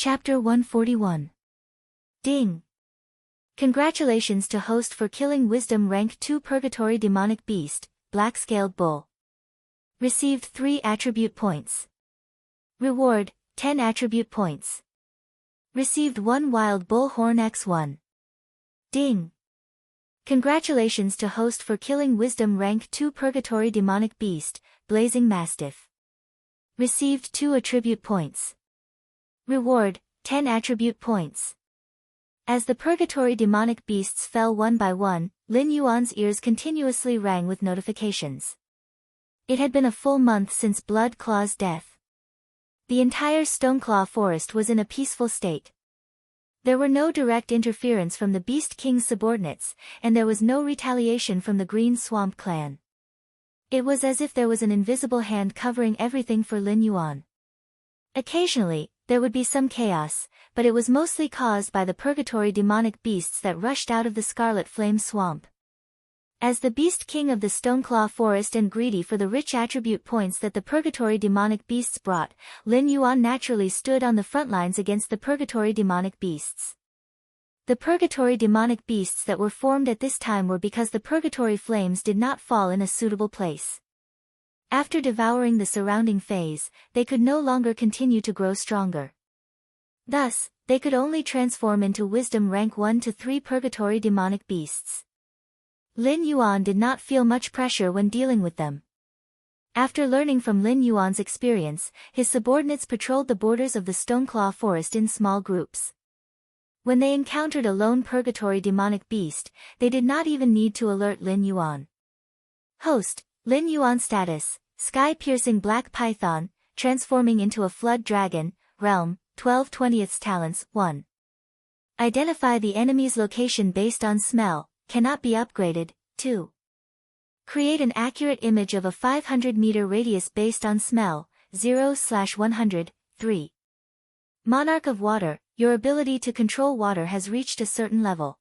Chapter 141. Ding! Congratulations to host for killing Wisdom Rank 2 Purgatory Demonic Beast, Black-Scaled Bull. Received 3 attribute points. Reward, 10 attribute points. Received 1 Wild Bull Horn X1. Ding! Congratulations to host for killing Wisdom Rank 2 Purgatory Demonic Beast, Blazing Mastiff. Received 2 attribute points. Reward, 10 attribute points. As the Purgatory Demonic Beasts fell one by one, Lin Yuan's ears continuously rang with notifications. It had been a full month since Blood Claw's death. The entire Stoneclaw forest was in a peaceful state. There were no direct interference from the Beast King's subordinates, and there was no retaliation from the Green Swamp clan. It was as if there was an invisible hand covering everything for Lin Yuan. Occasionally, there would be some chaos, but it was mostly caused by the Purgatory Demonic Beasts that rushed out of the Scarlet Flame Swamp. As the Beast King of the Stoneclaw Forest and greedy for the rich attribute points that the Purgatory Demonic Beasts brought, Lin Yuan naturally stood on the front lines against the Purgatory Demonic Beasts. The Purgatory Demonic Beasts that were formed at this time were because the Purgatory Flames did not fall in a suitable place. After devouring the surrounding phase, they could no longer continue to grow stronger. Thus, they could only transform into Wisdom Rank 1 to 3 Purgatory Demonic Beasts. Lin Yuan did not feel much pressure when dealing with them. After learning from Lin Yuan's experience, his subordinates patrolled the borders of the Stoneclaw Forest in small groups. When they encountered a lone Purgatory Demonic Beast, they did not even need to alert Lin Yuan. Host, Lin Yuan status, Sky-Piercing Black Python, transforming into a Flood Dragon, Realm, 12/20 talents, 1. Identify the enemy's location based on smell, cannot be upgraded, 2. Create an accurate image of a 500-meter radius based on smell, 0/100, 3. Monarch of Water, your ability to control water has reached a certain level.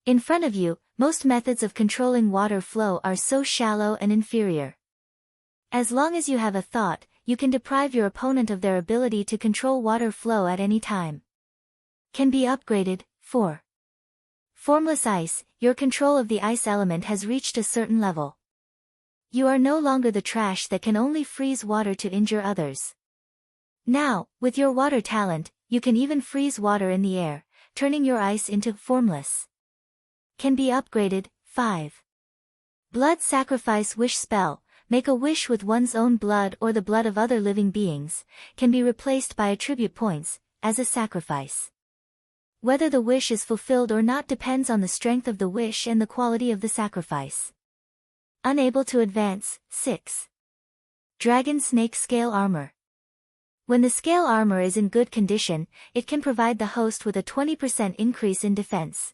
In front of you, most methods of controlling water flow are so shallow and inferior. As long as you have a thought, you can deprive your opponent of their ability to control water flow at any time. Can be upgraded, 4. Formless Ice, your control of the ice element has reached a certain level. You are no longer the trash that can only freeze water to injure others. Now, with your water talent, you can even freeze water in the air, turning your ice into formless. Can be upgraded, 5. Blood Sacrifice Wish spell, make a wish with one's own blood or the blood of other living beings, can be replaced by attribute points, as a sacrifice. Whether the wish is fulfilled or not depends on the strength of the wish and the quality of the sacrifice. Unable to advance, 6. Dragon Snake Scale Armor. When the scale armor is in good condition, it can provide the host with a 20% increase in defense.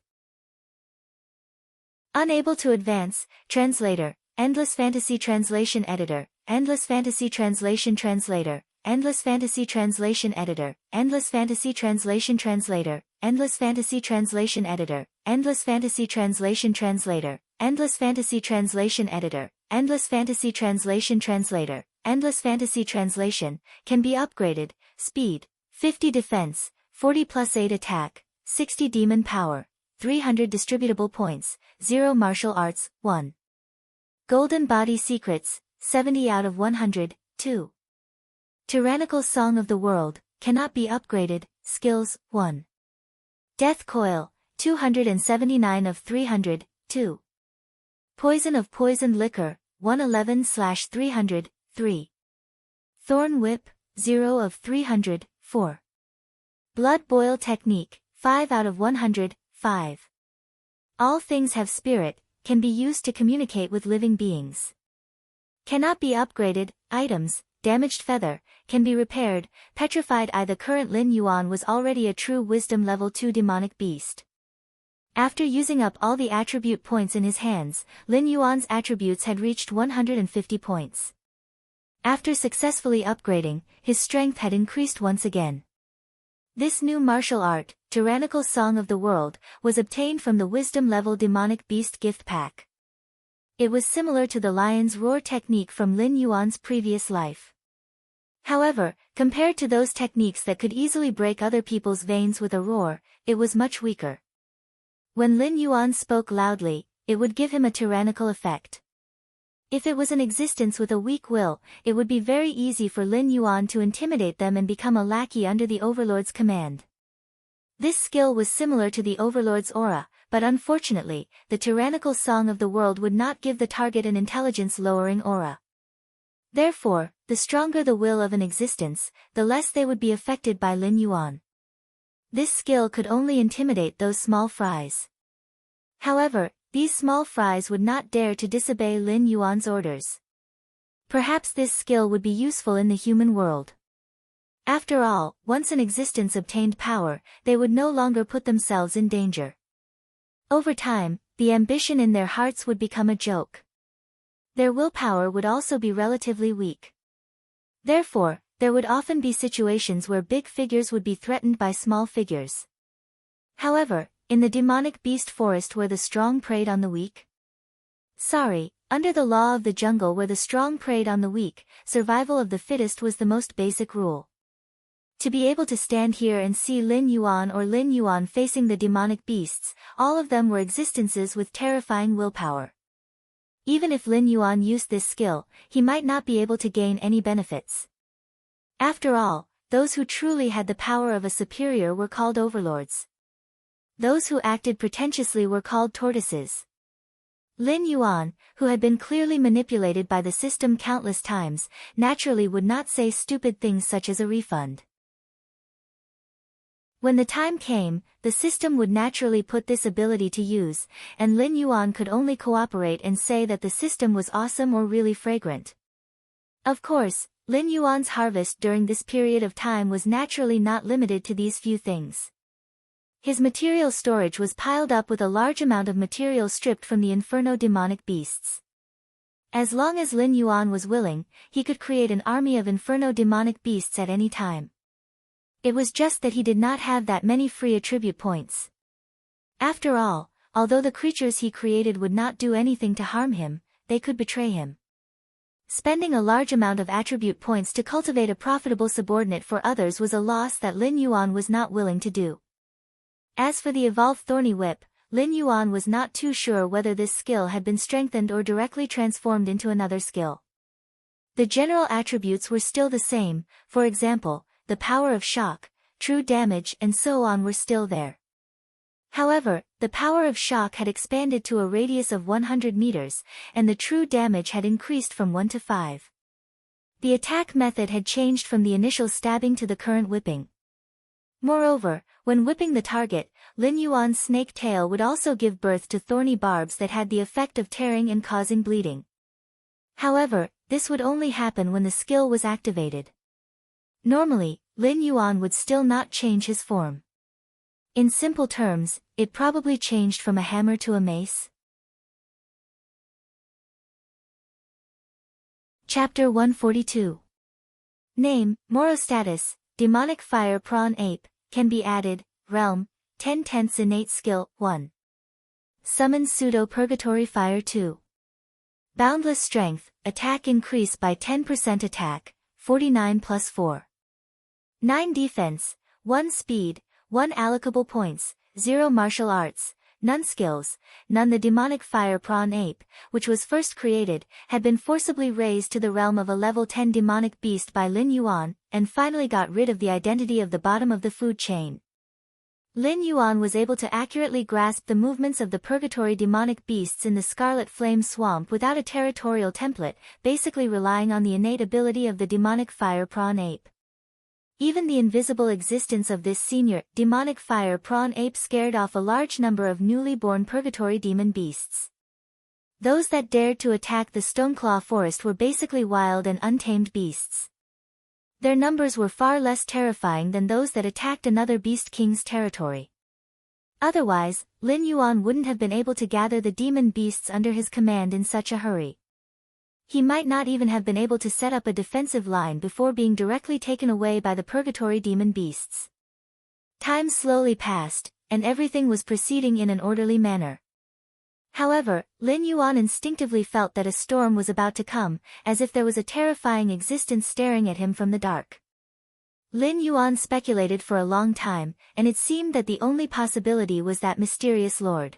Unable to advance, Translator, Endless Fantasy Translation Editor, Endless Fantasy Translation Translator, Endless Fantasy Translation Editor, Endless Fantasy Translation Translator, Endless Fantasy Translation Editor, Endless Fantasy Translation Translator, Endless Fantasy Translation Editor, Endless Fantasy Translation Translator, Endless Fantasy Translation, can be upgraded, speed, 50 defense, 40 plus 8 attack, 60 demon power, 300 distributable points, 0 martial arts, 1. Golden Body Secrets, 70 out of 100, 2. Tyrannical Song of the World, cannot be upgraded, skills, 1. Death Coil, 279 of 300, 2. Poison of Poisoned Liquor, 111/300, 3. Thorn Whip, 0 of 300, 4. Blood Boil Technique, 5 out of 100, 5. All things have spirit, can be used to communicate with living beings. Cannot be upgraded, items, Damaged Feather, can be repaired, Petrified Eye. The current Lin Yuan was already a true Wisdom Level 2 demonic beast. After using up all the attribute points in his hands, Lin Yuan's attributes had reached 150 points. After successfully upgrading, his strength had increased once again. This new martial art, Tyrannical Song of the World, was obtained from the Wisdom Level Demonic Beast Gift Pack. It was similar to the Lion's Roar technique from Lin Yuan's previous life. However, compared to those techniques that could easily break other people's veins with a roar, it was much weaker. When Lin Yuan spoke loudly, it would give him a tyrannical effect. If it was an existence with a weak will, it would be very easy for Lin Yuan to intimidate them and become a lackey under the overlord's command. This skill was similar to the overlord's aura, but unfortunately, the tyrannical song of the world would not give the target an intelligence-lowering aura. Therefore, the stronger the will of an existence, the less they would be affected by Lin Yuan. This skill could only intimidate those small fries. However, these small fries would not dare to disobey Lin Yuan's orders. Perhaps this skill would be useful in the human world. After all, once an existence obtained power, they would no longer put themselves in danger. Over time, the ambition in their hearts would become a joke. Their willpower would also be relatively weak. Therefore, there would often be situations where big figures would be threatened by small figures. However, in the demonic beast forest where the strong preyed on the weak? Under the law of the jungle where the strong preyed on the weak, survival of the fittest was the most basic rule. To be able to stand here and see Lin Yuan facing the demonic beasts, all of them were existences with terrifying willpower. Even if Lin Yuan used this skill, he might not be able to gain any benefits. After all, those who truly had the power of a superior were called overlords. Those who acted pretentiously were called tortoises. Lin Yuan, who had been clearly manipulated by the system countless times, naturally would not say stupid things such as a refund. When the time came, the system would naturally put this ability to use, and Lin Yuan could only cooperate and say that the system was awesome or really fragrant. Of course, Lin Yuan's harvest during this period of time was naturally not limited to these few things. His material storage was piled up with a large amount of material stripped from the inferno demonic beasts. As long as Lin Yuan was willing, he could create an army of inferno demonic beasts at any time. It was just that he did not have that many free attribute points. After all, although the creatures he created would not do anything to harm him, they could betray him. Spending a large amount of attribute points to cultivate a profitable subordinate for others was a loss that Lin Yuan was not willing to do. As for the evolved Thorny Whip, Lin Yuan was not too sure whether this skill had been strengthened or directly transformed into another skill. The general attributes were still the same, for example, the power of shock, true damage and so on were still there. However, the power of shock had expanded to a radius of 100 meters, and the true damage had increased from 1 to 5. The attack method had changed from the initial stabbing to the current whipping. Moreover, when whipping the target, Lin Yuan's snake tail would also give birth to thorny barbs that had the effect of tearing and causing bleeding. However, this would only happen when the skill was activated. Normally, Lin Yuan would still not change his form. In simple terms, it probably changed from a hammer to a mace. Chapter 142. Name, Morostatus, Demonic Fire Prawn Ape, can be added, Realm, 10/10 Innate Skill, 1. Summon Pseudo-Purgatory Fire 2. Boundless Strength, Attack increase by 10% attack, 49 plus 4. 9 Defense, 1 Speed, 1 allocable points, 0 Martial Arts, none skills, none. The demonic fire prawn ape, which was first created, had been forcibly raised to the realm of a level 10 demonic beast by Lin Yuan, and finally got rid of the identity of the bottom of the food chain. Lin Yuan was able to accurately grasp the movements of the purgatory demonic beasts in the Scarlet Flame Swamp without a territorial template, basically relying on the innate ability of the demonic fire prawn ape. Even the invisible existence of this senior, demonic fire prawn ape scared off a large number of newly born purgatory demon beasts. Those that dared to attack the Stoneclaw Forest were basically wild and untamed beasts. Their numbers were far less terrifying than those that attacked another Beast King's territory. Otherwise, Lin Yuan wouldn't have been able to gather the demon beasts under his command in such a hurry. He might not even have been able to set up a defensive line before being directly taken away by the purgatory demon beasts. Time slowly passed, and everything was proceeding in an orderly manner. However, Lin Yuan instinctively felt that a storm was about to come, as if there was a terrifying existence staring at him from the dark. Lin Yuan speculated for a long time, and it seemed that the only possibility was that mysterious lord.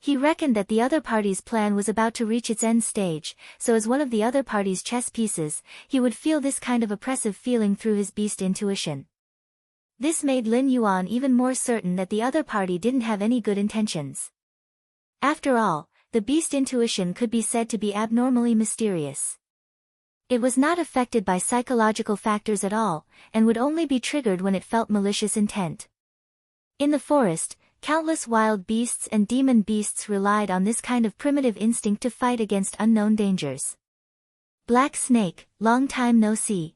He reckoned that the other party's plan was about to reach its end stage, so as one of the other party's chess pieces, he would feel this kind of oppressive feeling through his beast intuition. This made Lin Yuan even more certain that the other party didn't have any good intentions. After all, the beast intuition could be said to be abnormally mysterious. It was not affected by psychological factors at all, and would only be triggered when it felt malicious intent. In the forest, countless wild beasts and demon beasts relied on this kind of primitive instinct to fight against unknown dangers. Black Snake, long time no see.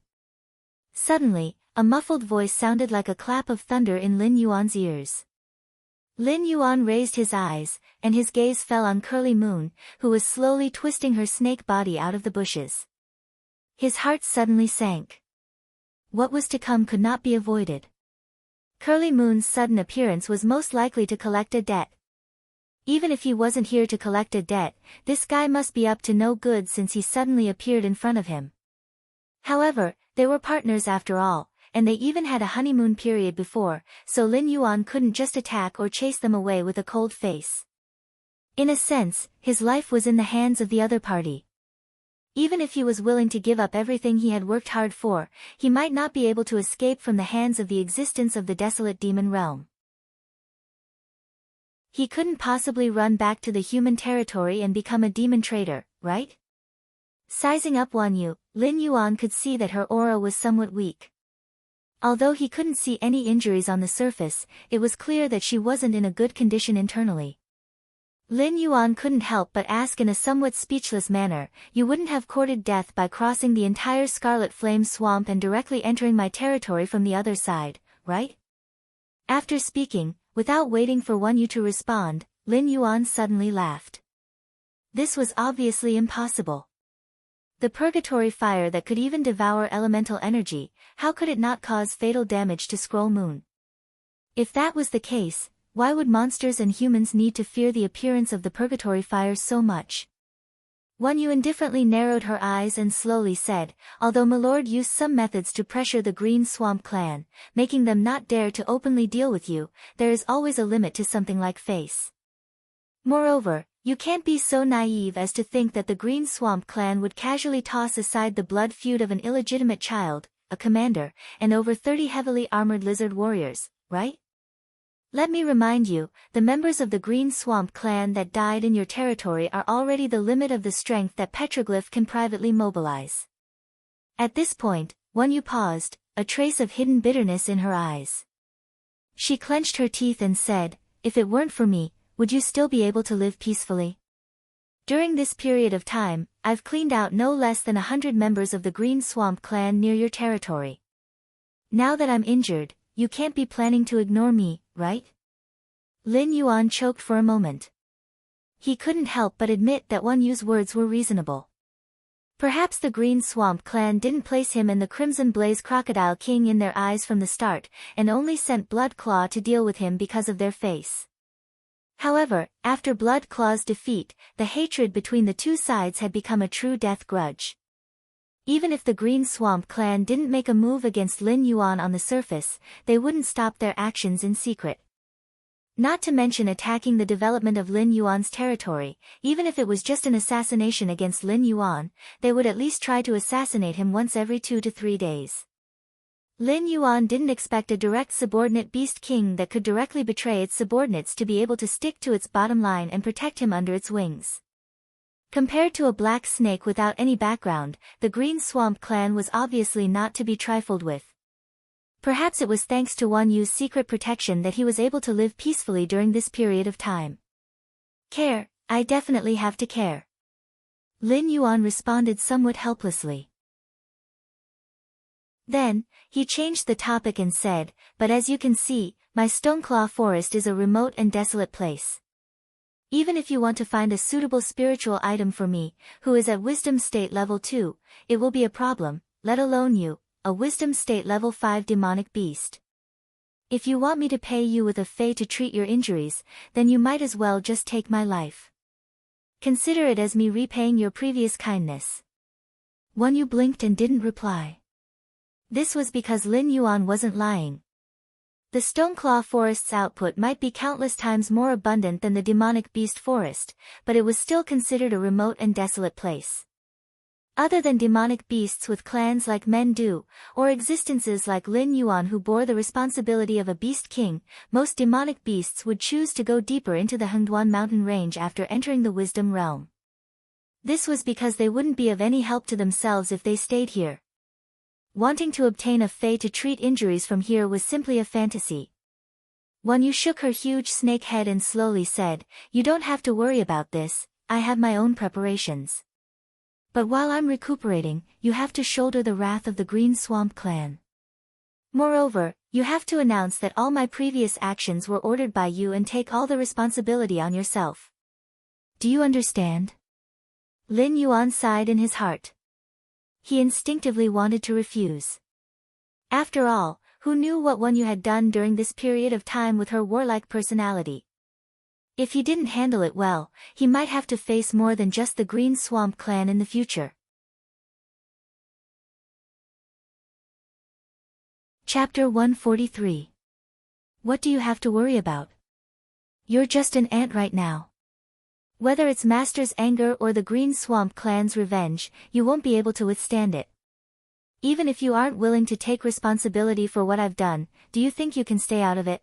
Suddenly, a muffled voice sounded like a clap of thunder in Lin Yuan's ears. Lin Yuan raised his eyes, and his gaze fell on Curly Moon, who was slowly twisting her snake body out of the bushes. His heart suddenly sank. What was to come could not be avoided. Curly Moon's sudden appearance was most likely to collect a debt. Even if he wasn't here to collect a debt, this guy must be up to no good since he suddenly appeared in front of him. However, they were partners after all, and they even had a honeymoon period before, so Lin Yuan couldn't just attack or chase them away with a cold face. In a sense, his life was in the hands of the other party. Even if he was willing to give up everything he had worked hard for, he might not be able to escape from the hands of the existence of the desolate demon realm. He couldn't possibly run back to the human territory and become a demon trader, right? Sizing up Wanyu, Lin Yuan could see that her aura was somewhat weak. Although he couldn't see any injuries on the surface, it was clear that she wasn't in a good condition internally. Lin Yuan couldn't help but ask in a somewhat speechless manner, "You wouldn't have courted death by crossing the entire Scarlet Flame Swamp and directly entering my territory from the other side, right?" After speaking, without waiting for Wanyu to respond, Lin Yuan suddenly laughed. This was obviously impossible. The purgatory fire that could even devour elemental energy, how could it not cause fatal damage to Scroll Moon? If that was the case, why would monsters and humans need to fear the appearance of the purgatory fire so much? Wanyu indifferently narrowed her eyes and slowly said, "Although Milord used some methods to pressure the Green Swamp clan, making them not dare to openly deal with you, there is always a limit to something like face. Moreover, you can't be so naive as to think that the Green Swamp clan would casually toss aside the blood feud of an illegitimate child, a commander, and over 30 heavily armored lizard warriors, right? Let me remind you, the members of the Green Swamp clan that died in your territory are already the limit of the strength that Petroglyph can privately mobilize." At this point, Wanyu paused, a trace of hidden bitterness in her eyes. She clenched her teeth and said, "If it weren't for me, would you still be able to live peacefully? During this period of time, I've cleaned out no less than 100 members of the Green Swamp clan near your territory. Now that I'm injured, you can't be planning to ignore me, right?" Lin Yuan choked for a moment. He couldn't help but admit that Wanyu's words were reasonable. Perhaps the Green Swamp clan didn't place him and the Crimson Blaze Crocodile King in their eyes from the start, and only sent Blood Claw to deal with him because of their face. However, after Blood Claw's defeat, the hatred between the two sides had become a true death grudge. Even if the Green Swamp clan didn't make a move against Lin Yuan on the surface, they wouldn't stop their actions in secret. Not to mention attacking the development of Lin Yuan's territory, even if it was just an assassination against Lin Yuan, they would at least try to assassinate him once every 2 to 3 days. Lin Yuan didn't expect a direct subordinate beast king that could directly betray its subordinates to be able to stick to its bottom line and protect him under its wings. Compared to a black snake without any background, the Green Swamp clan was obviously not to be trifled with. Perhaps it was thanks to Wanyu's secret protection that he was able to live peacefully during this period of time. "Care, I definitely have to care." Lin Yuan responded somewhat helplessly. Then, he changed the topic and said, "But as you can see, my Stoneclaw Forest is a remote and desolate place. Even if you want to find a suitable spiritual item for me, who is at Wisdom State Level 2, it will be a problem, let alone you, a Wisdom State Level 5 demonic beast. If you want me to pay you with a fey to treat your injuries, then you might as well just take my life." consider it as me repaying your previous kindness. Wan Yu blinked and didn't reply. This was because Lin Yuan wasn't lying. The Stoneclaw Forest's output might be countless times more abundant than the demonic beast forest, but it was still considered a remote and desolate place. Other than demonic beasts with clans like men do, or existences like Lin Yuan who bore the responsibility of a beast king, most demonic beasts would choose to go deeper into the Hengduan mountain range after entering the wisdom realm. This was because they wouldn't be of any help to themselves if they stayed here. Wanting to obtain a fey to treat injuries from here was simply a fantasy. Wan Yu shook her huge snake head and slowly said, "You don't have to worry about this, I have my own preparations. But while I'm recuperating, you have to shoulder the wrath of the Green Swamp clan. Moreover, you have to announce that all my previous actions were ordered by you and take all the responsibility on yourself. Do you understand?" Lin Yuan sighed in his heart. He instinctively wanted to refuse. After all, who knew what Wan Yu had done during this period of time with her warlike personality? If he didn't handle it well, he might have to face more than just the Green Swamp clan in the future. Chapter 143. What do you have to worry about? You're just an ant right now. Whether it's Master's anger or the Green Swamp clan's revenge, you won't be able to withstand it. Even if you aren't willing to take responsibility for what I've done, do you think you can stay out of it?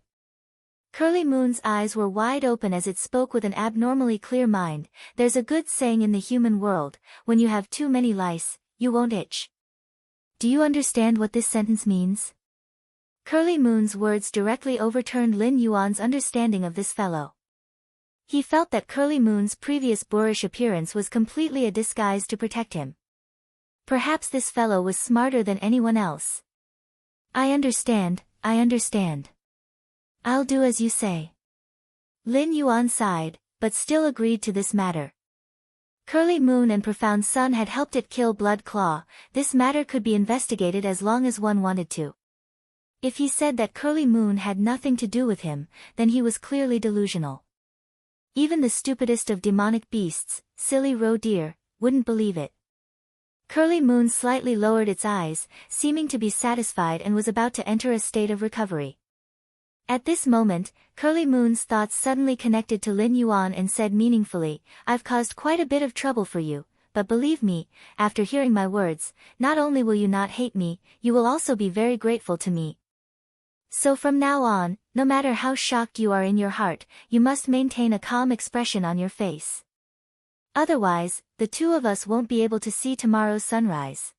Curly Moon's eyes were wide open as it spoke with an abnormally clear mind. There's a good saying in the human world, when you have too many lice, you won't itch. Do you understand what this sentence means? Curly Moon's words directly overturned Lin Yuan's understanding of this fellow. He felt that Curly Moon's previous boorish appearance was completely a disguise to protect him. Perhaps this fellow was smarter than anyone else. I understand. I'll do as you say. Lin Yuan sighed, but still agreed to this matter. Curly Moon and Profound Sun had helped it kill Blood Claw. This matter could be investigated as long as one wanted to. If he said that Curly Moon had nothing to do with him, then he was clearly delusional. Even the stupidest of demonic beasts, Silly Roe Deer, wouldn't believe it. Curly Moon slightly lowered its eyes, seeming to be satisfied, and was about to enter a state of recovery. At this moment, Curly Moon's thoughts suddenly connected to Lin Yuan and said meaningfully, "I've caused quite a bit of trouble for you, but believe me, after hearing my words, not only will you not hate me, you will also be very grateful to me. So from now on, no matter how shocked you are in your heart, you must maintain a calm expression on your face. Otherwise, the two of us won't be able to see tomorrow's sunrise.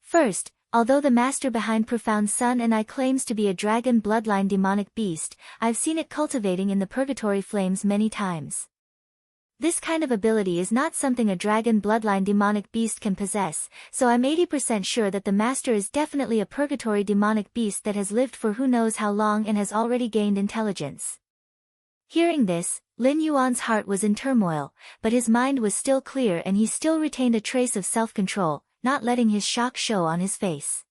First, although the master behind Profound Sun and I claims to be a dragon bloodline demonic beast, I've seen it cultivating in the purgatory flames many times. This kind of ability is not something a dragon bloodline demonic beast can possess, so I'm 80% sure that the master is definitely a purgatory demonic beast that has lived for who knows how long and has already gained intelligence." Hearing this, Lin Yuan's heart was in turmoil, but his mind was still clear and he still retained a trace of self-control, not letting his shock show on his face.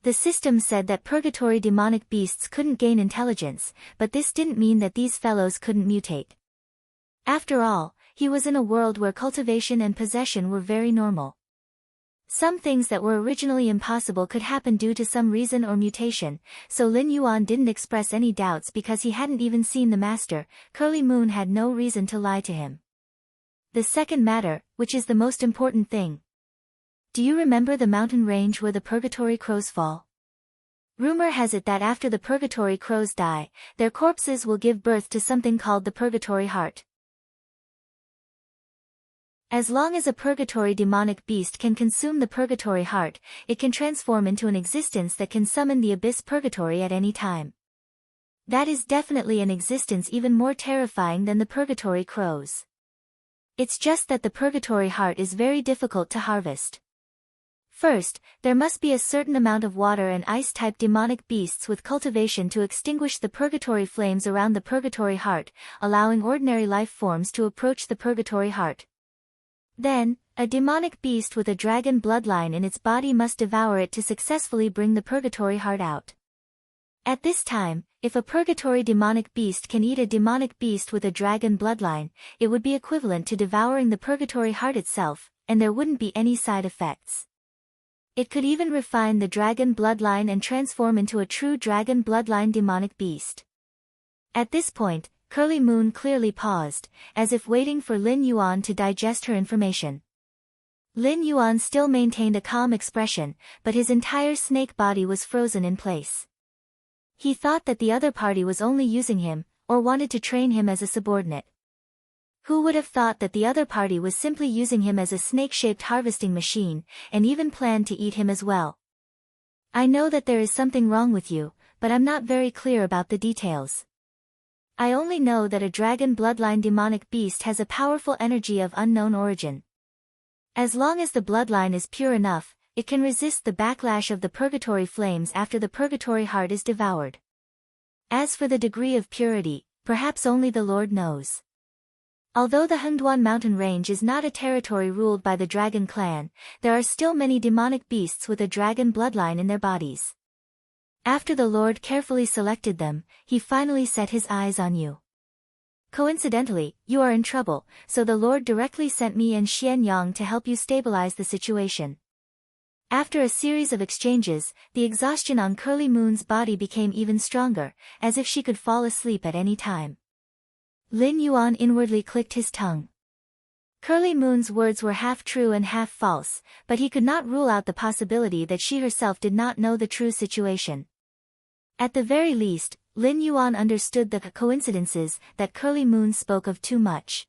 The system said that purgatory demonic beasts couldn't gain intelligence, but this didn't mean that these fellows couldn't mutate. After all, he was in a world where cultivation and possession were very normal. Some things that were originally impossible could happen due to some reason or mutation, so Lin Yuan didn't express any doubts because he hadn't even seen the master. Curly Moon had no reason to lie to him. The second matter, which is the most important thing. Do you remember the mountain range where the purgatory crows fall? Rumor has it that after the purgatory crows die, their corpses will give birth to something called the purgatory heart. As long as a purgatory demonic beast can consume the purgatory heart, it can transform into an existence that can summon the abyss purgatory at any time. That is definitely an existence even more terrifying than the purgatory crows. It's just that the purgatory heart is very difficult to harvest. First, there must be a certain amount of water and ice-type demonic beasts with cultivation to extinguish the purgatory flames around the purgatory heart, allowing ordinary life forms to approach the purgatory heart. Then, a demonic beast with a dragon bloodline in its body must devour it to successfully bring the purgatory heart out. At this time, if a purgatory demonic beast can eat a demonic beast with a dragon bloodline, it would be equivalent to devouring the purgatory heart itself, and there wouldn't be any side effects. It could even refine the dragon bloodline and transform into a true dragon bloodline demonic beast. At this point, Curly Moon clearly paused, as if waiting for Lin Yuan to digest her information. Lin Yuan still maintained a calm expression, but his entire snake body was frozen in place. He thought that the other party was only using him, or wanted to train him as a subordinate. Who would have thought that the other party was simply using him as a snake-shaped harvesting machine, and even planned to eat him as well? I know that there is something wrong with you, but I'm not very clear about the details. I only know that a dragon bloodline demonic beast has a powerful energy of unknown origin. As long as the bloodline is pure enough, it can resist the backlash of the purgatory flames after the purgatory heart is devoured. As for the degree of purity, perhaps only the Lord knows. Although the Hengduan mountain range is not a territory ruled by the dragon clan, there are still many demonic beasts with a dragon bloodline in their bodies. After the Lord carefully selected them, he finally set his eyes on you. Coincidentally, you are in trouble, so the Lord directly sent me and Xian Yang to help you stabilize the situation. After a series of exchanges, the exhaustion on Curly Moon's body became even stronger, as if she could fall asleep at any time. Lin Yuan inwardly clicked his tongue. Curly Moon's words were half true and half false, but he could not rule out the possibility that she herself did not know the true situation. At the very least, Lin Yuan understood the coincidences that Curly Moon spoke of too much.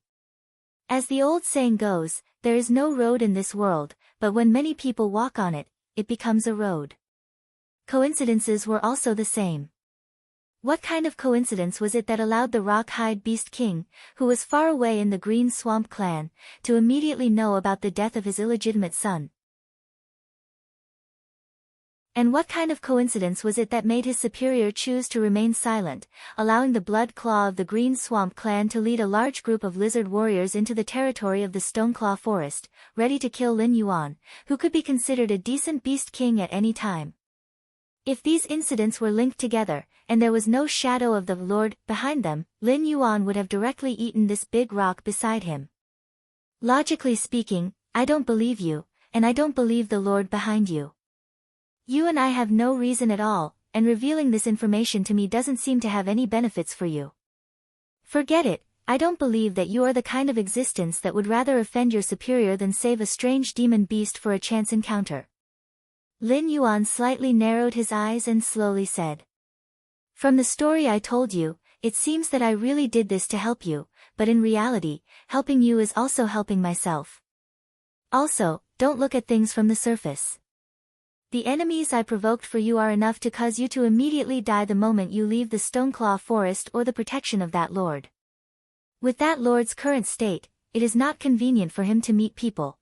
As the old saying goes, there is no road in this world, but when many people walk on it, it becomes a road. Coincidences were also the same. What kind of coincidence was it that allowed the Rock-Hide Beast King, who was far away in the Green Swamp clan, to immediately know about the death of his illegitimate son? And what kind of coincidence was it that made his superior choose to remain silent, allowing the Blood Claw of the Green Swamp clan to lead a large group of lizard warriors into the territory of the Stoneclaw Forest, ready to kill Lin Yuan, who could be considered a decent beast king at any time? If these incidents were linked together, and there was no shadow of the Lord behind them, Lin Yuan would have directly eaten this big rock beside him. Logically speaking, I don't believe you, and I don't believe the Lord behind you. You and I have no reason at all, and revealing this information to me doesn't seem to have any benefits for you. Forget it, I don't believe that you are the kind of existence that would rather offend your superior than save a strange demon beast for a chance encounter. Lin Yuan slightly narrowed his eyes and slowly said. From the story I told you, it seems that I really did this to help you, but in reality, helping you is also helping myself. Also, don't look at things from the surface. The enemies I provoked for you are enough to cause you to immediately die the moment you leave the Stoneclaw Forest or the protection of that lord. With that lord's current state, it is not convenient for him to meet people.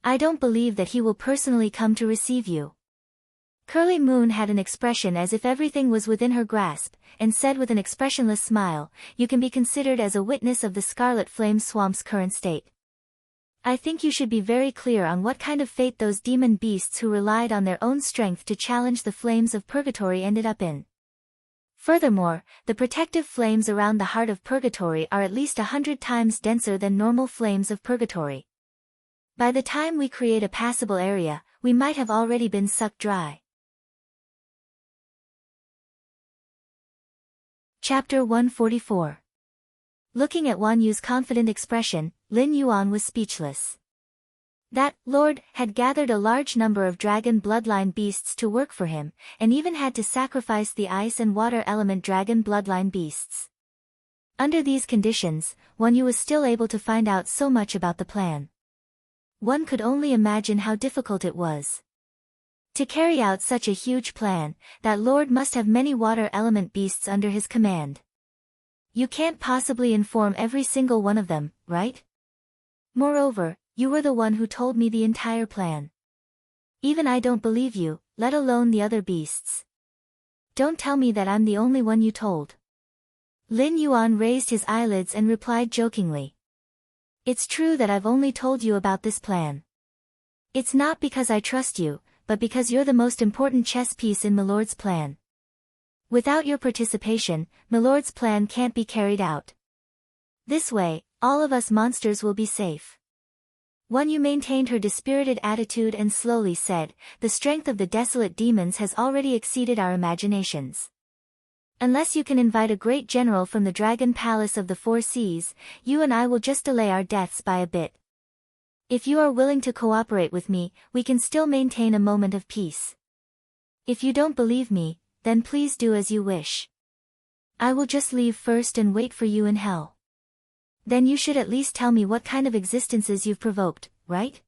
I don't believe that he will personally come to receive you. Curly Moon had an expression as if everything was within her grasp, and said with an expressionless smile, you can be considered as a witness of the Scarlet Flame Swamp's current state. I think you should be very clear on what kind of fate those demon beasts who relied on their own strength to challenge the flames of purgatory ended up in. Furthermore, the protective flames around the heart of purgatory are at least 100 times denser than normal flames of purgatory. By the time we create a passable area, we might have already been sucked dry. Chapter 144. Looking at Wan Yu's confident expression, Lin Yuan was speechless. That lord had gathered a large number of dragon bloodline beasts to work for him, and even had to sacrifice the ice and water element dragon bloodline beasts. Under these conditions, Wan Yu was still able to find out so much about the plan. One could only imagine how difficult it was. To carry out such a huge plan, that lord must have many water element beasts under his command. You can't possibly inform every single one of them, right? Moreover, you were the one who told me the entire plan. Even I don't believe you, let alone the other beasts. Don't tell me that I'm the only one you told. Lin Yuan raised his eyelids and replied jokingly. It's true that I've only told you about this plan. It's not because I trust you, but because you're the most important chess piece in Milord's plan. Without your participation, Milord's plan can't be carried out. This way, all of us monsters will be safe. One Yu maintained her dispirited attitude and slowly said, the strength of the desolate demons has already exceeded our imaginations. Unless you can invite a great general from the Dragon Palace of the Four Seas, you and I will just delay our deaths by a bit. If you are willing to cooperate with me, we can still maintain a moment of peace. If you don't believe me, then please do as you wish. I will just leave first and wait for you in hell. Then you should at least tell me what kind of existences you've provoked, right?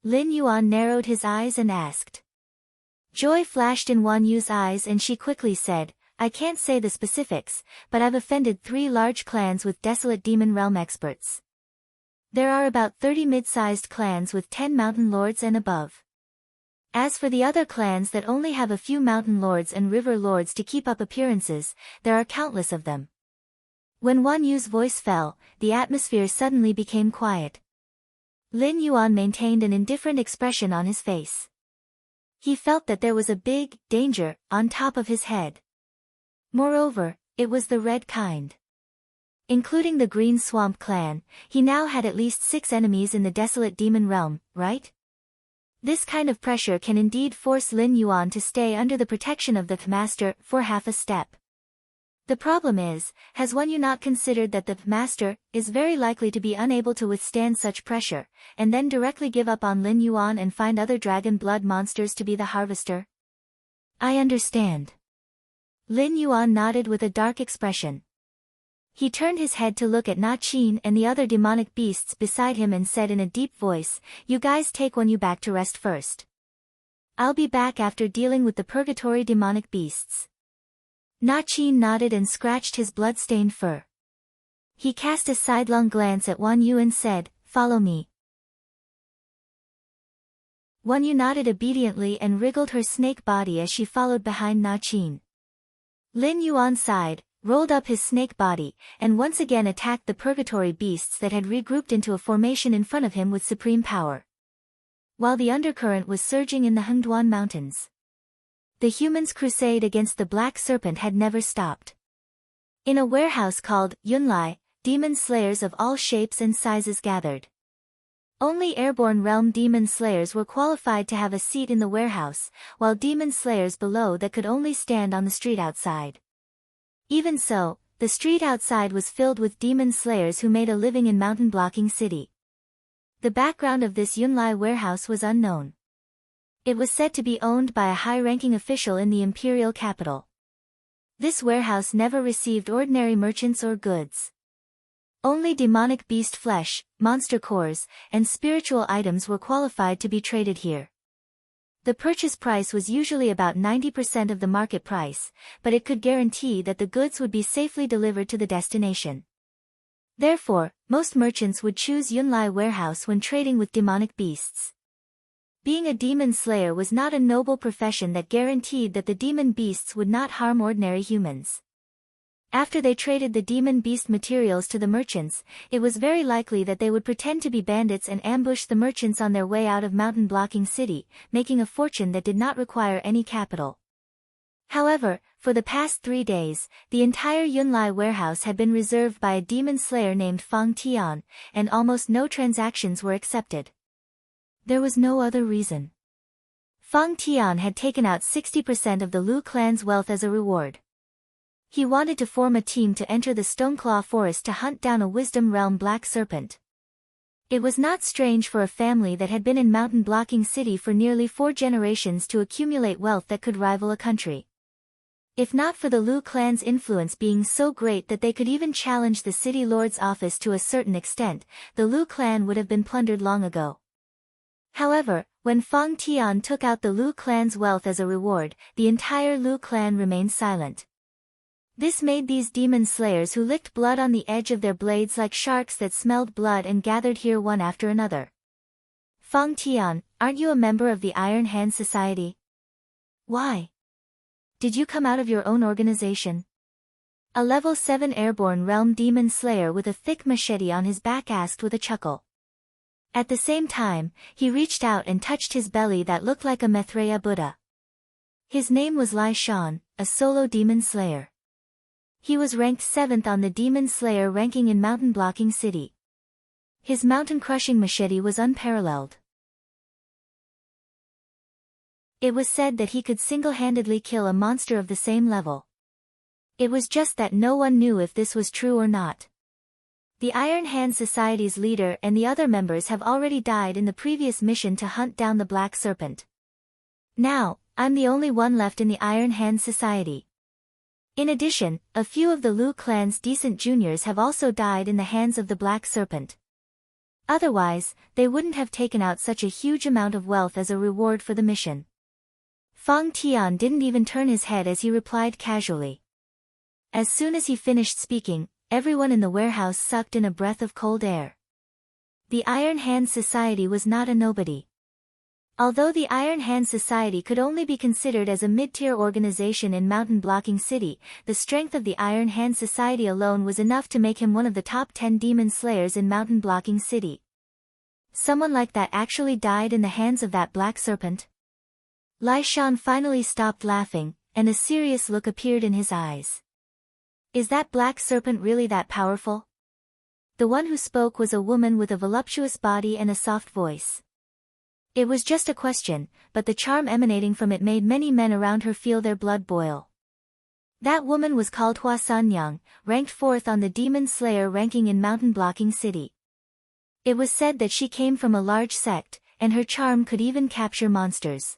Lin Yuan narrowed his eyes and asked. Joy flashed in Wan Yu's eyes and she quickly said, I can't say the specifics, but I've offended 3 large clans with desolate demon realm experts. There are about 30 mid-sized clans with 10 mountain lords and above. As for the other clans that only have a few mountain lords and river lords to keep up appearances, there are countless of them. When Wan Yu's voice fell, the atmosphere suddenly became quiet. Lin Yuan maintained an indifferent expression on his face. He felt that there was a big danger on top of his head. Moreover, it was the red kind. Including the Green Swamp clan, he now had at least 6 enemies in the desolate demon realm, right? This kind of pressure can indeed force Lin Yuan to stay under the protection of the master for half a step. The problem is, has Wan Yu not considered that the master is very likely to be unable to withstand such pressure, and then directly give up on Lin Yuan and find other dragon blood monsters to be the harvester? I understand. Lin Yuan nodded with a dark expression. He turned his head to look at Na Qin and the other demonic beasts beside him and said in a deep voice, you guys take Wan Yu back to rest first. I'll be back after dealing with the purgatory demonic beasts. Na Qin nodded and scratched his blood-stained fur. He cast a sidelong glance at Wan Yu and said, follow me. Wan Yu nodded obediently and wriggled her snake body as she followed behind Na Qin. Lin Yuan sighed, rolled up his snake body, and once again attacked the purgatory beasts that had regrouped into a formation in front of him with supreme power. While the undercurrent was surging in the Hengduan Mountains, the humans' crusade against the Black Serpent had never stopped. In a warehouse called Yunlai, demon slayers of all shapes and sizes gathered. Only airborne realm demon slayers were qualified to have a seat in the warehouse, while demon slayers below that could only stand on the street outside. Even so, the street outside was filled with demon slayers who made a living in mountain blocking city. The background of this Yunlai warehouse was unknown. It was said to be owned by a high-ranking official in the imperial capital. This warehouse never received ordinary merchants or goods. Only demonic beast flesh, monster cores, and spiritual items were qualified to be traded here. The purchase price was usually about 90% of the market price, but it could guarantee that the goods would be safely delivered to the destination. Therefore, most merchants would choose Yunlai warehouse when trading with demonic beasts. Being a demon slayer was not a noble profession that guaranteed that the demon beasts would not harm ordinary humans. After they traded the demon beast materials to the merchants, it was very likely that they would pretend to be bandits and ambush the merchants on their way out of mountain blocking city, making a fortune that did not require any capital. However, for the past 3 days, the entire Yunlai warehouse had been reserved by a demon slayer named Fang Tian, and almost no transactions were accepted. There was no other reason. Fang Tian had taken out 60% of the Lu clan's wealth as a reward. He wanted to form a team to enter the Stoneclaw Forest to hunt down a Wisdom Realm Black Serpent. It was not strange for a family that had been in mountain blocking city for nearly 4 generations to accumulate wealth that could rival a country. If not for the Lu clan's influence being so great that they could even challenge the city lord's office to a certain extent, the Lu clan would have been plundered long ago. However, when Fang Tian took out the Lu clan's wealth as a reward, the entire Lu clan remained silent. This made these demon slayers who licked blood on the edge of their blades like sharks that smelled blood and gathered here one after another. Fang Tian, aren't you a member of the Iron Hand Society? Why? Did you come out of your own organization? A level 7 airborne realm demon slayer with a thick machete on his back asked with a chuckle. At the same time, he reached out and touched his belly that looked like a Maitreya Buddha. His name was Lai Shan, a solo demon slayer. He was ranked 7th on the demon slayer ranking in mountain blocking city. His mountain-crushing machete was unparalleled. It was said that he could single-handedly kill a monster of the same level. It was just that no one knew if this was true or not. The Iron Hand Society's leader and the other members have already died in the previous mission to hunt down the Black Serpent. Now, I'm the only one left in the Iron Hand Society. In addition, a few of the Lu clan's decent juniors have also died in the hands of the Black Serpent. Otherwise, they wouldn't have taken out such a huge amount of wealth as a reward for the mission. Fang Tian didn't even turn his head as he replied casually. As soon as he finished speaking, everyone in the warehouse sucked in a breath of cold air. The Iron Hand Society was not a nobody. Although the Iron Hand Society could only be considered as a mid-tier organization in Mountain Blocking City, the strength of the Iron Hand Society alone was enough to make him one of the top 10 demon slayers in Mountain Blocking City. Someone like that actually died in the hands of that Black Serpent? Lai Shan finally stopped laughing, and a serious look appeared in his eyes. Is that Black Serpent really that powerful? The one who spoke was a woman with a voluptuous body and a soft voice. It was just a question, but the charm emanating from it made many men around her feel their blood boil. That woman was called Hua Sanyang, ranked 4th on the Demon Slayer ranking in Mountain Blocking City. It was said that she came from a large sect, and her charm could even capture monsters.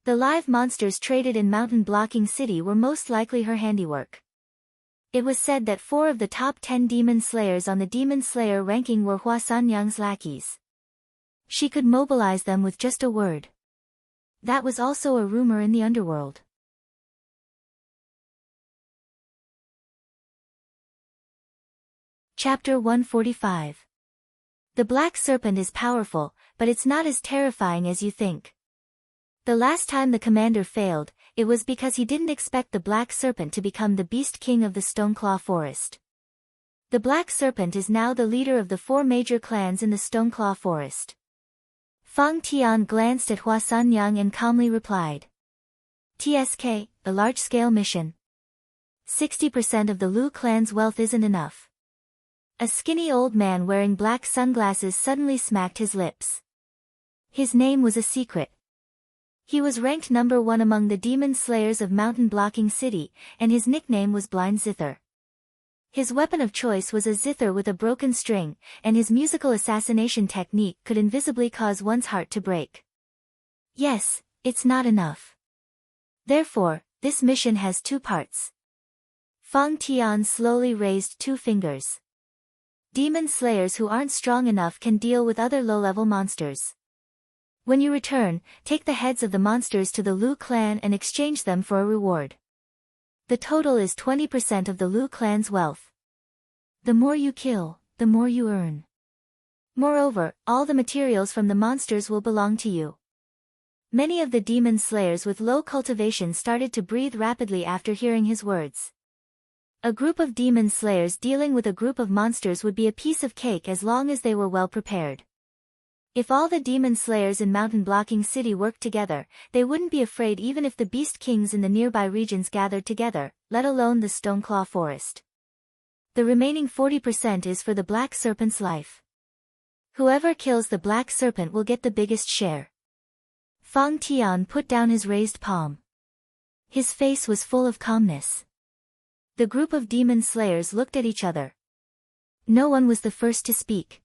The live monsters traded in Mountain Blocking City were most likely her handiwork. It was said that 4 of the top 10 demon slayers on the Demon Slayer ranking were Hua Sanyang's lackeys. She could mobilize them with just a word. That was also a rumor in the underworld. Chapter 145. The Black Serpent is powerful, but it's not as terrifying as you think. The last time the commander failed, it was because he didn't expect the Black Serpent to become the Beast King of the Stoneclaw Forest. The Black Serpent is now the leader of the 4 major clans in the Stoneclaw Forest. Fang Tian glanced at Hua Sanyang and calmly replied. TSK, a large-scale mission. 60% of the Lu clan's wealth isn't enough. A skinny old man wearing black sunglasses suddenly smacked his lips. His name was a secret. He was ranked number 1 among the demon slayers of Mountain Blocking City, and his nickname was Blind Zither. His weapon of choice was a zither with a broken string, and his musical assassination technique could invisibly cause one's heart to break. Yes, it's not enough. Therefore, this mission has 2 parts. Fang Tian slowly raised 2 fingers. Demon slayers who aren't strong enough can deal with other low-level monsters. When you return, take the heads of the monsters to the Lu clan and exchange them for a reward. The total is 20% of the Lu clan's wealth. The more you kill, the more you earn. Moreover, all the materials from the monsters will belong to you. Many of the demon slayers with low cultivation started to breathe rapidly after hearing his words. A group of demon slayers dealing with a group of monsters would be a piece of cake as long as they were well prepared. If all the demon slayers in Mountain Blocking City worked together, they wouldn't be afraid even if the Beast Kings in the nearby regions gathered together, let alone the Stoneclaw Forest. The remaining 40% is for the Black Serpent's life. Whoever kills the Black Serpent will get the biggest share. Fang Tian put down his raised palm. His face was full of calmness. The group of demon slayers looked at each other. No one was the first to speak.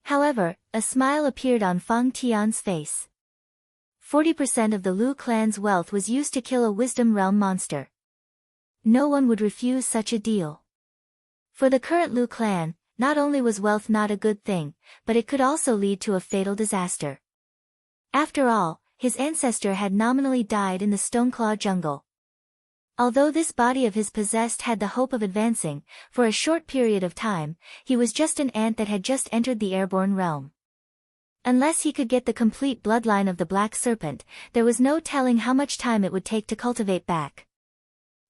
However, a smile appeared on Fang Tian's face. 40% of the Lu clan's wealth was used to kill a Wisdom Realm monster. No one would refuse such a deal. For the current Lu clan, not only was wealth not a good thing, but it could also lead to a fatal disaster. After all, his ancestor had nominally died in the Stoneclaw jungle. Although this body of his possessed had the hope of advancing, for a short period of time, he was just an ant that had just entered the airborne realm. Unless he could get the complete bloodline of the Black Serpent, there was no telling how much time it would take to cultivate back.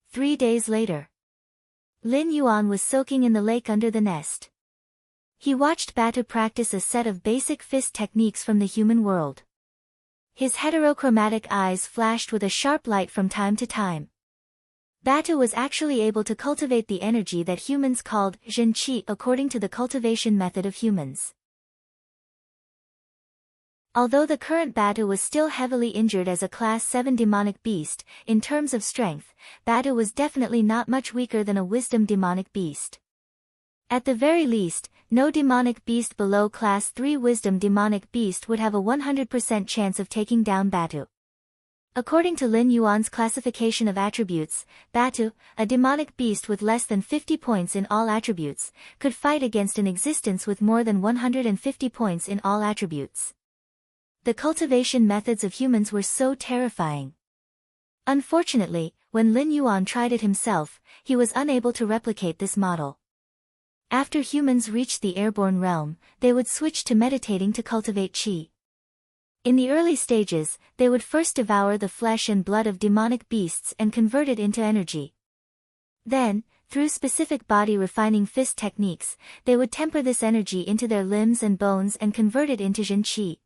3 days later. Lin Yuan was soaking in the lake under the nest. He watched Batu practice a set of basic fist techniques from the human world. His heterochromatic eyes flashed with a sharp light from time to time. Batu was actually able to cultivate the energy that humans called Zhen Qi according to the cultivation method of humans. Although the current Batu was still heavily injured as a Class 7 demonic beast, in terms of strength, Batu was definitely not much weaker than a wisdom demonic beast. At the very least, no demonic beast below Class 3 wisdom demonic beast would have a 100% chance of taking down Batu. According to Lin Yuan's classification of attributes, Batu, a demonic beast with less than 50 points in all attributes, could fight against an existence with more than 150 points in all attributes. The cultivation methods of humans were so terrifying. Unfortunately, when Lin Yuan tried it himself, he was unable to replicate this model. After humans reached the airborne realm, they would switch to meditating to cultivate qi. In the early stages, they would first devour the flesh and blood of demonic beasts and convert it into energy. Then, through specific body-refining fist techniques, they would temper this energy into their limbs and bones and convert it into Zhen Qi.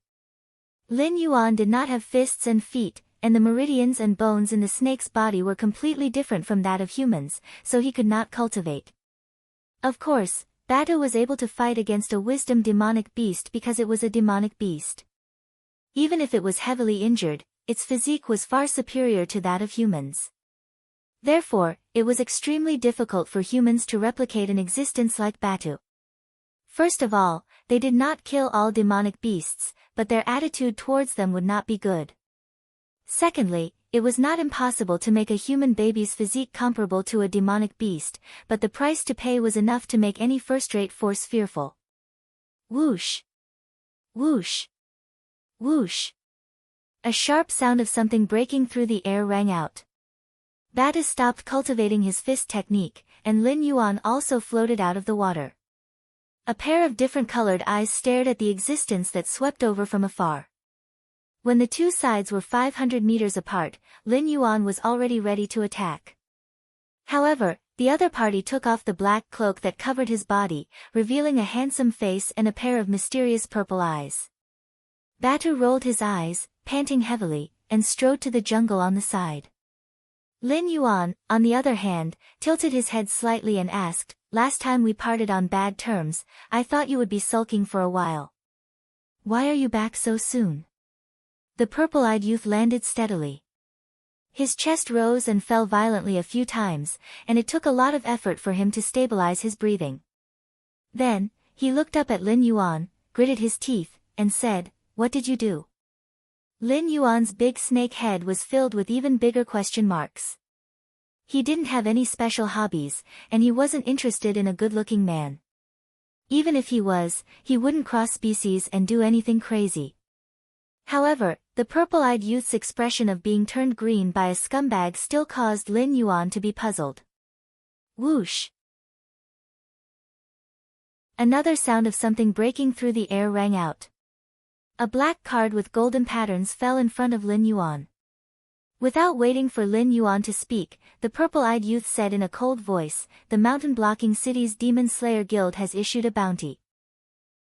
Lin Yuan did not have fists and feet, and the meridians and bones in the snake's body were completely different from that of humans, so he could not cultivate. Of course, Batu was able to fight against a wisdom demonic beast because it was a demonic beast. Even if it was heavily injured, its physique was far superior to that of humans. Therefore, it was extremely difficult for humans to replicate an existence like Batu. First of all, they did not kill all demonic beasts, but their attitude towards them would not be good. Secondly, it was not impossible to make a human baby's physique comparable to a demonic beast, but the price to pay was enough to make any first-rate force fearful. Whoosh! Whoosh! Whoosh! A sharp sound of something breaking through the air rang out. Batu stopped cultivating his fist technique, and Lin Yuan also floated out of the water. A pair of different-colored eyes stared at the existence that swept over from afar. When the two sides were 500 meters apart, Lin Yuan was already ready to attack. However, the other party took off the black cloak that covered his body, revealing a handsome face and a pair of mysterious purple eyes. Batu rolled his eyes, panting heavily, and strode to the jungle on the side. Lin Yuan, on the other hand, tilted his head slightly and asked, "Last time we parted on bad terms, I thought you would be sulking for a while. Why are you back so soon?" The purple-eyed youth landed steadily. His chest rose and fell violently a few times, and it took a lot of effort for him to stabilize his breathing. Then, he looked up at Lin Yuan, gritted his teeth, and said, "What did you do?" Lin Yuan's big snake head was filled with even bigger question marks. He didn't have any special hobbies, and he wasn't interested in a good-looking man. Even if he was, he wouldn't cross species and do anything crazy. However, the purple-eyed youth's expression of being turned green by a scumbag still caused Lin Yuan to be puzzled. Whoosh! Another sound of something breaking through the air rang out. A black card with golden patterns fell in front of Lin Yuan. Without waiting for Lin Yuan to speak, the purple-eyed youth said in a cold voice, "The mountain-blocking city's Demon Slayer Guild has issued a bounty.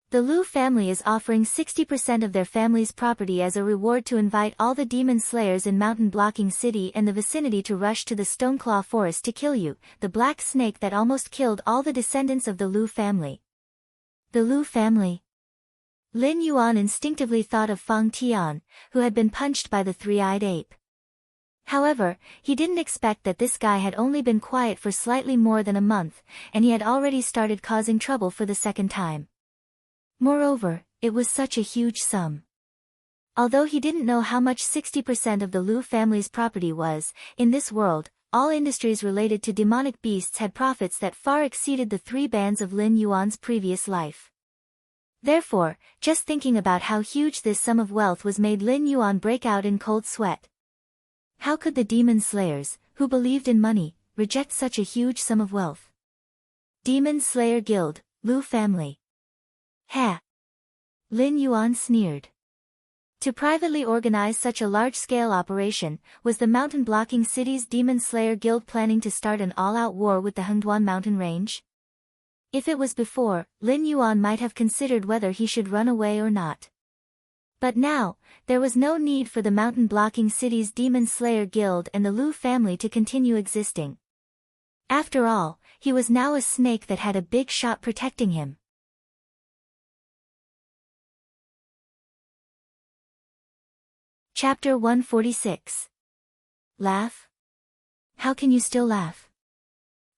The Lu family is offering 60% of their family's property as a reward to invite all the demon slayers in mountain-blocking city and the vicinity to rush to the Stoneclaw Forest to kill you, the black snake that almost killed all the descendants of the Lu family." The Lu family? Lin Yuan instinctively thought of Fang Tian, who had been punched by the three-eyed ape. However, he didn't expect that this guy had only been quiet for slightly more than a month, and he had already started causing trouble for the second time. Moreover, it was such a huge sum. Although he didn't know how much 60% of the Lu family's property was, in this world, all industries related to demonic beasts had profits that far exceeded the 3 bands of Lin Yuan's previous life. Therefore, just thinking about how huge this sum of wealth was made Lin Yuan break out in cold sweat. How could the demon slayers, who believed in money, reject such a huge sum of wealth? Demon Slayer Guild, Lu family. Ha! Lin Yuan sneered. To privately organize such a large-scale operation, was the mountain-blocking city's Demon Slayer Guild planning to start an all-out war with the Hengduan mountain range? If it was before, Lin Yuan might have considered whether he should run away or not. But now, there was no need for the mountain-blocking city's Demon Slayer Guild and the Lu family to continue existing. After all, he was now a snake that had a big shot protecting him. Chapter 146. Laugh? How can you still laugh?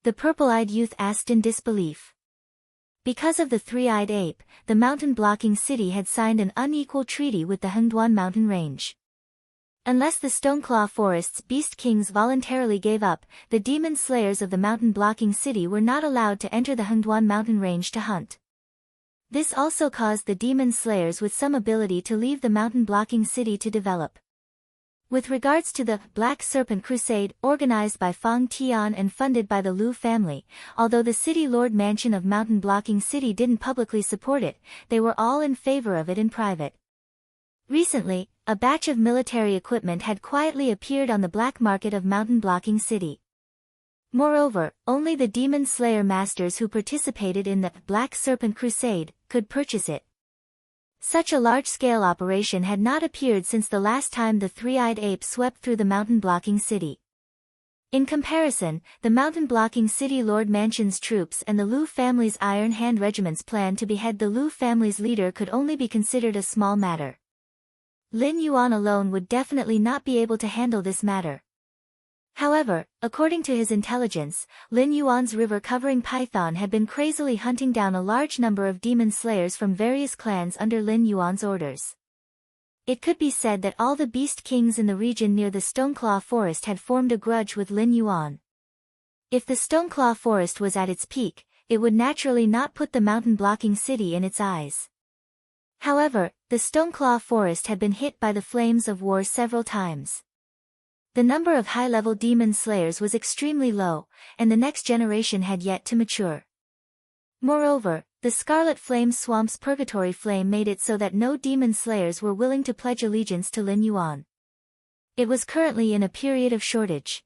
The purple-eyed youth asked in disbelief. Because of the three-eyed ape, the mountain-blocking city had signed an unequal treaty with the Hengduan mountain range. Unless the Stoneclaw Forest's beast kings voluntarily gave up, the demon slayers of the mountain-blocking city were not allowed to enter the Hengduan mountain range to hunt. This also caused the demon slayers with some ability to leave the mountain-blocking city to develop. With regards to the Black Serpent Crusade organized by Fang Tian and funded by the Liu family, although the city lord mansion of mountain-blocking city didn't publicly support it, they were all in favor of it in private. Recently, a batch of military equipment had quietly appeared on the black market of mountain-blocking city. Moreover, only the demon slayer masters who participated in the Black Serpent Crusade could purchase it. Such a large-scale operation had not appeared since the last time the three-eyed ape swept through the mountain-blocking city. In comparison, the mountain-blocking city Lord Mansion's troops and the Liu family's Iron Hand Regiment's plan to behead the Liu family's leader could only be considered a small matter. Lin Yuan alone would definitely not be able to handle this matter. However, according to his intelligence, Lin Yuan's river-covering python had been crazily hunting down a large number of demon slayers from various clans under Lin Yuan's orders. It could be said that all the beast kings in the region near the Stoneclaw Forest had formed a grudge with Lin Yuan. If the Stoneclaw Forest was at its peak, it would naturally not put the mountain-blocking city in its eyes. However, the Stoneclaw Forest had been hit by the flames of war several times. The number of high-level demon slayers was extremely low, and the next generation had yet to mature. Moreover, the Scarlet Flame Swamp's Purgatory Flame made it so that no demon slayers were willing to pledge allegiance to Lin Yuan. It was currently in a period of shortage.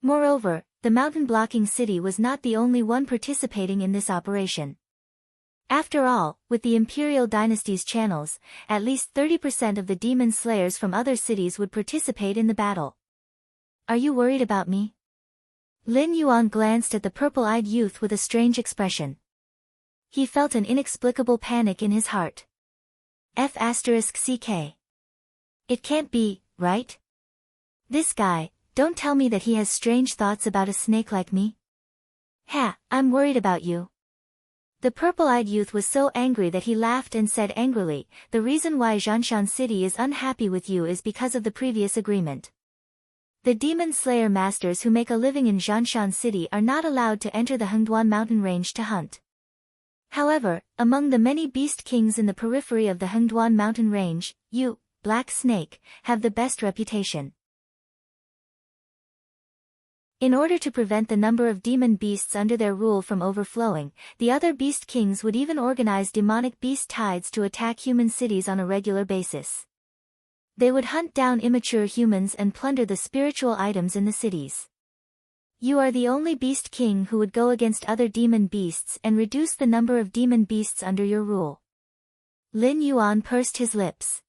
Moreover, the mountain-blocking city was not the only one participating in this operation. After all, with the Imperial Dynasty's channels, at least 30% of the demon slayers from other cities would participate in the battle. Are you worried about me? Lin Yuan glanced at the purple-eyed youth with a strange expression. He felt an inexplicable panic in his heart. F***CK. It can't be, right? This guy, don't tell me that he has strange thoughts about a snake like me. Ha, I'm worried about you. The purple-eyed youth was so angry that he laughed and said angrily, the reason why Zhanshan City is unhappy with you is because of the previous agreement. The demon slayer masters who make a living in Zhanshan City are not allowed to enter the Hengduan mountain range to hunt. However, among the many beast kings in the periphery of the Hengduan mountain range, you, Black Snake, have the best reputation. In order to prevent the number of demon beasts under their rule from overflowing, the other beast kings would even organize demonic beast tides to attack human cities on a regular basis. They would hunt down immature humans and plunder the spiritual items in the cities. You are the only beast king who would go against other demon beasts and reduce the number of demon beasts under your rule. Lin Yuan pursed his lips.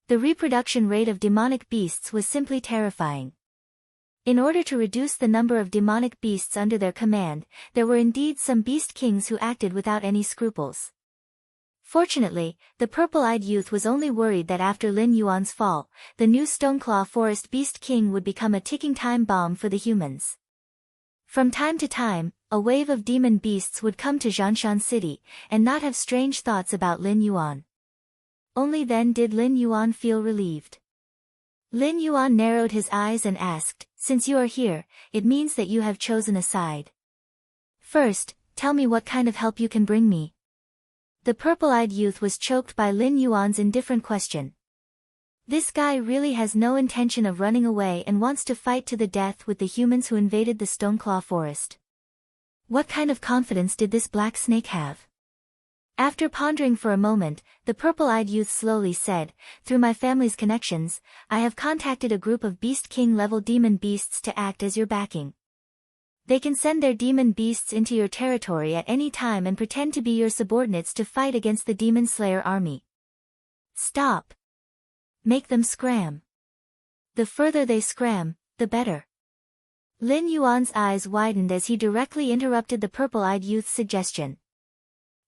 The reproduction rate of demonic beasts was simply terrifying. In order to reduce the number of demonic beasts under their command, there were indeed some beast kings who acted without any scruples. Fortunately, the purple-eyed youth was only worried that after Lin Yuan's fall, the new Stoneclaw Forest Beast King would become a ticking time bomb for the humans. From time to time, a wave of demon beasts would come to Zhanshan City, and not have strange thoughts about Lin Yuan. Only then did Lin Yuan feel relieved. Lin Yuan narrowed his eyes and asked, since you are here, it means that you have chosen a side. First, tell me what kind of help you can bring me. The purple-eyed youth was choked by Lin Yuan's indifferent question. This guy really has no intention of running away and wants to fight to the death with the humans who invaded the Stoneclaw Forest. What kind of confidence did this black snake have? After pondering for a moment, the purple-eyed youth slowly said, through my family's connections, I have contacted a group of Beast King-level demon beasts to act as your backing. They can send their demon beasts into your territory at any time and pretend to be your subordinates to fight against the demon slayer army. Stop. Make them scram. The further they scram, the better. Lin Yuan's eyes widened as he directly interrupted the purple-eyed youth's suggestion.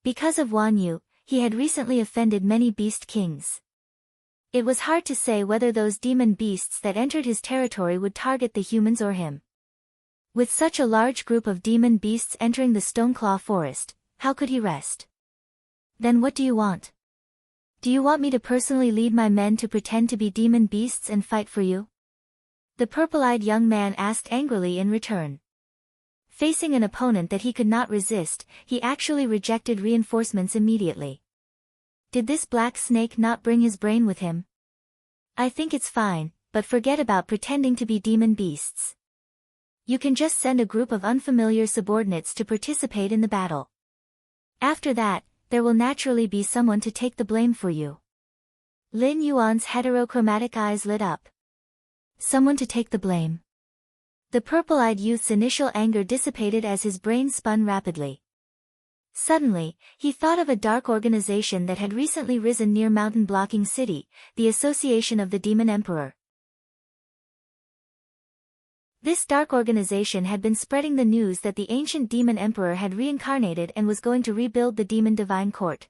Because of Wan Yu, he had recently offended many beast kings. It was hard to say whether those demon beasts that entered his territory would target the humans or him. With such a large group of demon beasts entering the Stoneclaw Forest, how could he rest? Then what do you want? Do you want me to personally lead my men to pretend to be demon beasts and fight for you? The purple-eyed young man asked angrily in return. Facing an opponent that he could not resist, he actually rejected reinforcements immediately. Did this black snake not bring his brain with him? I think it's fine, but forget about pretending to be demon beasts. You can just send a group of unfamiliar subordinates to participate in the battle. After that, there will naturally be someone to take the blame for you. Lin Yuan's heterochromatic eyes lit up. Someone to take the blame. The purple-eyed youth's initial anger dissipated as his brain spun rapidly. Suddenly, he thought of a dark organization that had recently risen near Mountain Blocking City, the Association of the Demon Emperor. This dark organization had been spreading the news that the ancient demon emperor had reincarnated and was going to rebuild the demon divine court.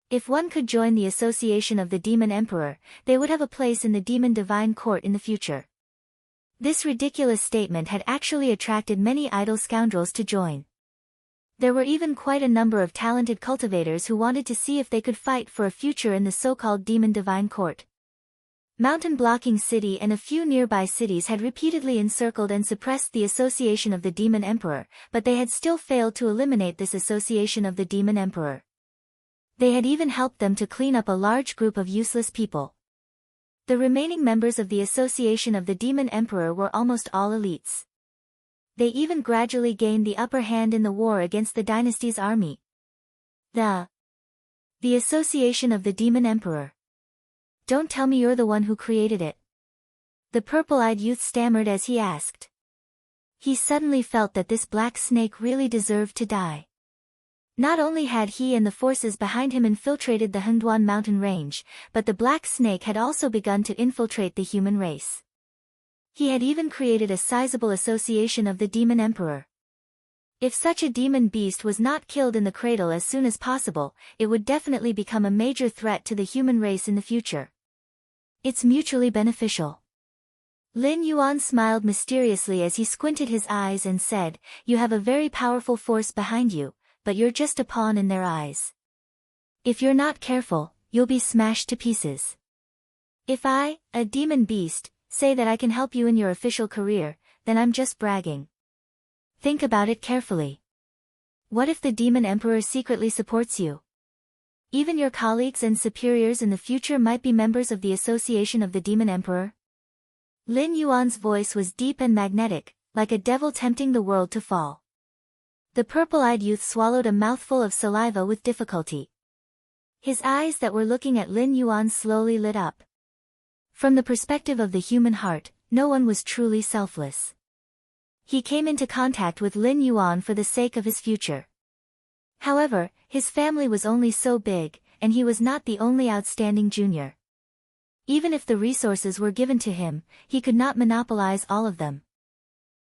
If one could join the Association of the Demon Emperor, they would have a place in the Demon Divine Court in the future. This ridiculous statement had actually attracted many idle scoundrels to join. There were even quite a number of talented cultivators who wanted to see if they could fight for a future in the so-called Demon Divine Court. Mountain Blocking City and a few nearby cities had repeatedly encircled and suppressed the Association of the Demon Emperor, but they had still failed to eliminate this Association of the Demon Emperor. They had even helped them to clean up a large group of useless people. The remaining members of the Association of the Demon Emperor were almost all elites. They even gradually gained the upper hand in the war against the dynasty's army. The Association of the Demon Emperor. Don't tell me you're the one who created it. The purple-eyed youth stammered as he asked. He suddenly felt that this black snake really deserved to die. Not only had he and the forces behind him infiltrated the Hengduan mountain range, but the black snake had also begun to infiltrate the human race. He had even created a sizable association of the demon emperor. If such a demon beast was not killed in the cradle as soon as possible, it would definitely become a major threat to the human race in the future. It's mutually beneficial. Lin Yuan smiled mysteriously as he squinted his eyes and said, "You have a very powerful force behind you, but you're just a pawn in their eyes. If you're not careful, you'll be smashed to pieces. If I, a demon beast, say that I can help you in your official career, then I'm just bragging. Think about it carefully. What if the demon emperor secretly supports you? Even your colleagues and superiors in the future might be members of the Association of the Demon Emperor." Lin Yuan's voice was deep and magnetic, like a devil tempting the world to fall. The purple-eyed youth swallowed a mouthful of saliva with difficulty. His eyes that were looking at Lin Yuan slowly lit up. From the perspective of the human heart, no one was truly selfless. He came into contact with Lin Yuan for the sake of his future. However, his family was only so big, and he was not the only outstanding junior. Even if the resources were given to him, he could not monopolize all of them.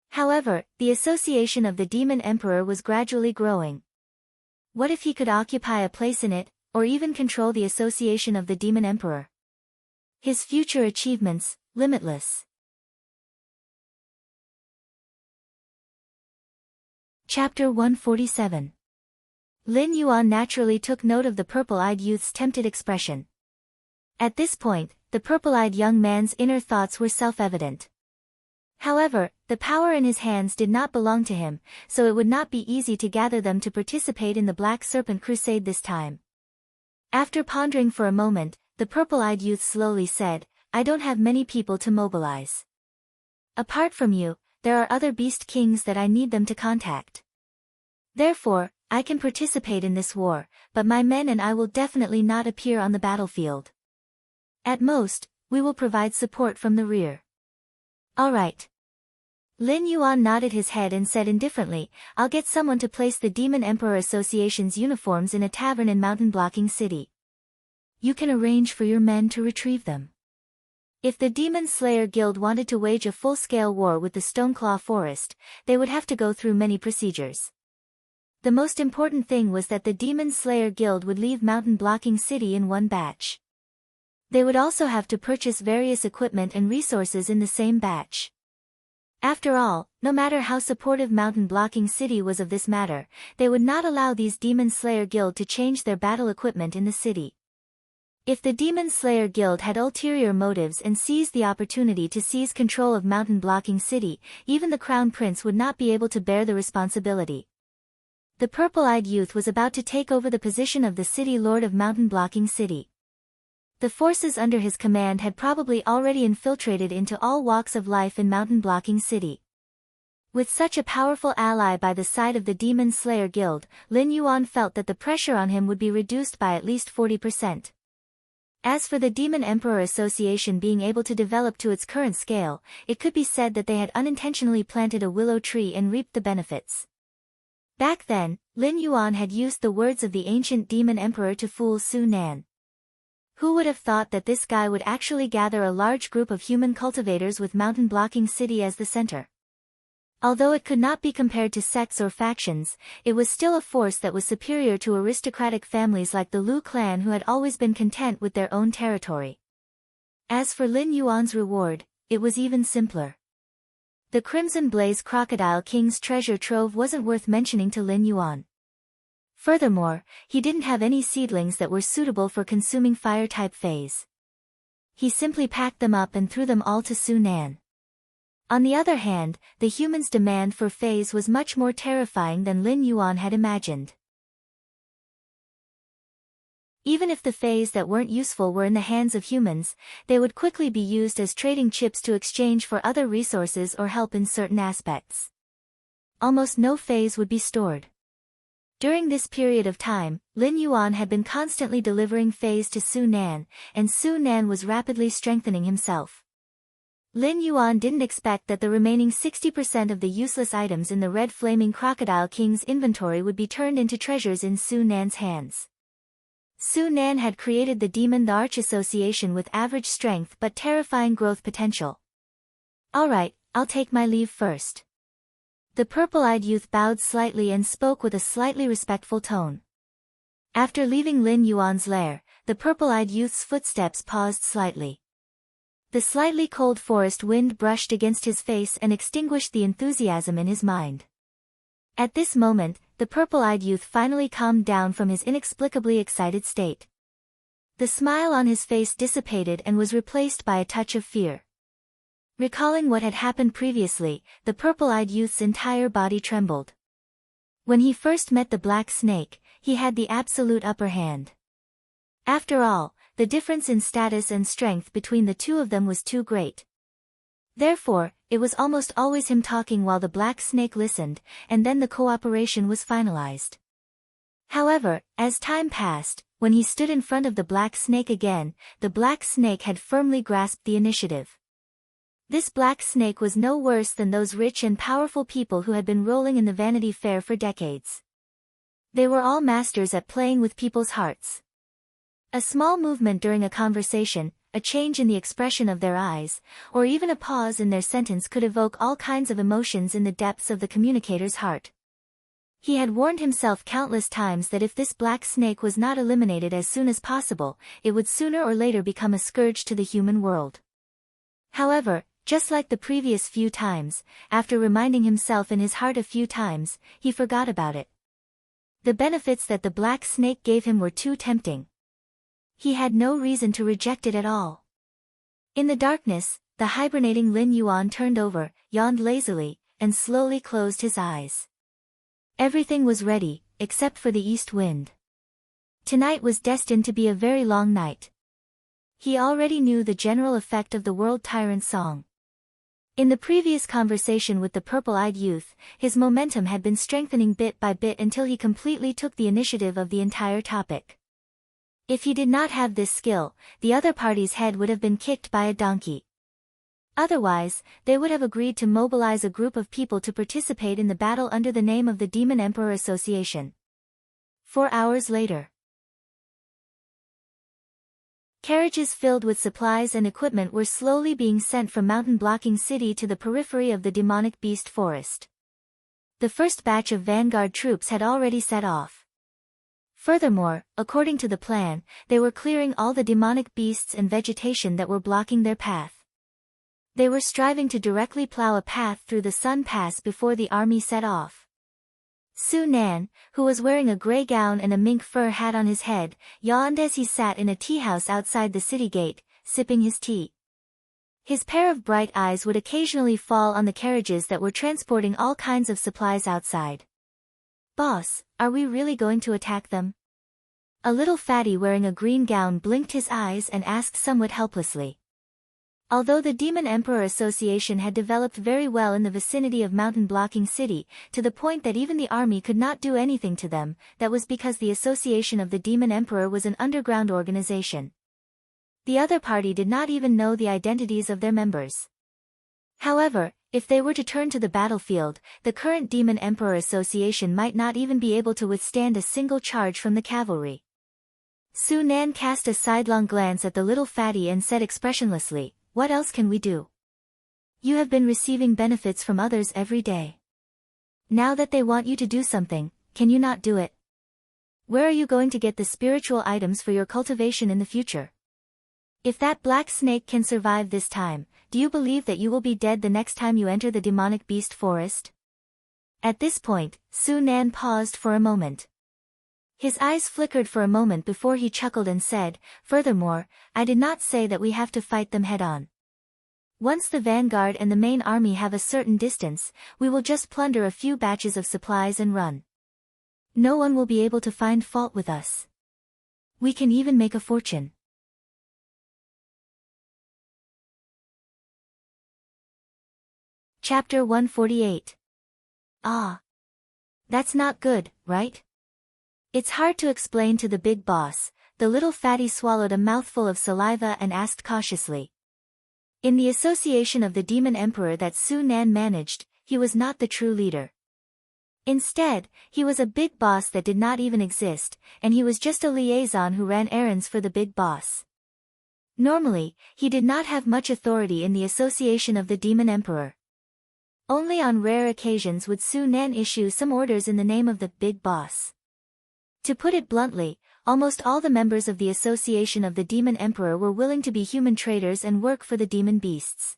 However, the Association of the Demon Emperor was gradually growing. What if he could occupy a place in it, or even control the Association of the Demon Emperor? His future achievements, limitless. Chapter 147. Lin Yuan naturally took note of the purple-eyed youth's tempted expression. At this point, the purple-eyed young man's inner thoughts were self-evident. However, the power in his hands did not belong to him, so it would not be easy to gather them to participate in the Black Serpent Crusade this time. After pondering for a moment, the purple-eyed youth slowly said, "I don't have many people to mobilize. Apart from you, there are other beast kings that I need them to contact. Therefore, I can participate in this war, but my men and I will definitely not appear on the battlefield. At most, we will provide support from the rear." "All right." Lin Yuan nodded his head and said indifferently, "I'll get someone to place the Demon Emperor Association's uniforms in a tavern in Mountain Blocking City. You can arrange for your men to retrieve them. If the Demon Slayer Guild wanted to wage a full-scale war with the Stoneclaw Forest, they would have to go through many procedures. The most important thing was that the Demon Slayer Guild would leave Mountain Blocking City in one batch. They would also have to purchase various equipment and resources in the same batch. After all, no matter how supportive Mountain Blocking City was of this matter, they would not allow these Demon Slayer Guild to change their battle equipment in the city. If the Demon Slayer Guild had ulterior motives and seized the opportunity to seize control of Mountain Blocking City, even the Crown Prince would not be able to bear the responsibility. The purple-eyed youth was about to take over the position of the city lord of Mountain Blocking City. The forces under his command had probably already infiltrated into all walks of life in Mountain Blocking City. With such a powerful ally by the side of the Demon Slayer Guild, Lin Yuan felt that the pressure on him would be reduced by at least 40%. As for the Demon Emperor Association being able to develop to its current scale, it could be said that they had unintentionally planted a willow tree and reaped the benefits. Back then, Lin Yuan had used the words of the ancient Demon Emperor to fool Su Nan. Who would have thought that this guy would actually gather a large group of human cultivators with Mountain Blocking City as the center? Although it could not be compared to sects or factions, it was still a force that was superior to aristocratic families like the Lu clan who had always been content with their own territory. As for Lin Yuan's reward, it was even simpler. The Crimson Blaze Crocodile King's treasure trove wasn't worth mentioning to Lin Yuan. Furthermore, he didn't have any seedlings that were suitable for consuming fire-type phase. He simply packed them up and threw them all to Su Nan. On the other hand, the humans' demand for phase was much more terrifying than Lin Yuan had imagined. Even if the phase that weren't useful were in the hands of humans, they would quickly be used as trading chips to exchange for other resources or help in certain aspects. Almost no phase would be stored. During this period of time, Lin Yuan had been constantly delivering phase to Su Nan, and Su Nan was rapidly strengthening himself. Lin Yuan didn't expect that the remaining 60% of the useless items in the Red Flaming Crocodile King's inventory would be turned into treasures in Su Nan's hands. Su Nan had created the Demon the Arch Association with average strength but terrifying growth potential. Alright, I'll take my leave first. The purple-eyed youth bowed slightly and spoke with a slightly respectful tone. After leaving Lin Yuan's lair, the purple-eyed youth's footsteps paused slightly. The slightly cold forest wind brushed against his face and extinguished the enthusiasm in his mind. At this moment, the purple-eyed youth finally calmed down from his inexplicably excited state. The smile on his face dissipated and was replaced by a touch of fear. Recalling what had happened previously, the purple-eyed youth's entire body trembled. When he first met the black snake, he had the absolute upper hand. After all, the difference in status and strength between the two of them was too great. Therefore, it was almost always him talking while the black snake listened, and then the cooperation was finalized. However, as time passed, when he stood in front of the black snake again, the black snake had firmly grasped the initiative. This black snake was no worse than those rich and powerful people who had been rolling in the Vanity Fair for decades. They were all masters at playing with people's hearts. A small movement during a conversation, a change in the expression of their eyes, or even a pause in their sentence could evoke all kinds of emotions in the depths of the communicator's heart. He had warned himself countless times that if this black snake was not eliminated as soon as possible, it would sooner or later become a scourge to the human world. However, just like the previous few times, after reminding himself in his heart a few times, he forgot about it. The benefits that the black snake gave him were too tempting. He had no reason to reject it at all. In the darkness, the hibernating Lin Yuan turned over, yawned lazily, and slowly closed his eyes. Everything was ready, except for the east wind. Tonight was destined to be a very long night. He already knew the general effect of the World Tyrant song. In the previous conversation with the purple-eyed youth, his momentum had been strengthening bit by bit until he completely took the initiative of the entire topic. If he did not have this skill, the other party's head would have been kicked by a donkey. Otherwise, they would have agreed to mobilize a group of people to participate in the battle under the name of the Demon Emperor Association. 4 hours later. Carriages filled with supplies and equipment were slowly being sent from mountain-blocking city to the periphery of the demonic beast forest. The first batch of vanguard troops had already set off. Furthermore, according to the plan, they were clearing all the demonic beasts and vegetation that were blocking their path. They were striving to directly plow a path through the Sun Pass before the army set off. Su Nan, who was wearing a gray gown and a mink fur hat on his head, yawned as he sat in a tea house outside the city gate, sipping his tea. His pair of bright eyes would occasionally fall on the carriages that were transporting all kinds of supplies outside. "Boss, are we really going to attack them?" A little fatty wearing a green gown blinked his eyes and asked somewhat helplessly. Although the Demon Emperor Association had developed very well in the vicinity of mountain-blocking city, to the point that even the army could not do anything to them, that was because the Association of the Demon Emperor was an underground organization. The other party did not even know the identities of their members. However, if they were to turn to the battlefield, the current Demon Emperor Association might not even be able to withstand a single charge from the cavalry. Su Nan cast a sidelong glance at the little fatty and said expressionlessly, "What else can we do? You have been receiving benefits from others every day. Now that they want you to do something, can you not do it? Where are you going to get the spiritual items for your cultivation in the future? If that black snake can survive this time, do you believe that you will be dead the next time you enter the demonic beast forest?" At this point, Su Nan paused for a moment. His eyes flickered for a moment before he chuckled and said, "Furthermore, I did not say that we have to fight them head-on. Once the vanguard and the main army have a certain distance, we will just plunder a few batches of supplies and run. No one will be able to find fault with us. We can even make a fortune." Chapter 148. Ah. That's not good, right? It's hard to explain to the big boss. The little fatty swallowed a mouthful of saliva and asked cautiously. In the association of the Demon Emperor that Su Nan managed, he was not the true leader. Instead, he was a big boss that did not even exist, and he was just a liaison who ran errands for the big boss. Normally, he did not have much authority in the association of the Demon Emperor. Only on rare occasions would Su Nan issue some orders in the name of the big boss. To put it bluntly, almost all the members of the Association of the Demon Emperor were willing to be human traders and work for the demon beasts.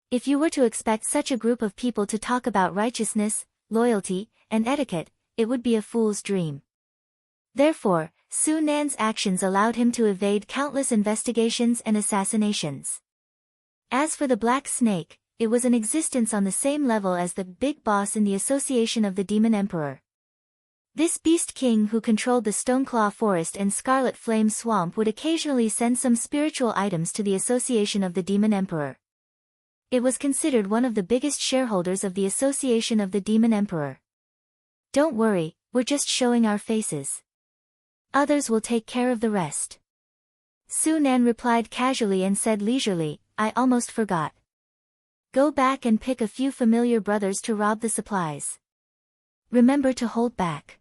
If you were to expect such a group of people to talk about righteousness, loyalty, and etiquette, it would be a fool's dream. Therefore, Su Nan's actions allowed him to evade countless investigations and assassinations. As for the Black Snake, it was in existence on the same level as the big boss in the Association of the Demon Emperor. This beast king who controlled the Stoneclaw Forest and Scarlet Flame Swamp would occasionally send some spiritual items to the Association of the Demon Emperor. It was considered one of the biggest shareholders of the Association of the Demon Emperor. "Don't worry, we're just showing our faces. Others will take care of the rest." Su Nan replied casually and said leisurely, "I almost forgot. Go back and pick a few familiar brothers to rob the supplies. Remember to hold back.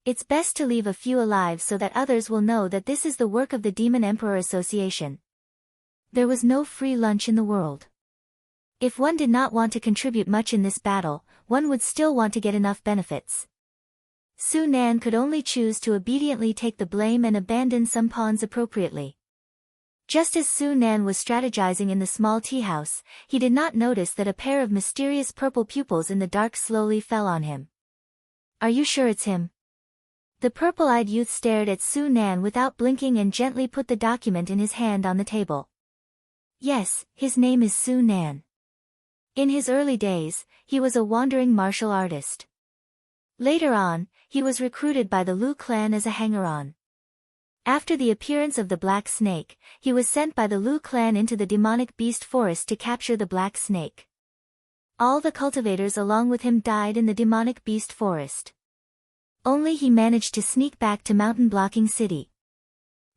It's best to leave a few alive so that others will know that this is the work of the Demon Emperor Association." There was no free lunch in the world. If one did not want to contribute much in this battle, one would still want to get enough benefits. Su Nan could only choose to obediently take the blame and abandon some pawns appropriately. Just as Su Nan was strategizing in the small tea house, he did not notice that a pair of mysterious purple pupils in the dark slowly fell on him. "Are you sure it's him?" The purple-eyed youth stared at Su Nan without blinking and gently put the document in his hand on the table. "Yes, his name is Su Nan. In his early days, he was a wandering martial artist. Later on, he was recruited by the Lu clan as a hanger-on. After the appearance of the Black Snake, he was sent by the Lu clan into the demonic beast forest to capture the Black Snake. All the cultivators along with him died in the demonic beast forest. Only he managed to sneak back to mountain-blocking city.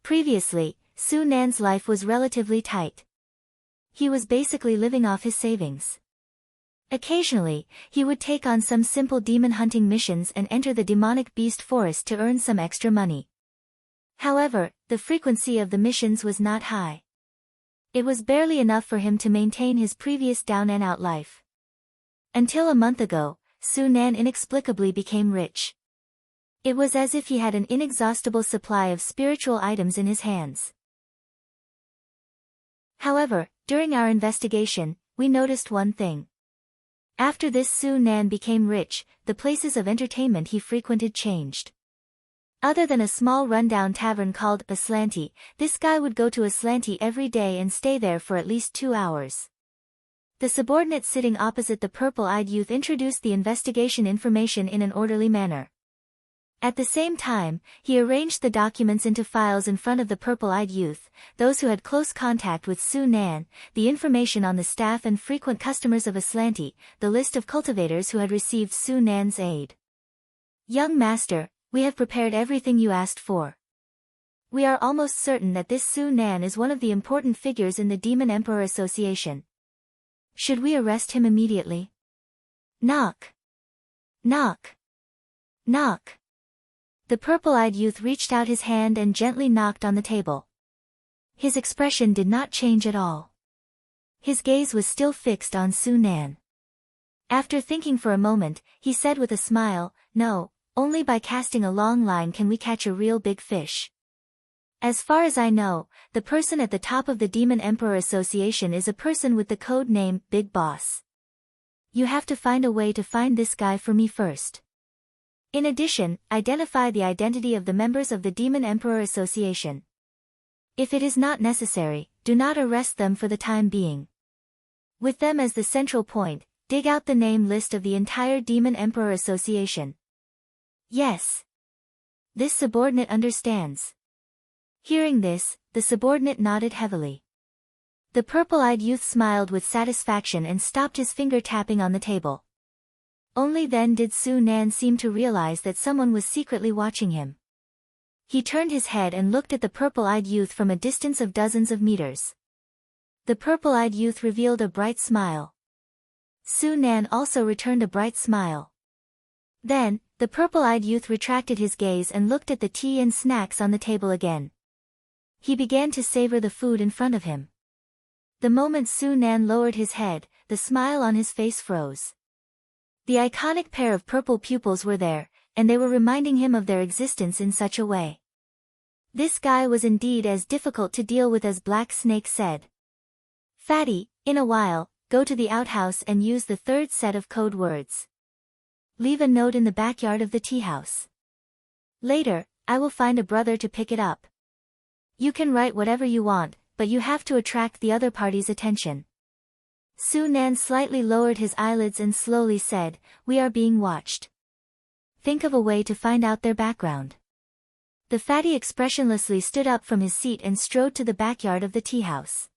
Previously, Su Nan's life was relatively tight. He was basically living off his savings. Occasionally, he would take on some simple demon hunting missions and enter the demonic beast forest to earn some extra money. However, the frequency of the missions was not high. It was barely enough for him to maintain his previous down-and-out life. Until a month ago, Su Nan inexplicably became rich. It was as if he had an inexhaustible supply of spiritual items in his hands. However, during our investigation, we noticed one thing. After this Su Nan became rich, the places of entertainment he frequented changed. Other than a small rundown tavern called a slanty, this guy would go to a slanty every day and stay there for at least 2 hours. The subordinate sitting opposite the purple-eyed youth introduced the investigation information in an orderly manner. At the same time, he arranged the documents into files in front of the purple-eyed youth, those who had close contact with Su Nan, the information on the staff and frequent customers of Aslanti, the list of cultivators who had received Su Nan's aid. Young master, we have prepared everything you asked for. We are almost certain that this Su Nan is one of the important figures in the Demon Emperor Association. Should we arrest him immediately? Knock. Knock. Knock. The purple-eyed youth reached out his hand and gently knocked on the table. His expression did not change at all. His gaze was still fixed on Su Nan. After thinking for a moment, he said with a smile, "No, only by casting a long line can we catch a real big fish. As far as I know, the person at the top of the Demon Emperor Association is a person with the code name Big Boss. You have to find a way to find this guy for me first. In addition, identify the identity of the members of the Demon Emperor Association. If it is not necessary, do not arrest them for the time being. With them as the central point, dig out the name list of the entire Demon Emperor Association." "Yes. This subordinate understands." Hearing this, the subordinate nodded heavily. The purple-eyed youth smiled with satisfaction and stopped his finger tapping on the table. Only then did Su Nan seem to realize that someone was secretly watching him. He turned his head and looked at the purple-eyed youth from a distance of dozens of meters. The purple-eyed youth revealed a bright smile. Su Nan also returned a bright smile. Then, the purple-eyed youth retracted his gaze and looked at the tea and snacks on the table again. He began to savor the food in front of him. The moment Su Nan lowered his head, the smile on his face froze. The iconic pair of purple pupils were there, and they were reminding him of their existence in such a way. This guy was indeed as difficult to deal with as Black Snake said. "Fatty, in a while, go to the outhouse and use the third set of code words. Leave a note in the backyard of the tea house. Later, I will find a brother to pick it up. You can write whatever you want, but you have to attract the other party's attention." Su Nan slightly lowered his eyelids and slowly said, "We are being watched. Think of a way to find out their background." The fatty expressionlessly stood up from his seat and strode to the backyard of the tea house.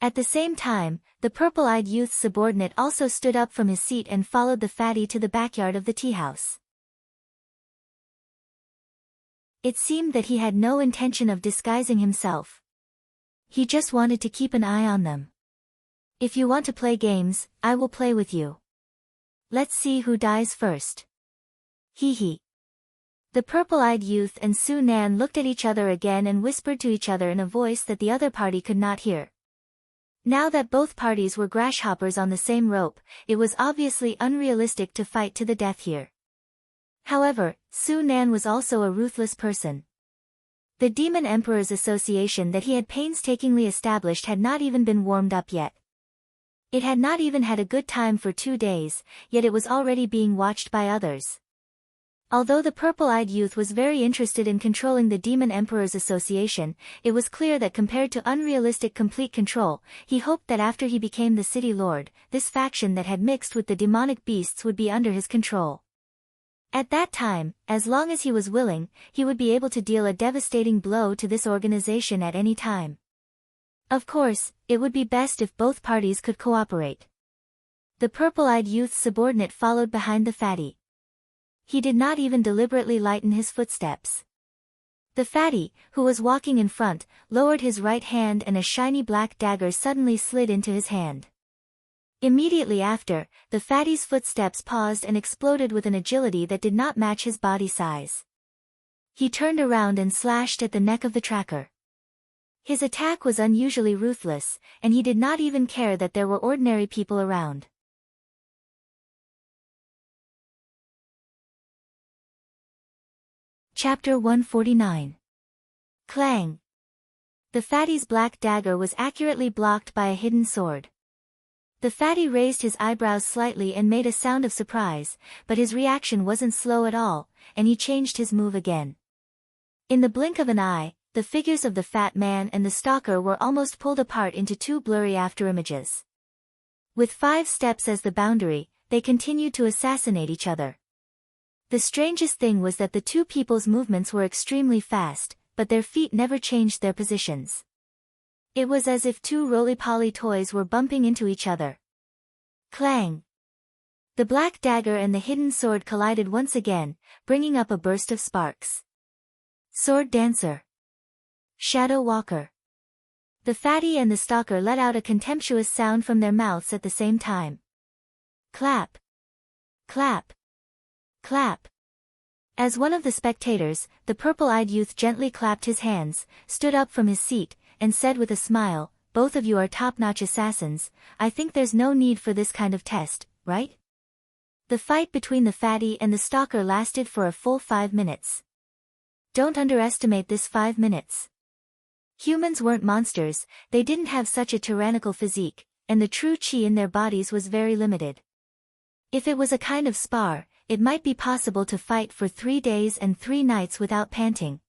At the same time, the purple-eyed youth's subordinate also stood up from his seat and followed the fatty to the backyard of the tea house. It seemed that he had no intention of disguising himself. He just wanted to keep an eye on them. "If you want to play games, I will play with you. Let's see who dies first. Hee hee." The purple-eyed youth and Su Nan looked at each other again and whispered to each other in a voice that the other party could not hear. Now that both parties were grasshoppers on the same rope, it was obviously unrealistic to fight to the death here. However, Su Nan was also a ruthless person. The Demon Emperor's Association that he had painstakingly established had not even been warmed up yet. It had not even had a good time for 2 days, yet it was already being watched by others. Although the purple-eyed youth was very interested in controlling the Demon Emperor's Association, it was clear that compared to unrealistic complete control, he hoped that after he became the city lord, this faction that had mixed with the demonic beasts would be under his control. At that time, as long as he was willing, he would be able to deal a devastating blow to this organization at any time. Of course, it would be best if both parties could cooperate. The purple-eyed youth's subordinate followed behind the fatty. He did not even deliberately lighten his footsteps. The fatty, who was walking in front, lowered his right hand and a shiny black dagger suddenly slid into his hand. Immediately after, the fatty's footsteps paused and exploded with an agility that did not match his body size. He turned around and slashed at the neck of the tracker. His attack was unusually ruthless, and he did not even care that there were ordinary people around. Chapter 149. Clang. The fatty's black dagger was accurately blocked by a hidden sword. The fatty raised his eyebrows slightly and made a sound of surprise, but his reaction wasn't slow at all, and he changed his move again. In the blink of an eye, the figures of the fat man and the stalker were almost pulled apart into two blurry afterimages. With 5 steps as the boundary, they continued to assassinate each other. The strangest thing was that the two people's movements were extremely fast, but their feet never changed their positions. It was as if two roly-poly toys were bumping into each other. Clang! The black dagger and the hidden sword collided once again, bringing up a burst of sparks. Sword dancer. Shadow walker. The fatty and the stalker let out a contemptuous sound from their mouths at the same time. Clap. Clap. Clap. As one of the spectators, the purple-eyed youth gently clapped his hands, stood up from his seat, and said with a smile, "Both of you are top-notch assassins. I think there's no need for this kind of test, right?" The fight between the fatty and the stalker lasted for a full 5 minutes. Don't underestimate this 5 minutes. Humans weren't monsters, they didn't have such a tyrannical physique, and the true chi in their bodies was very limited. If it was a kind of spar, it might be possible to fight for 3 days and 3 nights without panting.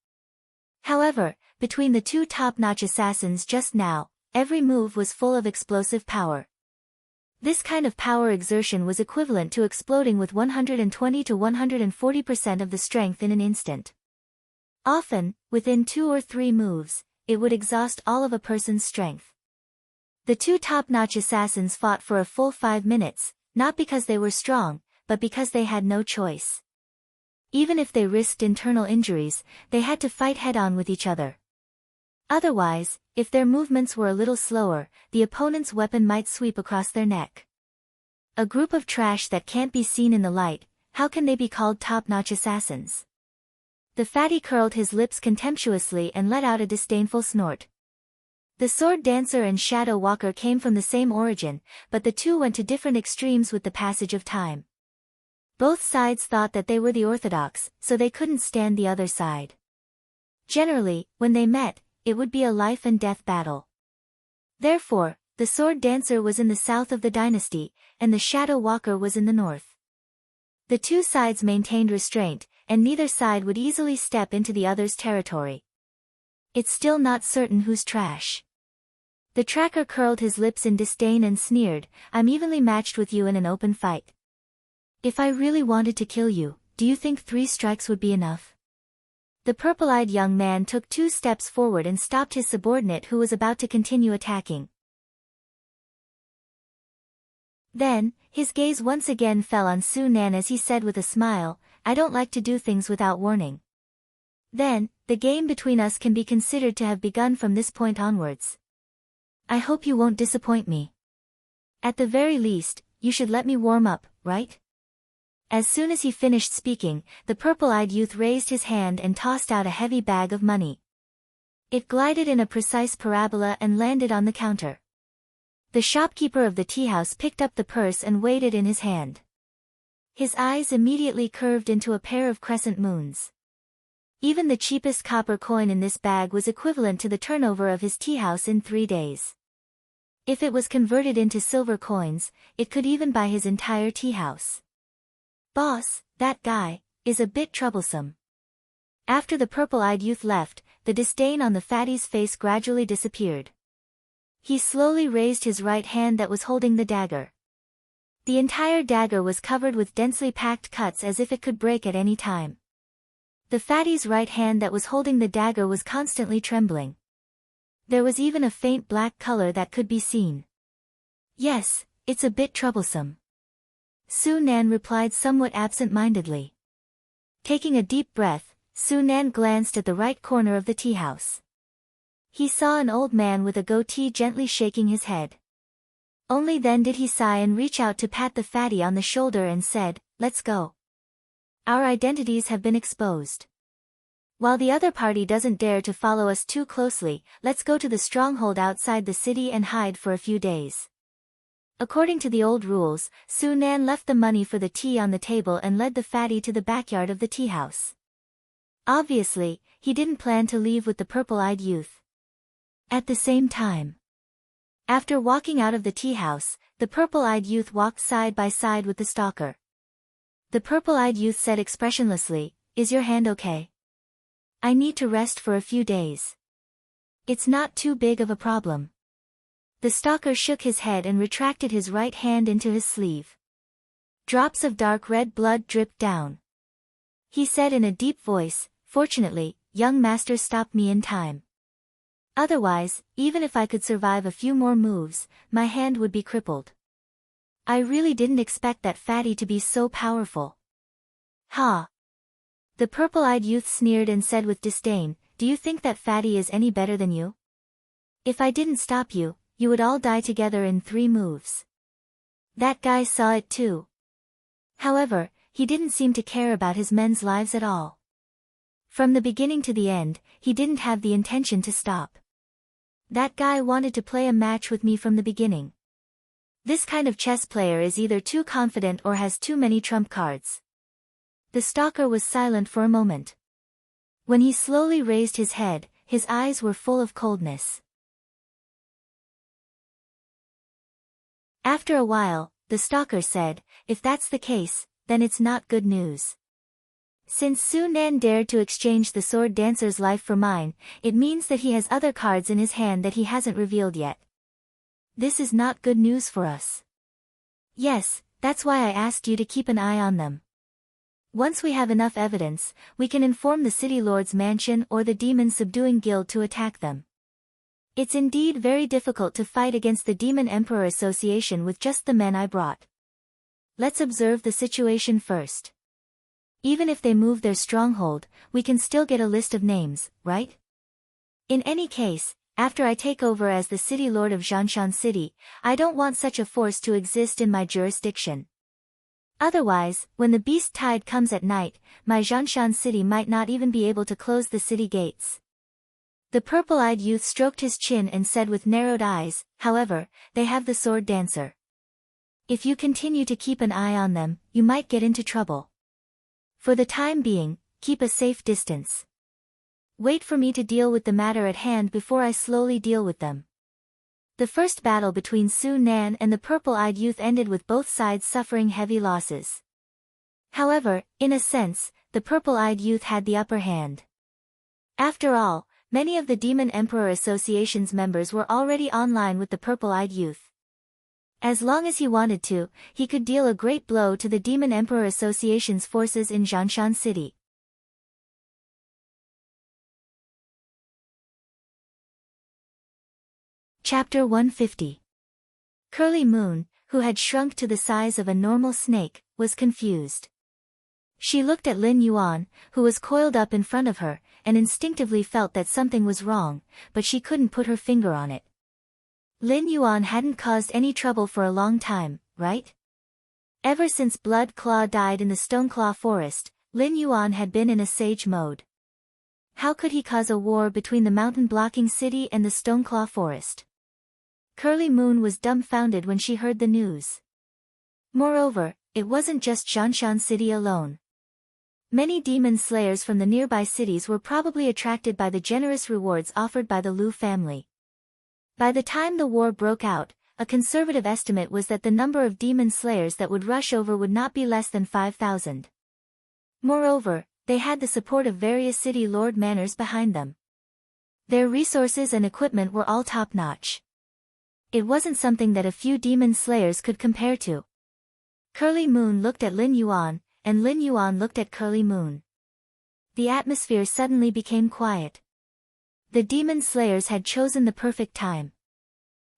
However, between the two top-notch assassins just now, every move was full of explosive power. This kind of power exertion was equivalent to exploding with 120 to 140% of the strength in an instant. Often, within 2 or 3 moves, it would exhaust all of a person's strength. The two top-notch assassins fought for a full 5 minutes, not because they were strong, but because they had no choice. Even if they risked internal injuries, they had to fight head-on with each other. Otherwise, if their movements were a little slower, the opponent's weapon might sweep across their neck. A group of trash that can't be seen in the light, how can they be called top-notch assassins? The fatty curled his lips contemptuously and let out a disdainful snort. The sword dancer and shadow walker came from the same origin, but the two went to different extremes with the passage of time. Both sides thought that they were the orthodox, so they couldn't stand the other side. Generally, when they met, it would be a life-and-death battle. Therefore, the sword dancer was in the south of the dynasty, and the shadow walker was in the north. The two sides maintained restraint, and neither side would easily step into the other's territory. It's still not certain who's trash. The tracker curled his lips in disdain and sneered, "I'm evenly matched with you in an open fight. If I really wanted to kill you, do you think 3 strikes would be enough?" The purple-eyed young man took 2 steps forward and stopped his subordinate who was about to continue attacking. Then, his gaze once again fell on Su Nan as he said with a smile, "I don't like to do things without warning." Then, the game between us can be considered to have begun from this point onwards. I hope you won't disappoint me. At the very least, you should let me warm up, right? As soon as he finished speaking, the purple-eyed youth raised his hand and tossed out a heavy bag of money. It glided in a precise parabola and landed on the counter. The shopkeeper of the tea-house picked up the purse and weighed it in his hand. His eyes immediately curved into a pair of crescent moons. Even the cheapest copper coin in this bag was equivalent to the turnover of his tea-house in 3 days. If it was converted into silver coins, it could even buy his entire tea-house. "Boss, that guy is a bit troublesome." After the purple-eyed youth left, the disdain on the fatty's face gradually disappeared. He slowly raised his right hand that was holding the dagger. The entire dagger was covered with densely packed cuts as if it could break at any time. The fatty's right hand that was holding the dagger was constantly trembling. There was even a faint black color that could be seen. "Yes, it's a bit troublesome," Su Nan replied somewhat absent-mindedly. Taking a deep breath, Su Nan glanced at the right corner of the tea-house. He saw an old man with a goatee gently shaking his head. Only then did he sigh and reach out to pat the fatty on the shoulder and said, "Let's go. Our identities have been exposed." While the other party doesn't dare to follow us too closely, let's go to the stronghold outside the city and hide for a few days. According to the old rules, Su Nan left the money for the tea on the table and led the fatty to the backyard of the tea house. Obviously, he didn't plan to leave with the purple-eyed youth. At the same time, after walking out of the tea house, the purple-eyed youth walked side by side with the stalker. The purple-eyed youth said expressionlessly, "Is your hand okay? I need to rest for a few days. It's not too big of a problem." The stalker shook his head and retracted his right hand into his sleeve. Drops of dark red blood dripped down. He said in a deep voice, "Fortunately, young master stopped me in time. Otherwise, even if I could survive a few more moves, my hand would be crippled. I really didn't expect that fatty to be so powerful." "Ha!" The purple-eyed youth sneered and said with disdain, "Do you think that fatty is any better than you? If I didn't stop you, you would all die together in 3 moves. That guy saw it too. However, he didn't seem to care about his men's lives at all. From the beginning to the end, he didn't have the intention to stop. That guy wanted to play a match with me from the beginning. This kind of chess player is either too confident or has too many trump cards." The stalker was silent for a moment. When he slowly raised his head, his eyes were full of coldness. After a while, the stalker said, "If that's the case, then it's not good news. Since Su Nan dared to exchange the sword dancer's life for mine, it means that he has other cards in his hand that he hasn't revealed yet. This is not good news for us. Yes, that's why I asked you to keep an eye on them. Once we have enough evidence, we can inform the City Lord's mansion or the Demon Subduing Guild to attack them. It's indeed very difficult to fight against the Demon Emperor Association with just the men I brought. Let's observe the situation first. Even if they move their stronghold, we can still get a list of names, right? In any case, after I take over as the City Lord of Zhanshan City, I don't want such a force to exist in my jurisdiction. Otherwise, when the beast tide comes at night, my Zhanshan City might not even be able to close the city gates." The purple-eyed youth stroked his chin and said with narrowed eyes, "However, they have the sword dancer. If you continue to keep an eye on them, you might get into trouble. For the time being, keep a safe distance. Wait for me to deal with the matter at hand before I slowly deal with them." The first battle between Su Nan and the purple-eyed youth ended with both sides suffering heavy losses. However, in a sense, the purple-eyed youth had the upper hand. After all, many of the Demon Emperor Association's members were already online with the purple-eyed youth. As long as he wanted to, he could deal a great blow to the Demon Emperor Association's forces in Zhanshan City. Chapter 150. Curly Moon, who had shrunk to the size of a normal snake, was confused. She looked at Lin Yuan, who was coiled up in front of her, and instinctively felt that something was wrong, but she couldn't put her finger on it. Lin Yuan hadn't caused any trouble for a long time, right? Ever since Blood Claw died in the Stoneclaw Forest, Lin Yuan had been in a sage mode. How could he cause a war between the mountain-blocking city and the Stoneclaw Forest? Curly Moon was dumbfounded when she heard the news. Moreover, it wasn't just Zhanshan City alone. Many demon slayers from the nearby cities were probably attracted by the generous rewards offered by the Liu family. By the time the war broke out, a conservative estimate was that the number of demon slayers that would rush over would not be less than 5,000. Moreover, they had the support of various city lord manors behind them. Their resources and equipment were all top-notch. It wasn't something that a few demon slayers could compare to. Curly Moon looked at Lin Yuan, and Lin Yuan looked at Curly Moon. The atmosphere suddenly became quiet. The demon slayers had chosen the perfect time.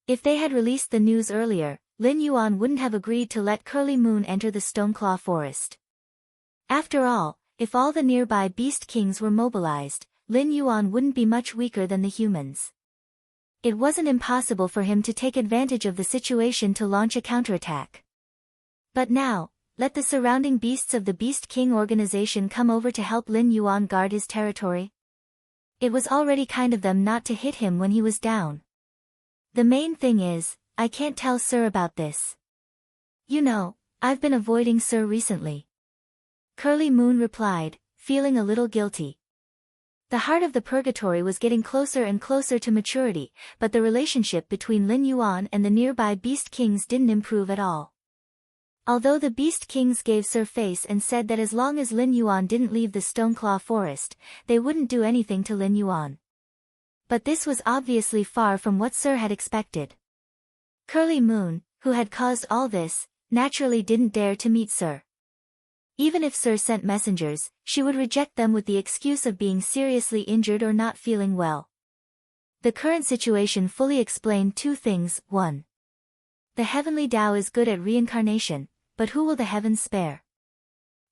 If they had released the news earlier, Lin Yuan wouldn't have agreed to let Curly Moon enter the Stoneclaw Forest. After all, if all the nearby beast kings were mobilized, Lin Yuan wouldn't be much weaker than the humans. It wasn't impossible for him to take advantage of the situation to launch a counterattack. But now, let the surrounding beasts of the Beast King organization come over to help Lin Yuan guard his territory? It was already kind of them not to hit him when he was down. The main thing is, I can't tell Sir about this. You know, I've been avoiding Sir recently. Curly Moon replied, feeling a little guilty. The heart of the purgatory was getting closer and closer to maturity, but the relationship between Lin Yuan and the nearby Beast Kings didn't improve at all. Although the Beast Kings gave Sir face and said that as long as Lin Yuan didn't leave the Stoneclaw Forest, they wouldn't do anything to Lin Yuan. But this was obviously far from what Sir had expected. Curly Moon, who had caused all this, naturally didn't dare to meet Sir. Even if Sir sent messengers, she would reject them with the excuse of being seriously injured or not feeling well. The current situation fully explained two things. 1. The heavenly Tao is good at reincarnation, but who will the heavens spare?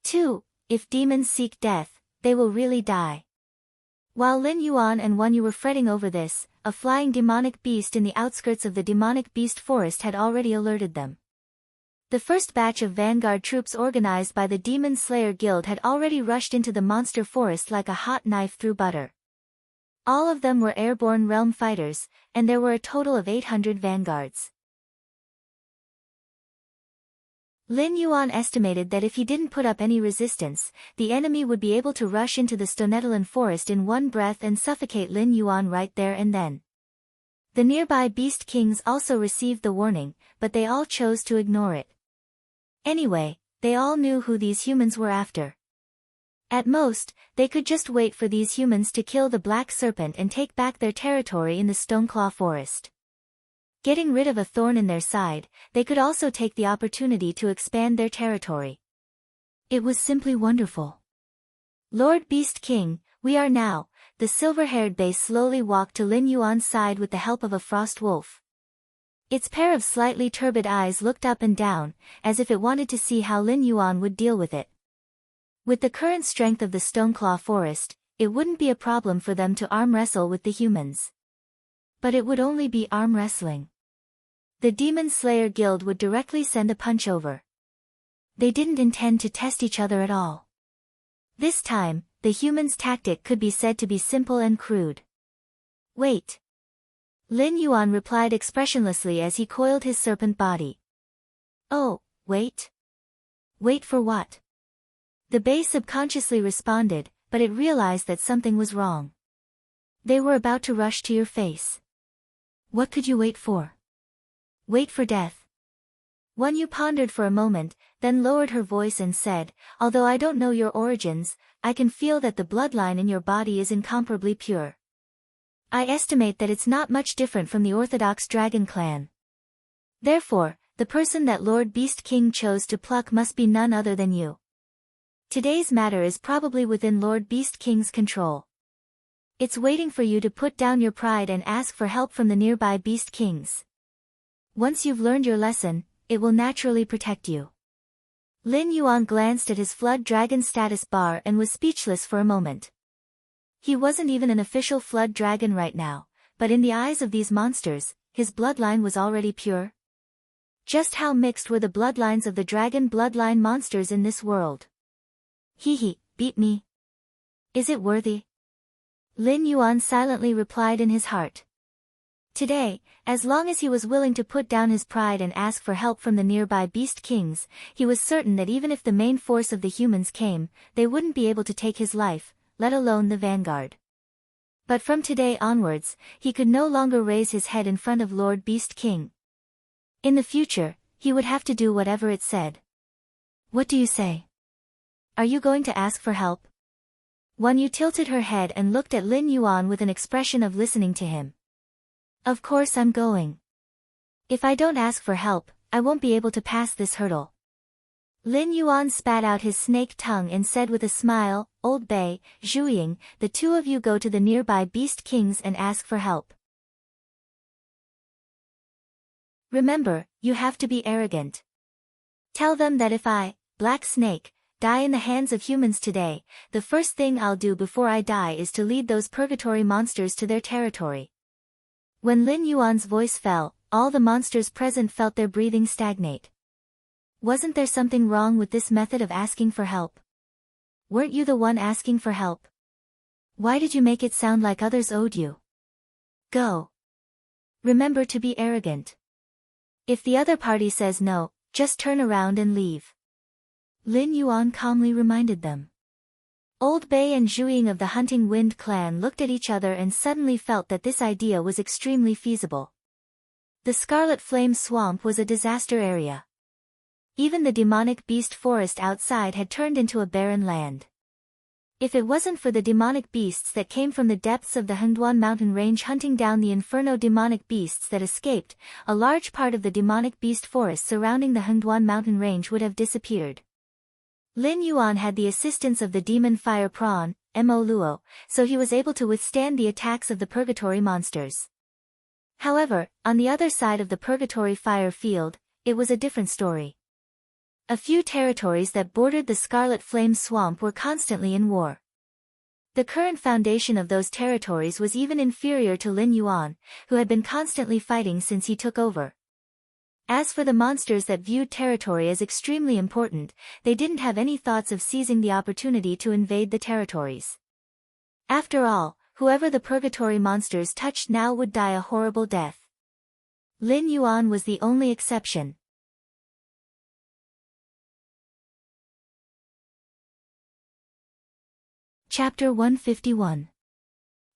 2. If demons seek death, they will really die. While Lin Yuan and Wan Yu were fretting over this, a flying demonic beast in the outskirts of the demonic beast forest had already alerted them. The first batch of vanguard troops organized by the Demon Slayer Guild had already rushed into the monster forest like a hot knife through butter. All of them were airborne realm fighters, and there were a total of 800 vanguards. Lin Yuan estimated that if he didn't put up any resistance, the enemy would be able to rush into the Stonetalan forest in one breath and suffocate Lin Yuan right there and then. The nearby Beast Kings also received the warning, but they all chose to ignore it. Anyway, they all knew who these humans were after. At most, they could just wait for these humans to kill the Black Serpent and take back their territory in the Stoneclaw Forest. Getting rid of a thorn in their side, they could also take the opportunity to expand their territory. It was simply wonderful. Lord Beast King, we are now. The silver-haired base slowly walked to Lin Yuan's side with the help of a frost wolf. Its pair of slightly turbid eyes looked up and down, as if it wanted to see how Lin Yuan would deal with it. With the current strength of the Stoneclaw Forest, it wouldn't be a problem for them to arm wrestle with the humans. But it would only be arm wrestling. The Demon Slayer Guild would directly send a punch over. They didn't intend to test each other at all. This time, the humans' tactic could be said to be simple and crude. Wait. Lin Yuan replied expressionlessly as he coiled his serpent body. Oh, wait? Wait for what? The base subconsciously responded, but it realized that something was wrong. They were about to rush to your face. What could you wait for? Wait for death. Wan Yu pondered for a moment, then lowered her voice and said, although I don't know your origins, I can feel that the bloodline in your body is incomparably pure. I estimate that it's not much different from the Orthodox Dragon Clan. Therefore, the person that Lord Beast King chose to pluck must be none other than you. Today's matter is probably within Lord Beast King's control. It's waiting for you to put down your pride and ask for help from the nearby Beast Kings. Once you've learned your lesson, it will naturally protect you. Lin Yuan glanced at his Flood Dragon status bar and was speechless for a moment. He wasn't even an official Flood Dragon right now, but in the eyes of these monsters, his bloodline was already pure. Just how mixed were the bloodlines of the dragon bloodline monsters in this world? Beat me. Is it worthy? Lin Yuan silently replied in his heart. Today, as long as he was willing to put down his pride and ask for help from the nearby Beast Kings, he was certain that even if the main force of the humans came, they wouldn't be able to take his life, let alone the vanguard. But from today onwards, he could no longer raise his head in front of Lord Beast King. In the future, he would have to do whatever it said. What do you say? Are you going to ask for help? Wan Yu tilted her head and looked at Lin Yuan with an expression of listening to him. Of course I'm going. If I don't ask for help, I won't be able to pass this hurdle. Lin Yuan spat out his snake tongue and said with a smile, Old Bei, Zhuiying, the two of you go to the nearby Beast Kings and ask for help. Remember, you have to be arrogant. Tell them that if I, Black Snake, die in the hands of humans today, the first thing I'll do before I die is to lead those purgatory monsters to their territory. When Lin Yuan's voice fell, all the monsters present felt their breathing stagnate. Wasn't there something wrong with this method of asking for help? Weren't you the one asking for help? Why did you make it sound like others owed you? Go. Remember to be arrogant. If the other party says no, just turn around and leave. Lin Yuan calmly reminded them. Old Bei and Zhuiying of the Hunting Wind clan looked at each other and suddenly felt that this idea was extremely feasible. The Scarlet Flame Swamp was a disaster area. Even the demonic beast forest outside had turned into a barren land. If it wasn't for the demonic beasts that came from the depths of the Hengduan mountain range hunting down the inferno demonic beasts that escaped, a large part of the demonic beast forest surrounding the Hengduan mountain range would have disappeared. Lin Yuan had the assistance of the demon fire prawn, Mo Luo, so he was able to withstand the attacks of the purgatory monsters. However, on the other side of the purgatory fire field, it was a different story. A few territories that bordered the Scarlet Flame Swamp were constantly in war. The current foundation of those territories was even inferior to Lin Yuan, who had been constantly fighting since he took over. As for the monsters that viewed territory as extremely important, they didn't have any thoughts of seizing the opportunity to invade the territories. After all, whoever the purgatory monsters touched now would die a horrible death. Lin Yuan was the only exception. Chapter 151.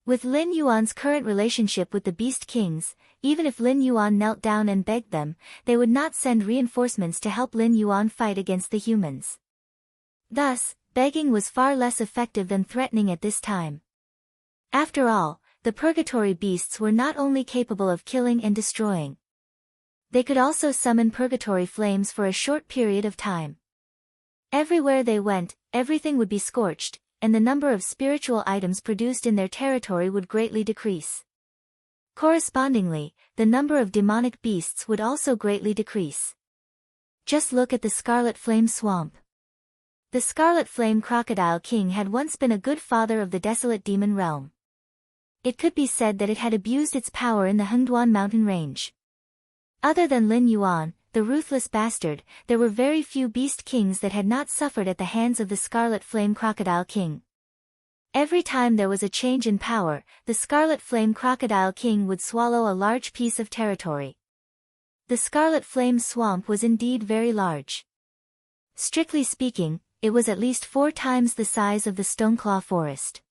With Lin Yuan's current relationship with the Beast Kings, even if Lin Yuan knelt down and begged them, they would not send reinforcements to help Lin Yuan fight against the humans. Thus, begging was far less effective than threatening at this time. After all, the purgatory beasts were not only capable of killing and destroying. They could also summon purgatory flames for a short period of time. Everywhere they went, everything would be scorched, and the number of spiritual items produced in their territory would greatly decrease. Correspondingly, the number of demonic beasts would also greatly decrease. Just look at the Scarlet Flame Swamp. The Scarlet Flame Crocodile King had once been a good father of the desolate demon realm. It could be said that it had abused its power in the Hengduan mountain range. Other than Lin Yuan, the ruthless bastard, there were very few beast kings that had not suffered at the hands of the Scarlet Flame Crocodile King. Every time there was a change in power, the Scarlet Flame Crocodile King would swallow a large piece of territory. The Scarlet Flame Swamp was indeed very large. Strictly speaking, it was at least 4 times the size of the Stoneclaw Forest.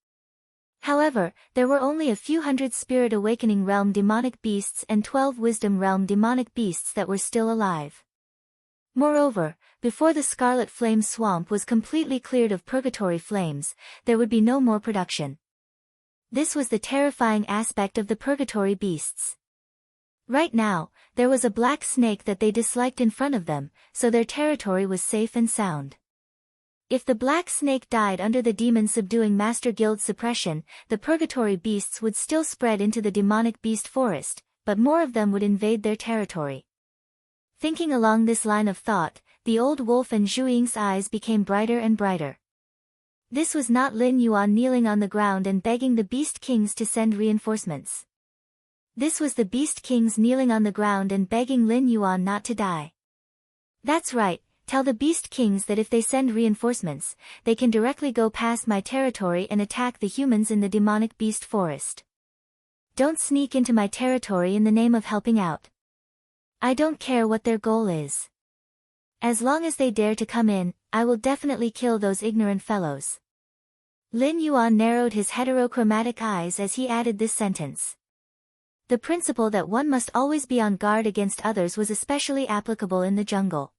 However, there were only a few hundred Spirit Awakening Realm demonic beasts and 12 Wisdom Realm demonic beasts that were still alive. Moreover, before the Scarlet Flame Swamp was completely cleared of purgatory flames, there would be no more production. This was the terrifying aspect of the purgatory beasts. Right now, there was a black snake that they disliked in front of them, so their territory was safe and sound. If the black snake died under the demon subduing Master Guild suppression, the purgatory beasts would still spread into the demonic beast forest, but more of them would invade their territory. Thinking along this line of thought, the old wolf and Zhuiying's eyes became brighter and brighter. This was not Lin Yuan kneeling on the ground and begging the beast kings to send reinforcements. This was the beast kings kneeling on the ground and begging Lin Yuan not to die. That's right. Tell the beast kings that if they send reinforcements, they can directly go past my territory and attack the humans in the demonic beast forest. Don't sneak into my territory in the name of helping out. I don't care what their goal is. As long as they dare to come in, I will definitely kill those ignorant fellows. Lin Yuan narrowed his heterochromatic eyes as he added this sentence. The principle that one must always be on guard against others was especially applicable in the jungle.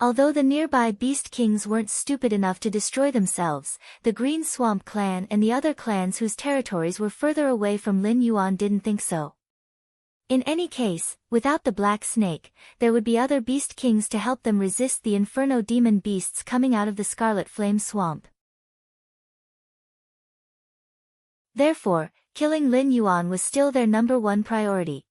Although the nearby beast kings weren't stupid enough to destroy themselves, the Green Swamp clan and the other clans whose territories were further away from Lin Yuan didn't think so. In any case, without the Black Snake, there would be other beast kings to help them resist the inferno demon beasts coming out of the Scarlet Flame Swamp. Therefore, killing Lin Yuan was still their #1 priority.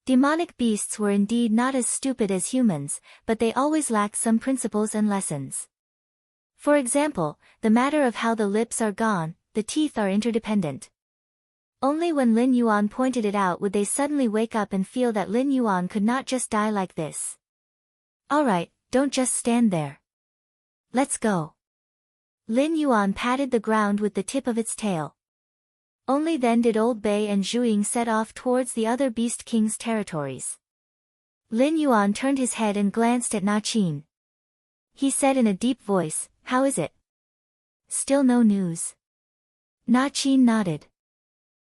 Demonic beasts were indeed not as stupid as humans, but they always lacked some principles and lessons. For example, the matter of how the lips are gone, the teeth are interdependent. Only when Lin Yuan pointed it out would they suddenly wake up and feel that Lin Yuan could not just die like this. Alright, don't just stand there. Let's go. Lin Yuan patted the ground with the tip of its tail. Only then did Old Bei and Zhu set off towards the other Beast King's territories. Lin Yuan turned his head and glanced at Na Qin. He said in a deep voice, "How is it?" "Still no news." Na Qin nodded.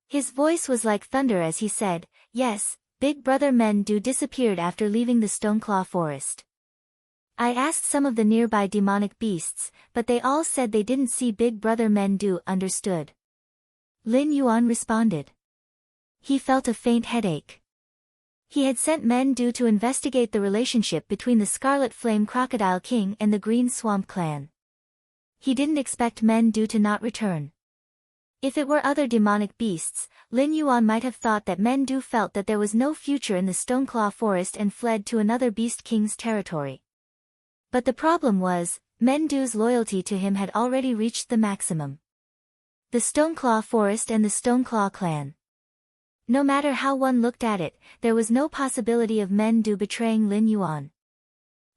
His voice was like thunder as he said, "Yes, Big Brother Men Du disappeared after leaving the Stoneclaw Forest. I asked some of the nearby demonic beasts, but they all said they didn't see Big Brother Men Du." Understood. Lin Yuan responded. He felt a faint headache. He had sent Men Du to investigate the relationship between the Scarlet Flame Crocodile King and the Green Swamp Clan. He didn't expect Men Du to not return. If it were other demonic beasts, Lin Yuan might have thought that Men Du felt that there was no future in the Stoneclaw Forest and fled to another Beast King's territory. But the problem was, Men Du's loyalty to him had already reached the maximum. The Stoneclaw Forest and the Stoneclaw Clan. No matter how one looked at it, there was no possibility of Men Du betraying Lin Yuan.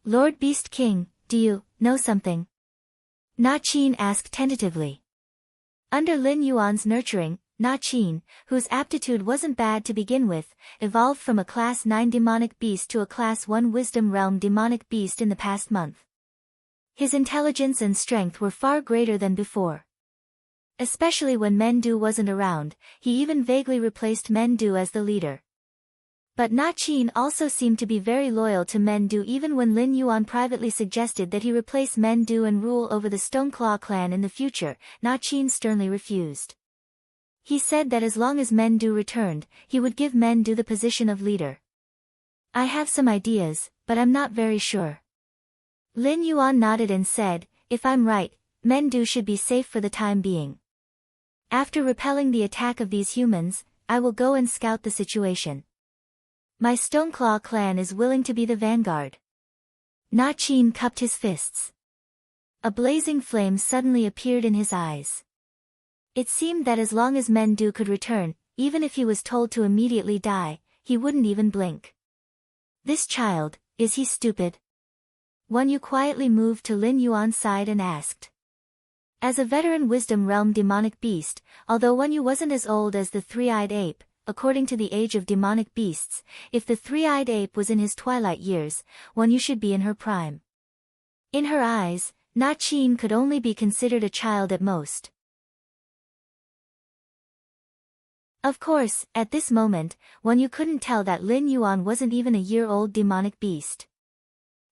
"Lord Beast King, do you know something?" Na Qin asked tentatively. Under Lin Yuan's nurturing, Na Qin, whose aptitude wasn't bad to begin with, evolved from a Class 9 demonic beast to a Class 1 Wisdom Realm demonic beast in the past month. His intelligence and strength were far greater than before. Especially when Men Du wasn't around, he even vaguely replaced Men Du as the leader. But Na Qin also seemed to be very loyal to Men Du even when Lin Yuan privately suggested that he replace Men Du and rule over the Stoneclaw clan in the future. Na Qin sternly refused. He said that as long as Men Du returned, he would give Men Du the position of leader. "I have some ideas, but I'm not very sure." Lin Yuan nodded and said, "If I'm right, Men Du should be safe for the time being. After repelling the attack of these humans, I will go and scout the situation. My Stoneclaw clan is willing to be the vanguard." Na Qin cupped his fists. A blazing flame suddenly appeared in his eyes. It seemed that as long as Men Du could return, even if he was told to immediately die, he wouldn't even blink. "This child, is he stupid?" Wan Yu quietly moved to Lin Yuan's side and asked. As a veteran Wisdom Realm demonic beast, although Wan Yu wasn't as old as the three-eyed ape, according to the age of demonic beasts, if the three-eyed ape was in his twilight years, Wan Yu should be in her prime. In her eyes, Na Qin could only be considered a child at most. Of course, at this moment, Wan Yu couldn't tell that Lin Yuan wasn't even a year-old demonic beast.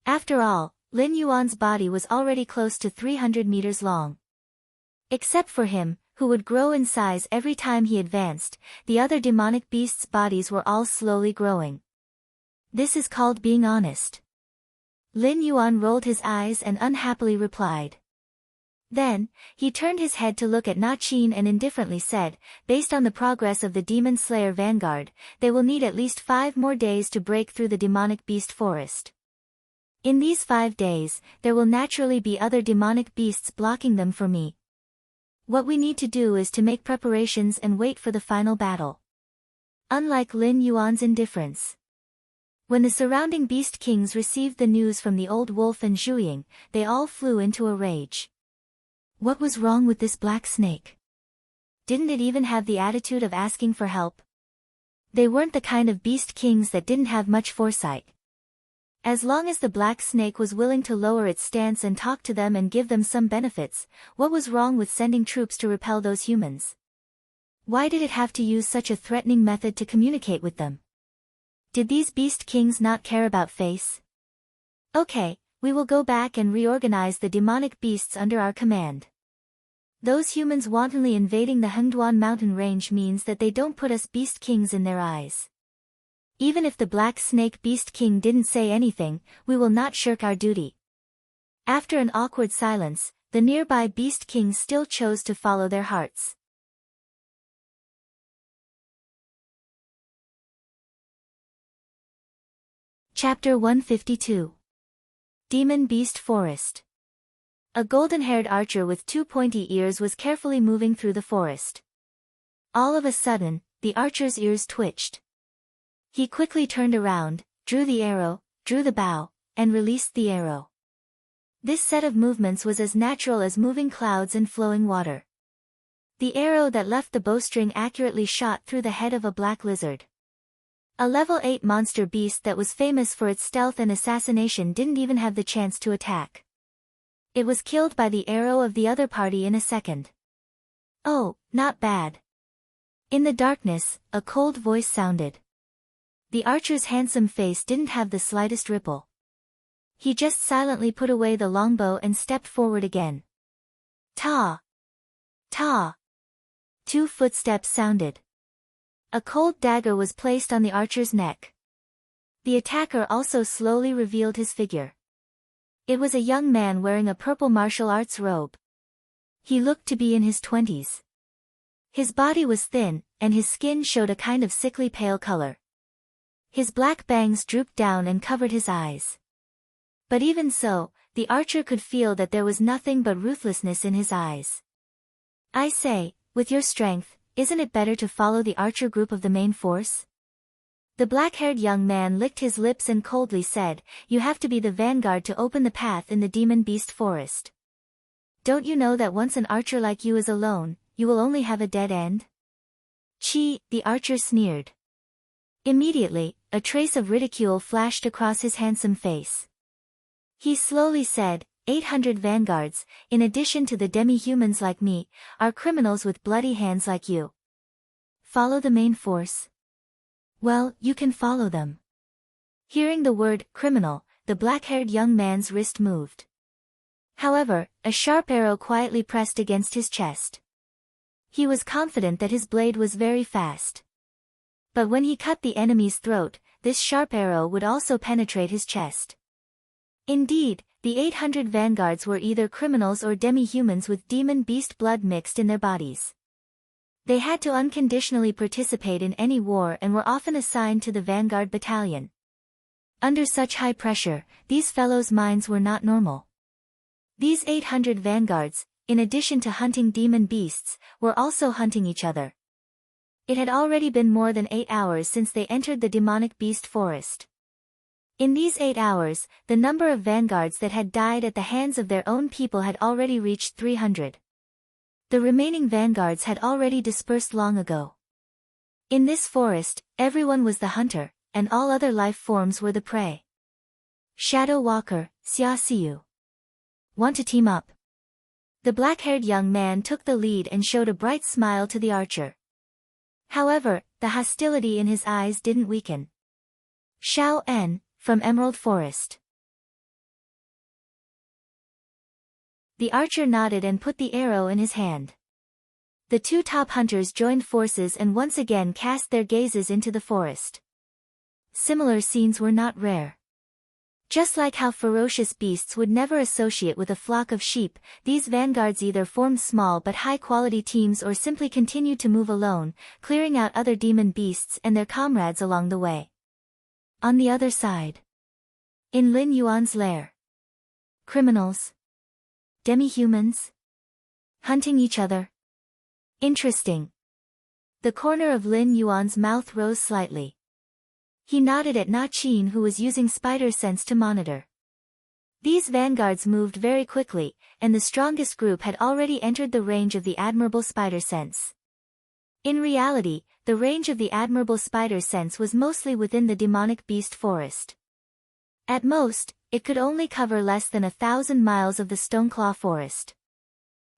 After all, Lin Yuan's body was already close to 300 meters long. Except for him, who would grow in size every time he advanced, the other demonic beasts' bodies were all slowly growing. This is called being honest. Lin Yuan rolled his eyes and unhappily replied. Then, he turned his head to look at Na Qin and indifferently said, "Based on the progress of the Demon Slayer Vanguard, they will need at least 5 more days to break through the demonic beast forest. In these 5 days, there will naturally be other demonic beasts blocking them for me. What we need to do is to make preparations and wait for the final battle." Unlike Lin Yuan's indifference. When the surrounding beast kings received the news from the old wolf and Zhu, they all flew into a rage. What was wrong with this black snake? Didn't it even have the attitude of asking for help? They weren't the kind of beast kings that didn't have much foresight. As long as the black snake was willing to lower its stance and talk to them and give them some benefits, what was wrong with sending troops to repel those humans? Why did it have to use such a threatening method to communicate with them? Did these beast kings not care about face? Okay, we will go back and reorganize the demonic beasts under our command. Those humans wantonly invading the Hengduan mountain range means that they don't put us beast kings in their eyes. Even if the black snake beast king didn't say anything, we will not shirk our duty. After an awkward silence, the nearby beast kings still chose to follow their hearts. Chapter 152. Demon Beast Forest. A golden-haired archer with 2 pointy ears was carefully moving through the forest. All of a sudden, the archer's ears twitched. He quickly turned around, drew the arrow, drew the bow, and released the arrow. This set of movements was as natural as moving clouds and flowing water. The arrow that left the bowstring accurately shot through the head of a black lizard. A level 8 monster beast that was famous for its stealth and assassination didn't even have the chance to attack. It was killed by the arrow of the other party in a second. "Oh, not bad." In the darkness, a cold voice sounded. The archer's handsome face didn't have the slightest ripple. He just silently put away the longbow and stepped forward again. Ta! Ta! 2 footsteps sounded. A cold dagger was placed on the archer's neck. The attacker also slowly revealed his figure. It was a young man wearing a purple martial arts robe. He looked to be in his 20s. His body was thin, and his skin showed a kind of sickly pale color. His black bangs drooped down and covered his eyes. But even so, the archer could feel that there was nothing but ruthlessness in his eyes. "I say, with your strength, isn't it better to follow the archer group of the main force?" The black-haired young man licked his lips and coldly said, "You have to be the vanguard to open the path in the demon beast forest. Don't you know that once an archer like you is alone, you will only have a dead end?" "Chi," the archer sneered. Immediately, a trace of ridicule flashed across his handsome face. He slowly said, 800 vanguards, in addition to the demi-humans like me, are criminals with bloody hands like you. Follow the main force? Well, you can follow them." Hearing the word, criminal, the black-haired young man's wrist moved. However, a sharp arrow quietly pressed against his chest. He was confident that his blade was very fast. But when he cut the enemy's throat, this sharp arrow would also penetrate his chest. Indeed, the 800 vanguards were either criminals or demi-humans with demon-beast blood mixed in their bodies. They had to unconditionally participate in any war and were often assigned to the vanguard battalion. Under such high pressure, these fellows' minds were not normal. These 800 vanguards, in addition to hunting demon beasts, were also hunting each other. It had already been more than 8 hours since they entered the demonic beast forest. In these 8 hours, the number of vanguards that had died at the hands of their own people had already reached 300. The remaining vanguards had already dispersed long ago. In this forest, everyone was the hunter, and all other life forms were the prey. "Shadow Walker, Xiaxiu. Want to team up?" The black-haired young man took the lead and showed a bright smile to the archer. However, the hostility in his eyes didn't weaken. "Shao En, from Emerald Forest." The archer nodded and put the arrow in his hand. The 2 top hunters joined forces and once again cast their gazes into the forest. Similar scenes were not rare. Just like how ferocious beasts would never associate with a flock of sheep, these vanguards either formed small but high-quality teams or simply continued to move alone, clearing out other demon beasts and their comrades along the way. On the other side, in Lin Yuan's lair, criminals, demi-humans, hunting each other. Interesting. The corner of Lin Yuan's mouth rose slightly. He nodded at Na Qin, who was using spider sense to monitor. These vanguards moved very quickly, and the strongest group had already entered the range of the admirable spider sense. In reality, the range of the admirable spider sense was mostly within the demonic beast forest. At most, it could only cover less than 1,000 miles of the Stoneclaw forest.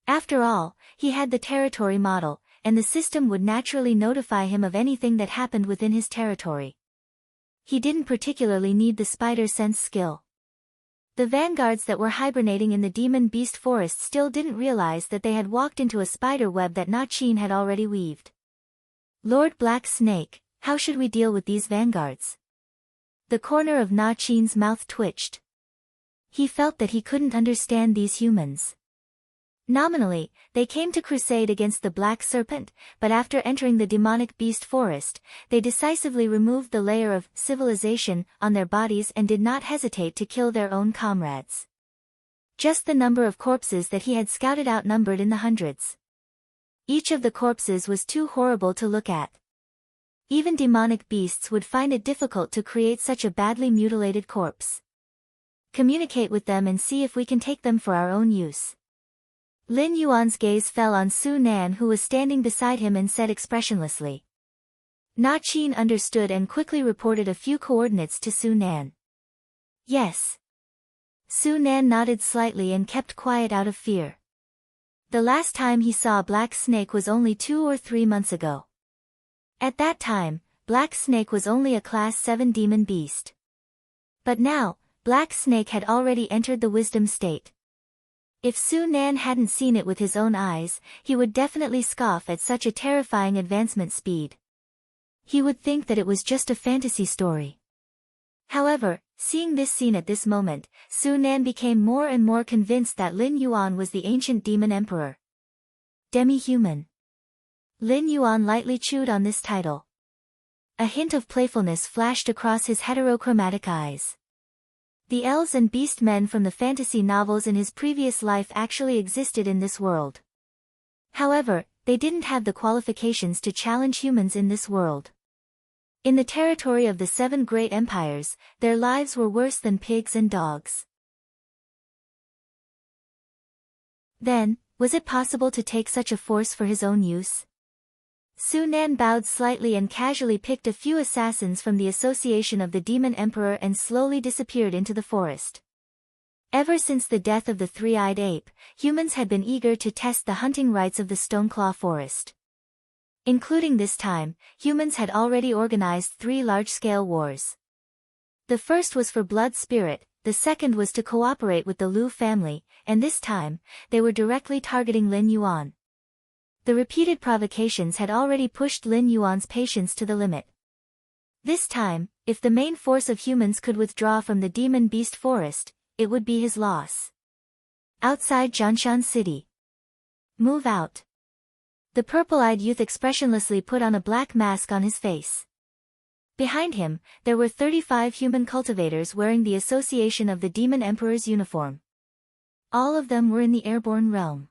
After all, he had the territory model, and the system would naturally notify him of anything that happened within his territory. He didn't particularly need the spider sense skill. The vanguards that were hibernating in the demon beast forest still didn't realize that they had walked into a spider web that Na Qin had already weaved. "Lord Black Snake, how should we deal with these vanguards?" The corner of Na Qin's mouth twitched. He felt that he couldn't understand these humans. Nominally, they came to crusade against the Black Serpent, but after entering the demonic beast forest, they decisively removed the layer of civilization on their bodies and did not hesitate to kill their own comrades. Just the number of corpses that he had scouted outnumbered in the hundreds. Each of the corpses was too horrible to look at. Even demonic beasts would find it difficult to create such a badly mutilated corpse. communicate with them and see if we can take them for our own use. Lin Yuan's gaze fell on Su Nan, who was standing beside him, and said expressionlessly. Na Qin understood and quickly reported a few coordinates to Su Nan. Yes. Su Nan nodded slightly and kept quiet out of fear. The last time he saw Black Snake was only 2 or 3 months ago. At that time, Black Snake was only a Class 7 demon beast. But now, Black Snake had already entered the wisdom state. If Su Nan hadn't seen it with his own eyes, he would definitely scoff at such a terrifying advancement speed. He would think that it was just a fantasy story. However, seeing this scene at this moment, Su Nan became more and more convinced that Lin Yuan was the ancient demon emperor. Demi-human. Lin Yuan lightly chewed on this title. A hint of playfulness flashed across his heterochromatic eyes. The elves and beast men from the fantasy novels in his previous life actually existed in this world. However, they didn't have the qualifications to challenge humans in this world. In the territory of the 7 great empires, their lives were worse than pigs and dogs. Then, was it possible to take such a force for his own use? Su Nan bowed slightly and casually picked a few assassins from the association of the Demon Emperor and slowly disappeared into the forest. Ever since the death of the three-eyed ape, humans had been eager to test the hunting rights of the Stoneclaw Forest. Including this time, humans had already organized 3 large-scale wars. The first was for blood spirit, the second was to cooperate with the Liu family, and this time, they were directly targeting Lin Yuan. The repeated provocations had already pushed Lin Yuan's patience to the limit. This time, if the main force of humans could withdraw from the Demon Beast Forest, it would be his loss. Outside Jianshan City. Move out. The purple-eyed youth expressionlessly put on a black mask on his face. Behind him, there were 35 human cultivators wearing the Association of the Demon Emperor's uniform. All of them were in the airborne realm.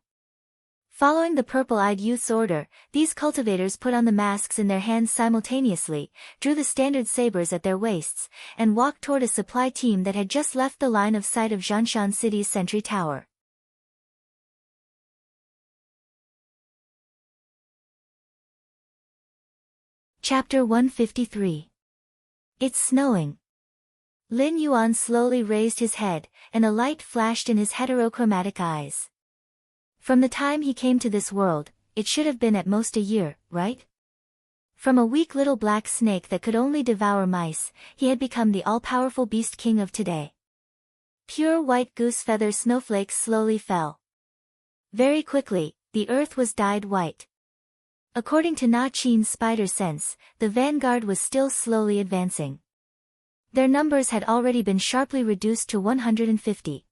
Following the purple-eyed youth's order, these cultivators put on the masks in their hands simultaneously, drew the standard sabers at their waists, and walked toward a supply team that had just left the line of sight of Jianshan City's sentry tower. Chapter 153. It's snowing. Lin Yuan slowly raised his head, and a light flashed in his heterochromatic eyes. From the time he came to this world, it should have been at most a year, right? From a weak little black snake that could only devour mice, he had become the all-powerful beast king of today. Pure white goose feather snowflakes slowly fell. Very quickly, the earth was dyed white. According to Na Qin's spider sense, the vanguard was still slowly advancing. Their numbers had already been sharply reduced to 150.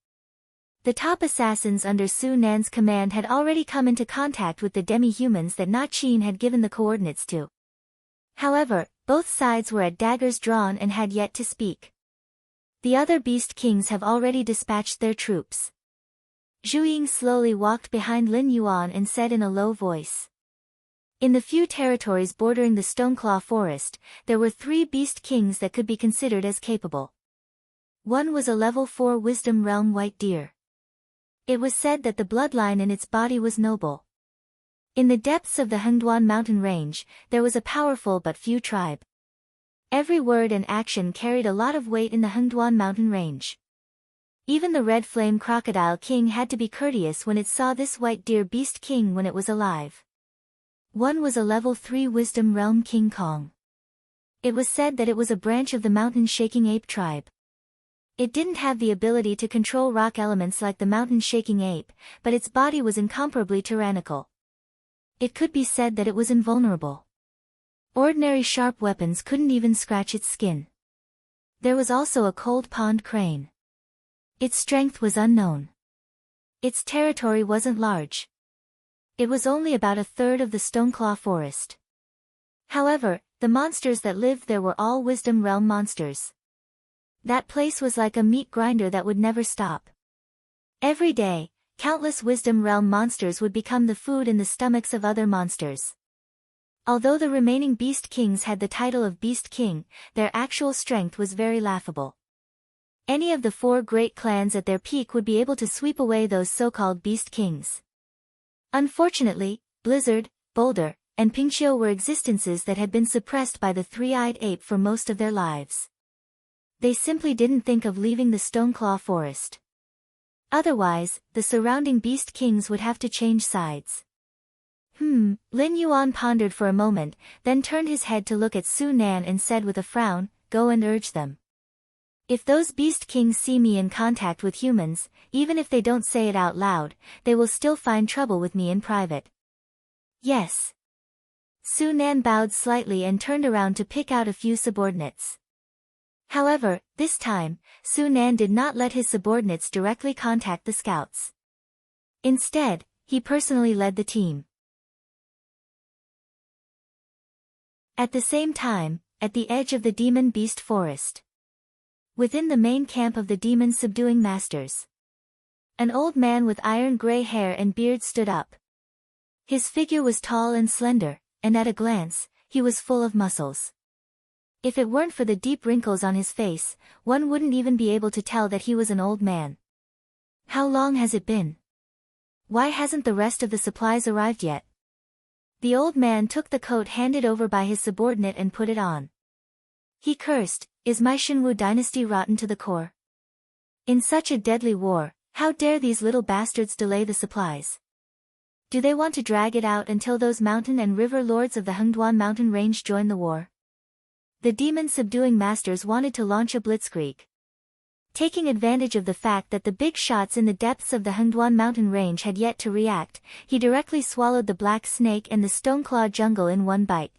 The top assassins under Su Nan's command had already come into contact with the demi-humans that Na Qin had given the coordinates to. However, both sides were at daggers drawn and had yet to speak. The other beast kings have already dispatched their troops. Zhu Ying slowly walked behind Lin Yuan and said in a low voice. In the few territories bordering the Stoneclaw Forest, there were 3 beast kings that could be considered as capable. One was a level 4 wisdom realm white deer. It was said that the bloodline in its body was noble. In the depths of the Hengduan mountain range, there was a powerful but few tribe. Every word and action carried a lot of weight in the Hengduan mountain range. Even the red flame crocodile king had to be courteous when it saw this white deer beast king when it was alive. One was a level 3 wisdom realm King Kong. It was said that it was a branch of the mountain-shaking ape tribe. It didn't have the ability to control rock elements like the mountain-shaking ape, but its body was incomparably tyrannical. It could be said that it was invulnerable. Ordinary sharp weapons couldn't even scratch its skin. There was also a cold pond crane. Its strength was unknown. Its territory wasn't large. It was only about a third of the Stoneclaw Forest. However, the monsters that lived there were all Wisdom Realm monsters. That place was like a meat grinder that would never stop. Every day, countless Wisdom Realm monsters would become the food in the stomachs of other monsters. Although the remaining Beast Kings had the title of Beast King, their actual strength was very laughable. Any of the 4 great clans at their peak would be able to sweep away those so-called beast kings. Unfortunately, Blizzard, Boulder, and Pingxio were existences that had been suppressed by the three-eyed ape for most of their lives. They simply didn't think of leaving the Stoneclaw Forest. Otherwise, the surrounding beast kings would have to change sides. Lin Yuan pondered for a moment, then turned his head to look at Su Nan and said with a frown, "Go and urge them. If those beast kings see me in contact with humans, even if they don't say it out loud, they will still find trouble with me in private." "Yes." Su Nan bowed slightly and turned around to pick out a few subordinates. However, this time, Su Nan did not let his subordinates directly contact the scouts. Instead, he personally led the team. At the same time, at the edge of the Demon Beast Forest, within the main camp of the Demon Subduing Masters, an old man with iron-gray hair and beard stood up. His figure was tall and slender, and at a glance, he was full of muscles. If it weren't for the deep wrinkles on his face, one wouldn't even be able to tell that he was an old man. "How long has it been? Why hasn't the rest of the supplies arrived yet?" The old man took the coat handed over by his subordinate and put it on. He cursed, "Is my Shinwu dynasty rotten to the core? In such a deadly war, how dare these little bastards delay the supplies? Do they want to drag it out until those mountain and river lords of the Hengduan mountain range join the war?" The Demon Subduing Masters wanted to launch a blitzkrieg. Taking advantage of the fact that the big shots in the depths of the Hengduan mountain range had yet to react, he directly swallowed the black snake and the Stoneclaw jungle in one bite.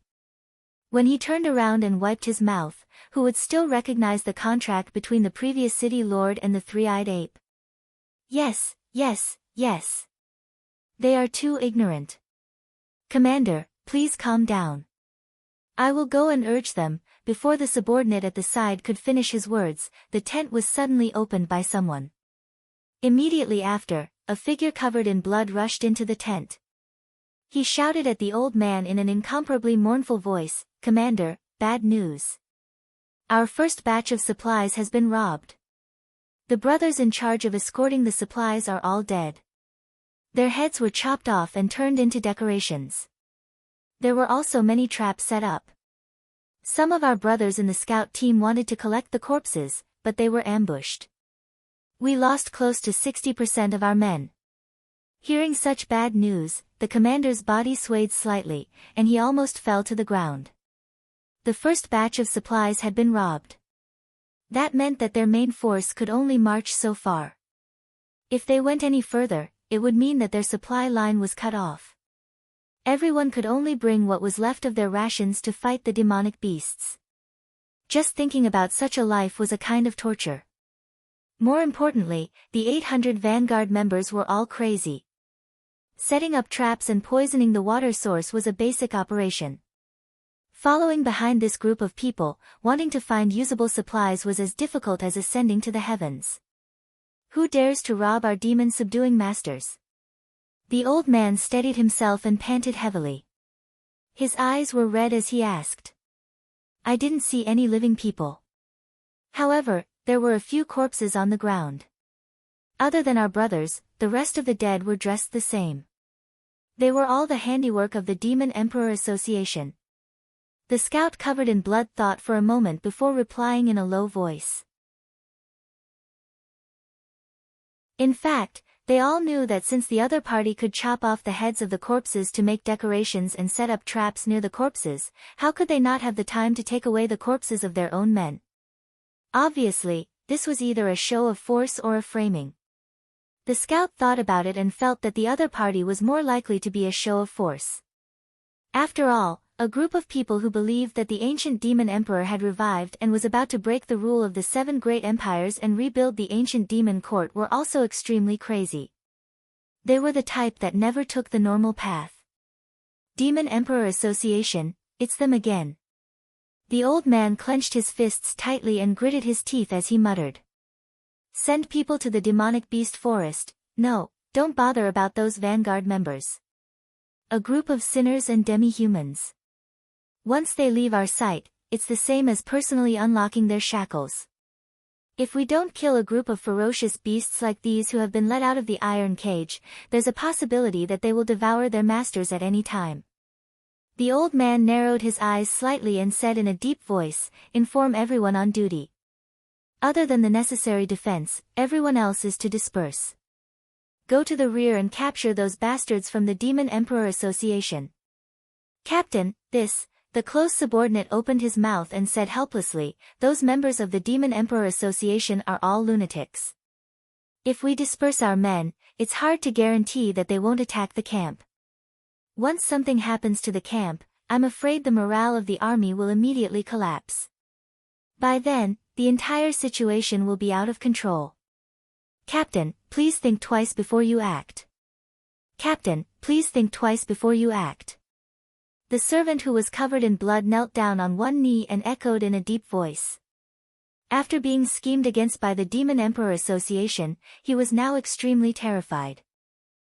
When he turned around and wiped his mouth, who would still recognize the contract between the previous city lord and the three-eyed ape? Yes, yes, yes. They are too ignorant. "Commander, please calm down. I will go and urge them." Before the subordinate at the side could finish his words, the tent was suddenly opened by someone. Immediately after, a figure covered in blood rushed into the tent. He shouted at the old man in an incomparably mournful voice, "Commander, bad news. Our first batch of supplies has been robbed. The brothers in charge of escorting the supplies are all dead. Their heads were chopped off and turned into decorations. There were also many traps set up. Some of our brothers in the scout team wanted to collect the corpses, but they were ambushed. We lost close to 60% of our men." Hearing such bad news, the commander's body swayed slightly, and he almost fell to the ground. The first batch of supplies had been robbed. That meant that their main force could only march so far. If they went any further, it would mean that their supply line was cut off. Everyone could only bring what was left of their rations to fight the demonic beasts. Just thinking about such a life was a kind of torture. More importantly, the 800 Vanguard members were all crazy. Setting up traps and poisoning the water source was a basic operation. Following behind this group of people, wanting to find usable supplies was as difficult as ascending to the heavens. "Who dares to rob our demon-subduing masters?" The old man steadied himself and panted heavily. His eyes were red as he asked. "I didn't see any living people. However, there were a few corpses on the ground. Other than our brothers, the rest of the dead were dressed the same. They were all the handiwork of the Demon Emperor Association." The scout covered in blood thought for a moment before replying in a low voice. In fact, they all knew that since the other party could chop off the heads of the corpses to make decorations and set up traps near the corpses, how could they not have the time to take away the corpses of their own men? Obviously, this was either a show of force or a framing. The scout thought about it and felt that the other party was more likely to be a show of force. After all, a group of people who believed that the ancient demon emperor had revived and was about to break the rule of the 7 great empires and rebuild the ancient demon court were also extremely crazy. They were the type that never took the normal path. Demon Emperor Association, it's them again. The old man clenched his fists tightly and gritted his teeth as he muttered. "Send people to the demonic beast forest. No, don't bother about those Vanguard members. A group of sinners and demi-humans. Once they leave our sight, it's the same as personally unlocking their shackles. If we don't kill a group of ferocious beasts like these who have been let out of the iron cage, there's a possibility that they will devour their masters at any time. The old man narrowed his eyes slightly and said in a deep voice, "Inform everyone on duty. Other than the necessary defense, everyone else is to disperse. Go to the rear and capture those bastards from the Demon Emperor Association." "Captain, the close subordinate opened his mouth and said helplessly, "Those members of the Demon Emperor Association are all lunatics. If we disperse our men, it's hard to guarantee that they won't attack the camp. Once something happens to the camp, I'm afraid the morale of the army will immediately collapse. By then, the entire situation will be out of control. Captain, please think twice before you act. Captain, please think twice before you act." The servant who was covered in blood knelt down on one knee and echoed in a deep voice. After being schemed against by the Demon Emperor Association, he was now extremely terrified.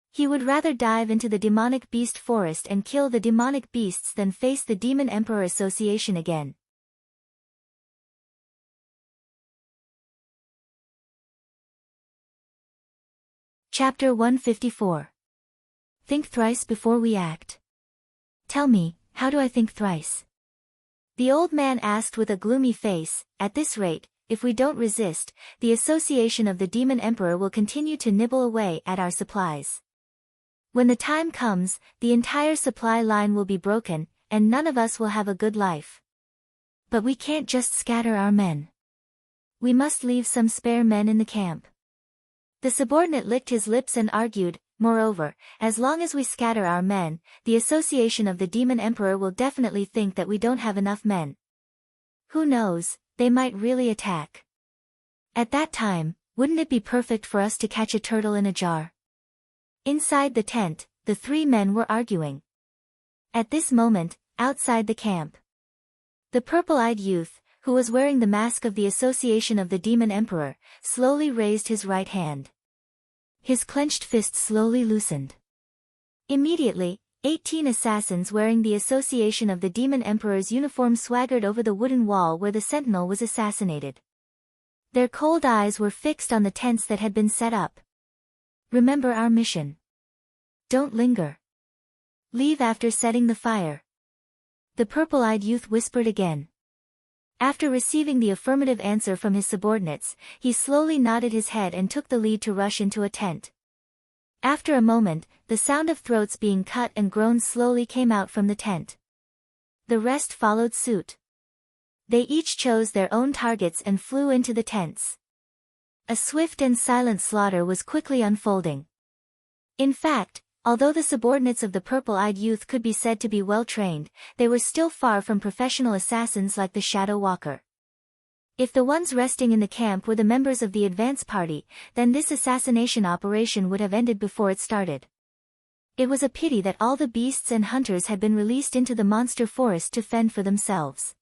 He would rather dive into the demonic beast forest and kill the demonic beasts than face the Demon Emperor Association again. Chapter 154. Think thrice before we act. "Tell me, how do I think thrice?" the old man asked with a gloomy face. "At this rate, if we don't resist, the association of the Demon Emperor will continue to nibble away at our supplies. When the time comes, the entire supply line will be broken, and none of us will have a good life. But we can't just scatter our men. We must leave some spare men in the camp." The subordinate licked his lips and argued, "Moreover, as long as we scatter our men, the association of the Demon Emperor will definitely think that we don't have enough men. Who knows, they might really attack. At that time, wouldn't it be perfect for us to catch a turtle in a jar?" Inside the tent, the three men were arguing. At this moment, outside the camp, the purple-eyed youth, who was wearing the mask of the Association of the Demon Emperor, slowly raised his right hand. His clenched fist slowly loosened. Immediately, 18 assassins wearing the Association of the Demon Emperor's uniform swaggered over the wooden wall where the sentinel was assassinated. Their cold eyes were fixed on the tents that had been set up. "Remember our mission. Don't linger. Leave after setting the fire," the purple-eyed youth whispered again. After receiving the affirmative answer from his subordinates, he slowly nodded his head and took the lead to rush into a tent. After a moment, the sound of throats being cut and groans slowly came out from the tent. The rest followed suit. They each chose their own targets and flew into the tents. A swift and silent slaughter was quickly unfolding. In fact, although the subordinates of the purple-eyed youth could be said to be well-trained, they were still far from professional assassins like the Shadow Walker. If the ones resting in the camp were the members of the advance party, then this assassination operation would have ended before it started. It was a pity that all the beasts and hunters had been released into the monster forest to fend for themselves.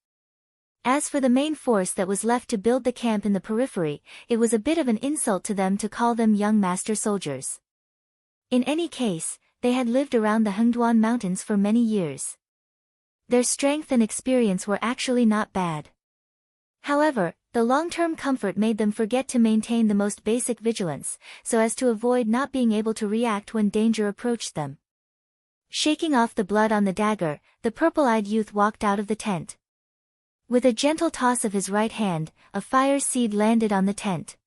As for the main force that was left to build the camp in the periphery, it was a bit of an insult to them to call them young master soldiers. In any case, they had lived around the Hengduan Mountains for many years. Their strength and experience were actually not bad. However, the long-term comfort made them forget to maintain the most basic vigilance, so as to avoid not being able to react when danger approached them. Shaking off the blood on the dagger, the purple-eyed youth walked out of the tent. With a gentle toss of his right hand, a fire seed landed on the tent.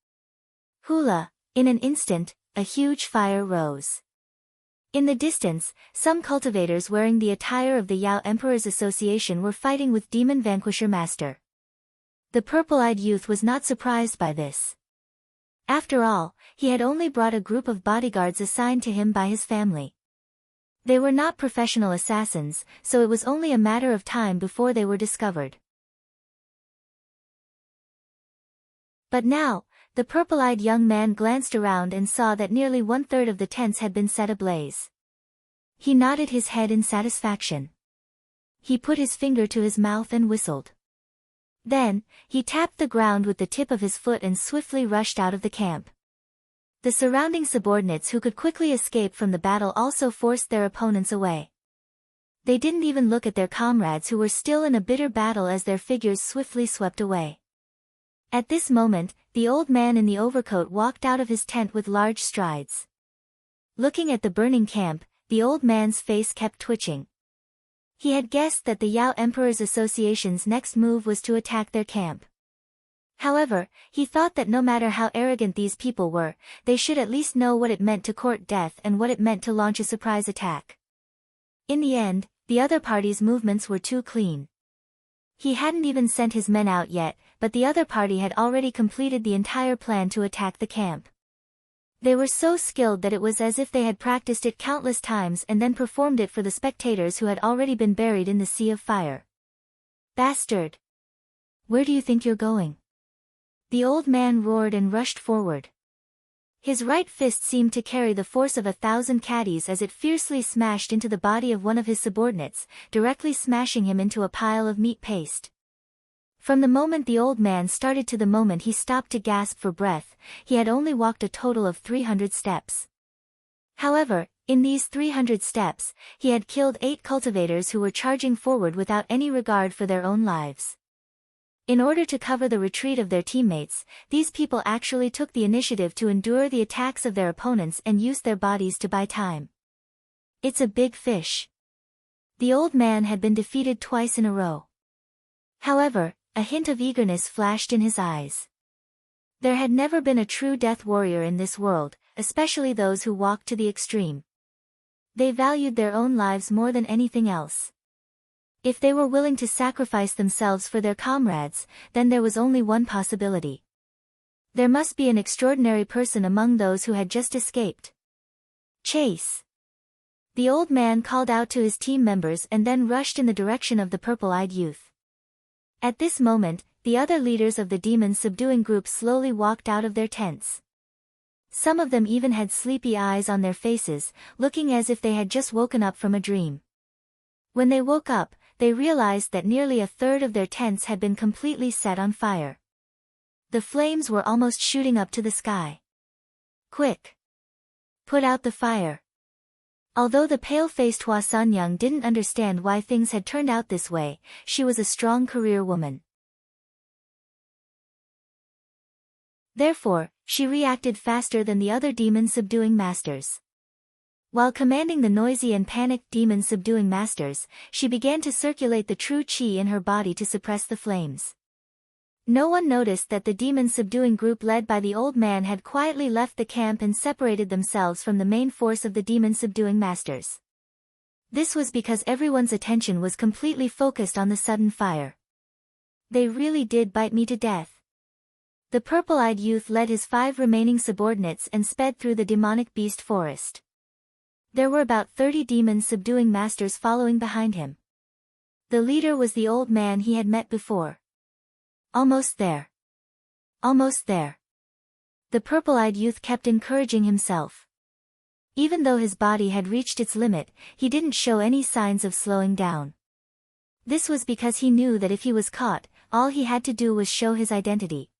Hula! In an instant, a huge fire rose. In the distance, some cultivators wearing the attire of the Yao Emperor's Association were fighting with Demon Vanquisher Master. The purple-eyed youth was not surprised by this. After all, he had only brought a group of bodyguards assigned to him by his family. They were not professional assassins, so it was only a matter of time before they were discovered. But now, the purple-eyed young man glanced around and saw that nearly 1/3 of the tents had been set ablaze. He nodded his head in satisfaction. He put his finger to his mouth and whistled. Then, he tapped the ground with the tip of his foot and swiftly rushed out of the camp. The surrounding subordinates who could quickly escape from the battle also forced their opponents away. They didn't even look at their comrades who were still in a bitter battle as their figures swiftly swept away. At this moment, the old man in the overcoat walked out of his tent with large strides. Looking at the burning camp, the old man's face kept twitching. He had guessed that the Yao Emperor's Association's next move was to attack their camp. However, he thought that no matter how arrogant these people were, they should at least know what it meant to court death and what it meant to launch a surprise attack. In the end, the other party's movements were too clean. He hadn't even sent his men out yet, but the other party had already completed the entire plan to attack the camp. They were so skilled that it was as if they had practiced it countless times and then performed it for the spectators who had already been buried in the sea of fire. Bastard! Where do you think you're going? The old man roared and rushed forward. His right fist seemed to carry the force of 1,000 caddies as it fiercely smashed into the body of one of his subordinates, directly smashing him into a pile of meat paste. From the moment the old man started to the moment he stopped to gasp for breath, he had only walked a total of 300 steps. However, in these 300 steps, he had killed 8 cultivators who were charging forward without any regard for their own lives. In order to cover the retreat of their teammates, these people actually took the initiative to endure the attacks of their opponents and used their bodies to buy time. It's a big fish. The old man had been defeated twice in a row. However, a hint of eagerness flashed in his eyes. There had never been a true death warrior in this world, especially those who walked to the extreme. They valued their own lives more than anything else. If they were willing to sacrifice themselves for their comrades, then there was only one possibility. There must be an extraordinary person among those who had just escaped. Chase! The old man called out to his team members and then rushed in the direction of the purple-eyed youth. At this moment, the other leaders of the demon-subduing group slowly walked out of their tents. Some of them even had sleepy eyes on their faces, looking as if they had just woken up from a dream. When they woke up, they realized that nearly a third of their tents had been completely set on fire. The flames were almost shooting up to the sky. Quick! Put out the fire! Although the pale-faced Hua Sanyang didn't understand why things had turned out this way, she was a strong career woman. Therefore, she reacted faster than the other demon-subduing masters. While commanding the noisy and panicked demon-subduing masters, she began to circulate the true qi in her body to suppress the flames. No one noticed that the demon-subduing group led by the old man had quietly left the camp and separated themselves from the main force of the demon-subduing masters. This was because everyone's attention was completely focused on the sudden fire. They really did bite me to death. The purple-eyed youth led his 5 remaining subordinates and sped through the demonic beast forest. There were about 30 demon-subduing masters following behind him. The leader was the old man he had met before. Almost there. Almost there. The purple-eyed youth kept encouraging himself. Even though his body had reached its limit, he didn't show any signs of slowing down. This was because he knew that if he was caught, all he had to do was show his identity.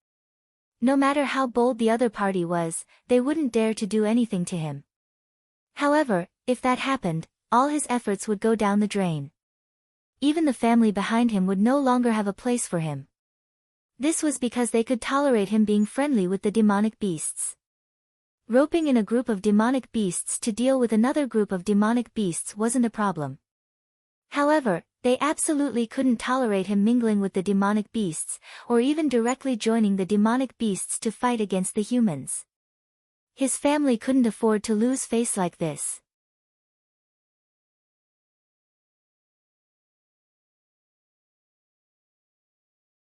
No matter how bold the other party was, they wouldn't dare to do anything to him. However, if that happened, all his efforts would go down the drain. Even the family behind him would no longer have a place for him. This was because they could tolerate him being friendly with the demonic beasts. Roping in a group of demonic beasts to deal with another group of demonic beasts wasn't a problem. However, they absolutely couldn't tolerate him mingling with the demonic beasts, or even directly joining the demonic beasts to fight against the humans. His family couldn't afford to lose face like this.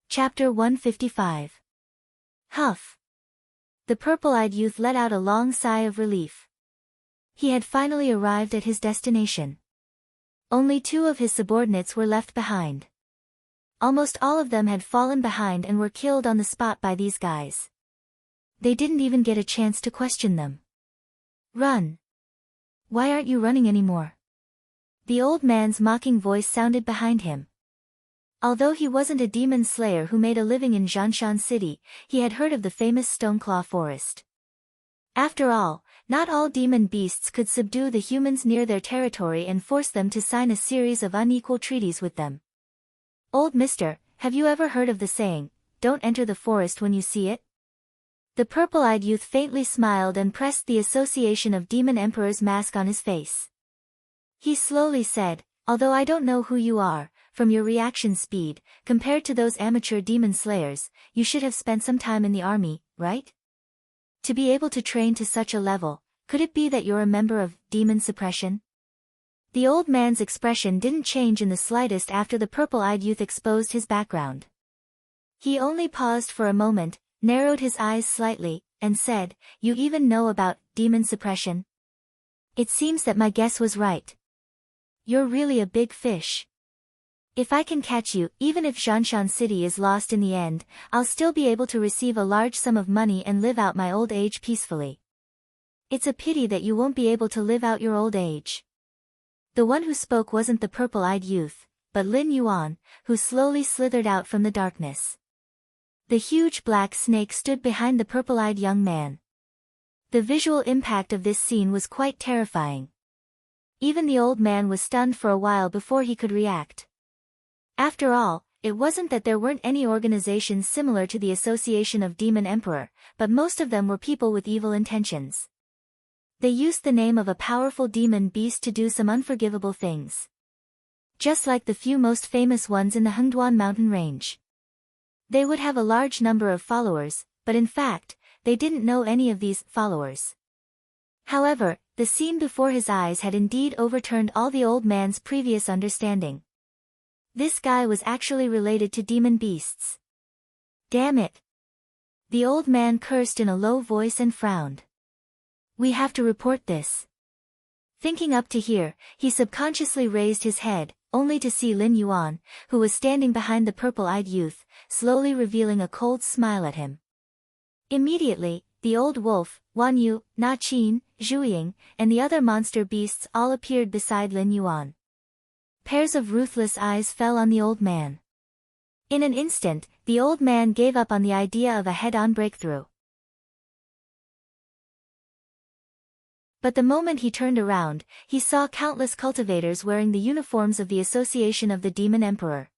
Chapter 155. Huff. The purple-eyed youth let out a long sigh of relief. He had finally arrived at his destination. Only 2 of his subordinates were left behind. Almost all of them had fallen behind and were killed on the spot by these guys. They didn't even get a chance to question them. Run! Why aren't you running anymore? The old man's mocking voice sounded behind him. Although he wasn't a demon slayer who made a living in Zhanshan City, he had heard of the famous Stoneclaw Forest. After all, not all demon beasts could subdue the humans near their territory and force them to sign a series of unequal treaties with them. Old mister, have you ever heard of the saying, "Don't enter the forest when you see it"? The purple-eyed youth faintly smiled and pressed the association of Demon Emperor's mask on his face. He slowly said, although I don't know who you are, from your reaction speed, compared to those amateur demon slayers, you should have spent some time in the army, right? To be able to train to such a level, could it be that you're a member of demon suppression? The old man's expression didn't change in the slightest after the purple-eyed youth exposed his background. He only paused for a moment, narrowed his eyes slightly, and said, you even know about demon suppression? It seems that my guess was right. You're really a big fish. If I can catch you, even if Zhanshan City is lost in the end, I'll still be able to receive a large sum of money and live out my old age peacefully. It's a pity that you won't be able to live out your old age. The one who spoke wasn't the purple-eyed youth, but Lin Yuan, who slowly slithered out from the darkness. The huge black snake stood behind the purple-eyed young man. The visual impact of this scene was quite terrifying. Even the old man was stunned for a while before he could react. After all, it wasn't that there weren't any organizations similar to the Association of Demon Emperor, but most of them were people with evil intentions. They used the name of a powerful demon beast to do some unforgivable things. Just like the few most famous ones in the Hengduan mountain range. They would have a large number of followers, but in fact, they didn't know any of these followers. However, the scene before his eyes had indeed overturned all the old man's previous understanding. This guy was actually related to demon beasts. Damn it! The old man cursed in a low voice and frowned. We have to report this. Thinking up to here, he subconsciously raised his head, only to see Lin Yuan, who was standing behind the purple-eyed youth, slowly revealing a cold smile at him. Immediately, the old wolf, Wan Yu, Na Qin, Zhuiying, and the other monster beasts all appeared beside Lin Yuan. Pairs of ruthless eyes fell on the old man. In an instant, the old man gave up on the idea of a head-on breakthrough. But the moment he turned around, he saw countless cultivators wearing the uniforms of the Association of the Demon Emperor.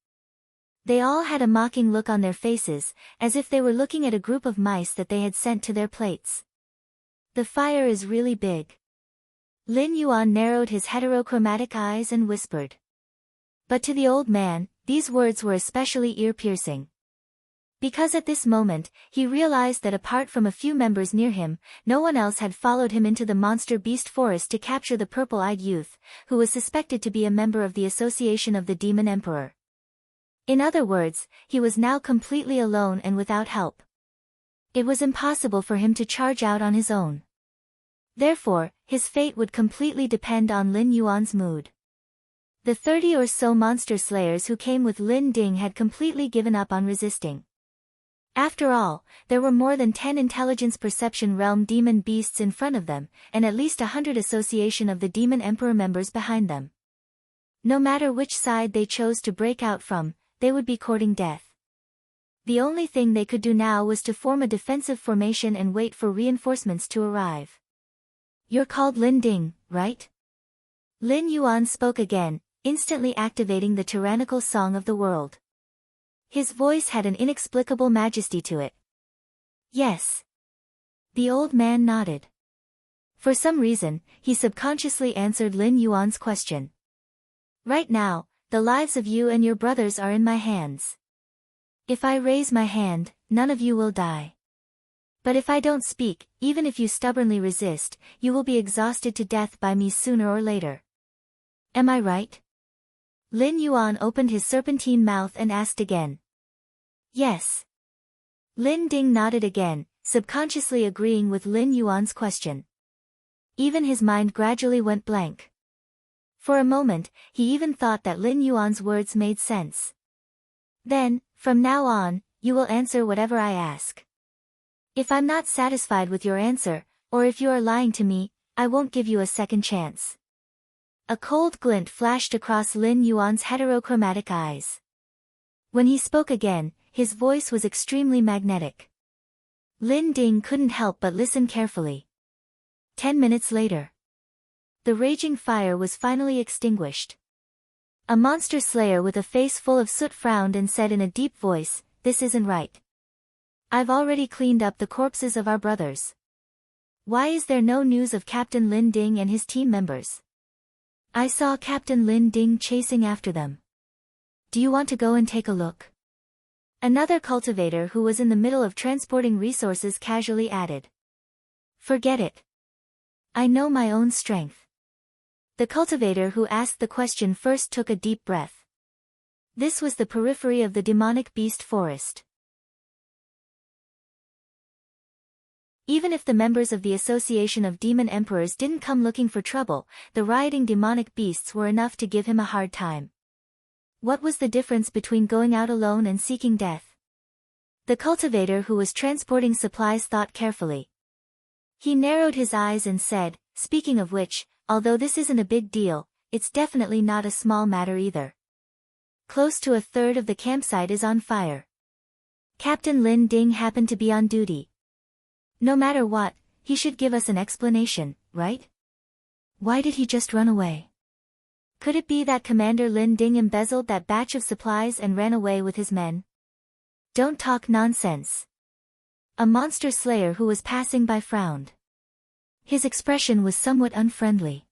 They all had a mocking look on their faces, as if they were looking at a group of mice that they had sent to their plates. The fire is really big. Lin Yuan narrowed his heterochromatic eyes and whispered. But to the old man, these words were especially ear-piercing. Because at this moment, he realized that apart from a few members near him, no one else had followed him into the monster beast forest to capture the purple-eyed youth, who was suspected to be a member of the Association of the Demon Emperor. In other words, he was now completely alone and without help. It was impossible for him to charge out on his own. Therefore, his fate would completely depend on Lin Yuan's mood. The 30 or so monster slayers who came with Lin Ding had completely given up on resisting. After all, there were more than 10 intelligence perception realm demon beasts in front of them, and at least 100 Association of the Demon Emperor members behind them. No matter which side they chose to break out from, they would be courting death. The only thing they could do now was to form a defensive formation and wait for reinforcements to arrive. You're called Lin Ding, right? Lin Yuan spoke again, instantly activating the tyrannical song of the world. His voice had an inexplicable majesty to it. Yes. The old man nodded. For some reason, he subconsciously answered Lin Yuan's question. Right now, the lives of you and your brothers are in my hands. If I raise my hand, none of you will die. But if I don't speak, even if you stubbornly resist, you will be exhausted to death by me sooner or later. Am I right? Lin Yuan opened his serpentine mouth and asked again. Yes. Lin Ding nodded again, subconsciously agreeing with Lin Yuan's question. Even his mind gradually went blank. For a moment, he even thought that Lin Yuan's words made sense. Then, from now on, you will answer whatever I ask. If I'm not satisfied with your answer, or if you are lying to me, I won't give you a second chance. A cold glint flashed across Lin Yuan's heterochromatic eyes. When he spoke again, his voice was extremely magnetic. Lin Ding couldn't help but listen carefully. 10 minutes later. The raging fire was finally extinguished. A monster slayer with a face full of soot frowned and said in a deep voice, "This isn't right. I've already cleaned up the corpses of our brothers. Why is there no news of Captain Lin Ding and his team members? I saw Captain Lin Ding chasing after them. Do you want to go and take a look? Another cultivator who was in the middle of transporting resources casually added. Forget it. I know my own strength. The cultivator who asked the question first took a deep breath. This was the periphery of the demonic beast forest. Even if the members of the Association of Demon Emperors didn't come looking for trouble, the rioting demonic beasts were enough to give him a hard time. What was the difference between going out alone and seeking death? The cultivator who was transporting supplies thought carefully. He narrowed his eyes and said, speaking of which, although this isn't a big deal, it's definitely not a small matter either. Close to a third of the campsite is on fire. Captain Lin Ding happened to be on duty. No matter what, he should give us an explanation, right? Why did he just run away? Could it be that Commander Lin Ding embezzled that batch of supplies and ran away with his men? Don't talk nonsense. A monster slayer who was passing by frowned. His expression was somewhat unfriendly.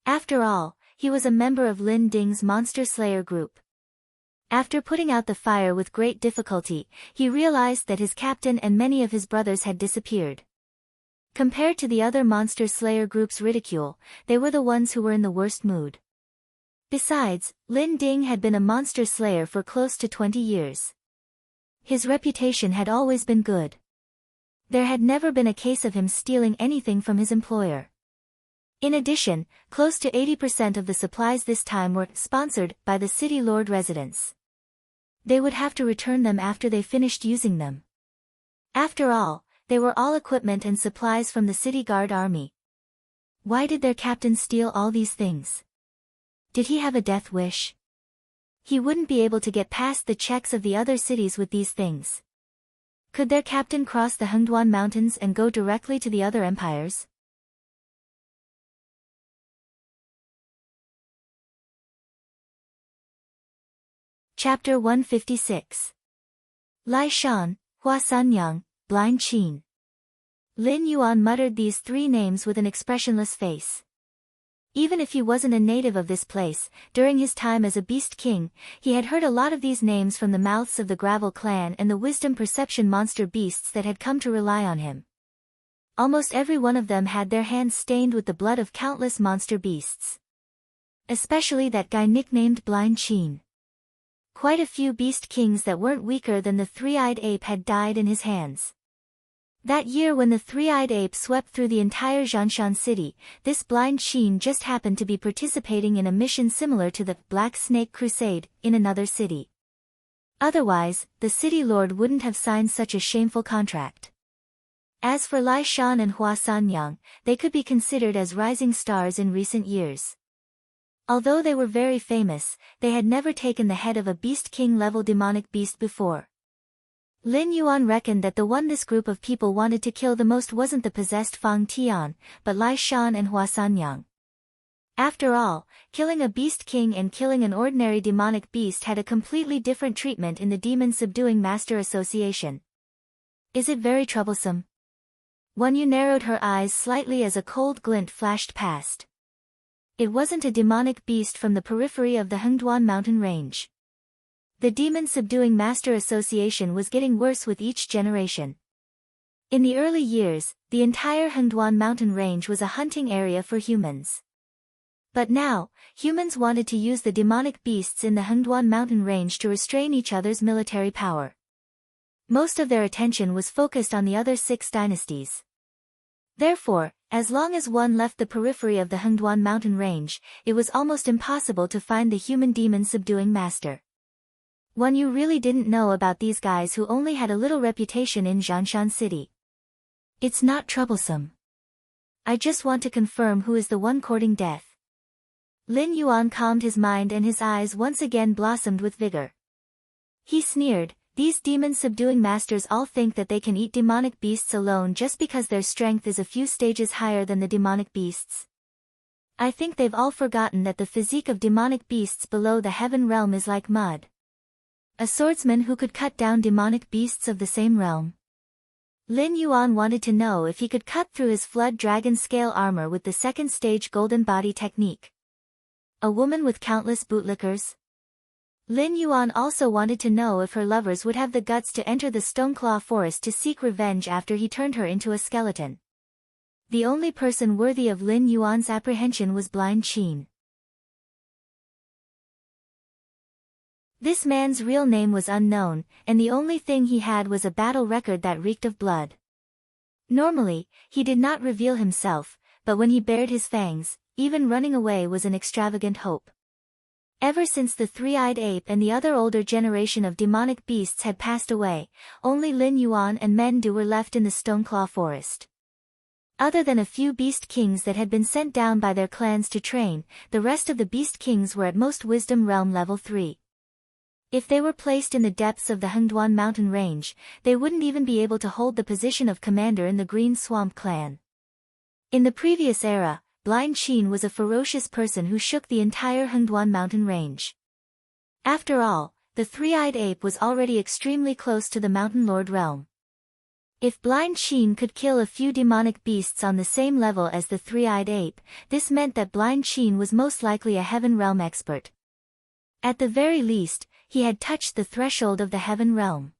After all, he was a member of Lin Ding's monster slayer group. After putting out the fire with great difficulty, he realized that his captain and many of his brothers had disappeared. Compared to the other monster slayer group's ridicule, they were the ones who were in the worst mood. Besides, Lin Ding had been a monster slayer for close to 20 years. His reputation had always been good. There had never been a case of him stealing anything from his employer. In addition, close to 80% of the supplies this time were sponsored by the city lord residents. They would have to return them after they finished using them. After all, they were all equipment and supplies from the city guard army. Why did their captain steal all these things? Did he have a death wish? He wouldn't be able to get past the checks of the other cities with these things. Could their captain cross the Hengduan Mountains and go directly to the other empires? Chapter 156. Lai Shan, Hua Sanyang, Blind Qin. Lin Yuan muttered these three names with an expressionless face. Even if he wasn't a native of this place, during his time as a beast king, he had heard a lot of these names from the mouths of the Gravel clan and the wisdom perception monster beasts that had come to rely on him. Almost every one of them had their hands stained with the blood of countless monster beasts. Especially that guy nicknamed Blind Qin. Quite a few beast kings that weren't weaker than the three-eyed ape had died in his hands. That year when the three-eyed ape swept through the entire Zhanshan city, this Blind Qin just happened to be participating in a mission similar to the Black Snake Crusade in another city. Otherwise, the city lord wouldn't have signed such a shameful contract. As for Lai Shan and Hua Sanyang, they could be considered as rising stars in recent years. Although they were very famous, they had never taken the head of a beast king-level demonic beast before. Lin Yuan reckoned that the one this group of people wanted to kill the most wasn't the possessed Fang Tian, but Lai Shan and Hua Sanyang. After all, killing a beast king and killing an ordinary demonic beast had a completely different treatment in the Demon Subduing Master Association. Is it very troublesome? Wan Yu narrowed her eyes slightly as a cold glint flashed past. It wasn't a demonic beast from the periphery of the Hengduan mountain range. The Demon Subduing Master Association was getting worse with each generation. In the early years, the entire Hengduan mountain range was a hunting area for humans. But now, humans wanted to use the demonic beasts in the Hengduan mountain range to restrain each other's military power. Most of their attention was focused on the other 6 dynasties. Therefore, as long as one left the periphery of the Hengduan mountain range, it was almost impossible to find the human demon subduing master. Wan Yu really didn't know about these guys who only had a little reputation in Zhanshan City. It's not troublesome. I just want to confirm who is the one courting death. Lin Yuan calmed his mind and his eyes once again blossomed with vigor. He sneered, these demon-subduing masters all think that they can eat demonic beasts alone just because their strength is a few stages higher than the demonic beasts. I think they've all forgotten that the physique of demonic beasts below the heaven realm is like mud. a swordsman who could cut down demonic beasts of the same realm. Lin Yuan wanted to know if he could cut through his flood dragon scale armor with the second stage golden body technique. A woman with countless bootlickers? Lin Yuan also wanted to know if her lovers would have the guts to enter the Stoneclaw Forest to seek revenge after he turned her into a skeleton. The only person worthy of Lin Yuan's apprehension was Blind Qin. This man's real name was unknown, and the only thing he had was a battle record that reeked of blood. Normally, he did not reveal himself, but when he bared his fangs, even running away was an extravagant hope. Ever since the three-eyed ape and the other older generation of demonic beasts had passed away, only Lin Yuan and Mendu were left in the Stoneclaw Forest. Other than a few beast kings that had been sent down by their clans to train, the rest of the beast kings were at most wisdom realm level 3. If they were placed in the depths of the Hengduan mountain range, they wouldn't even be able to hold the position of commander in the Green Swamp clan. In the previous era, Blind Qin was a ferocious person who shook the entire Hengduan mountain range. After all, the three-eyed ape was already extremely close to the Mountain Lord realm. If Blind Qin could kill a few demonic beasts on the same level as the three-eyed ape, this meant that Blind Qin was most likely a Heaven Realm expert. At the very least, he had touched the threshold of the Heaven Realm.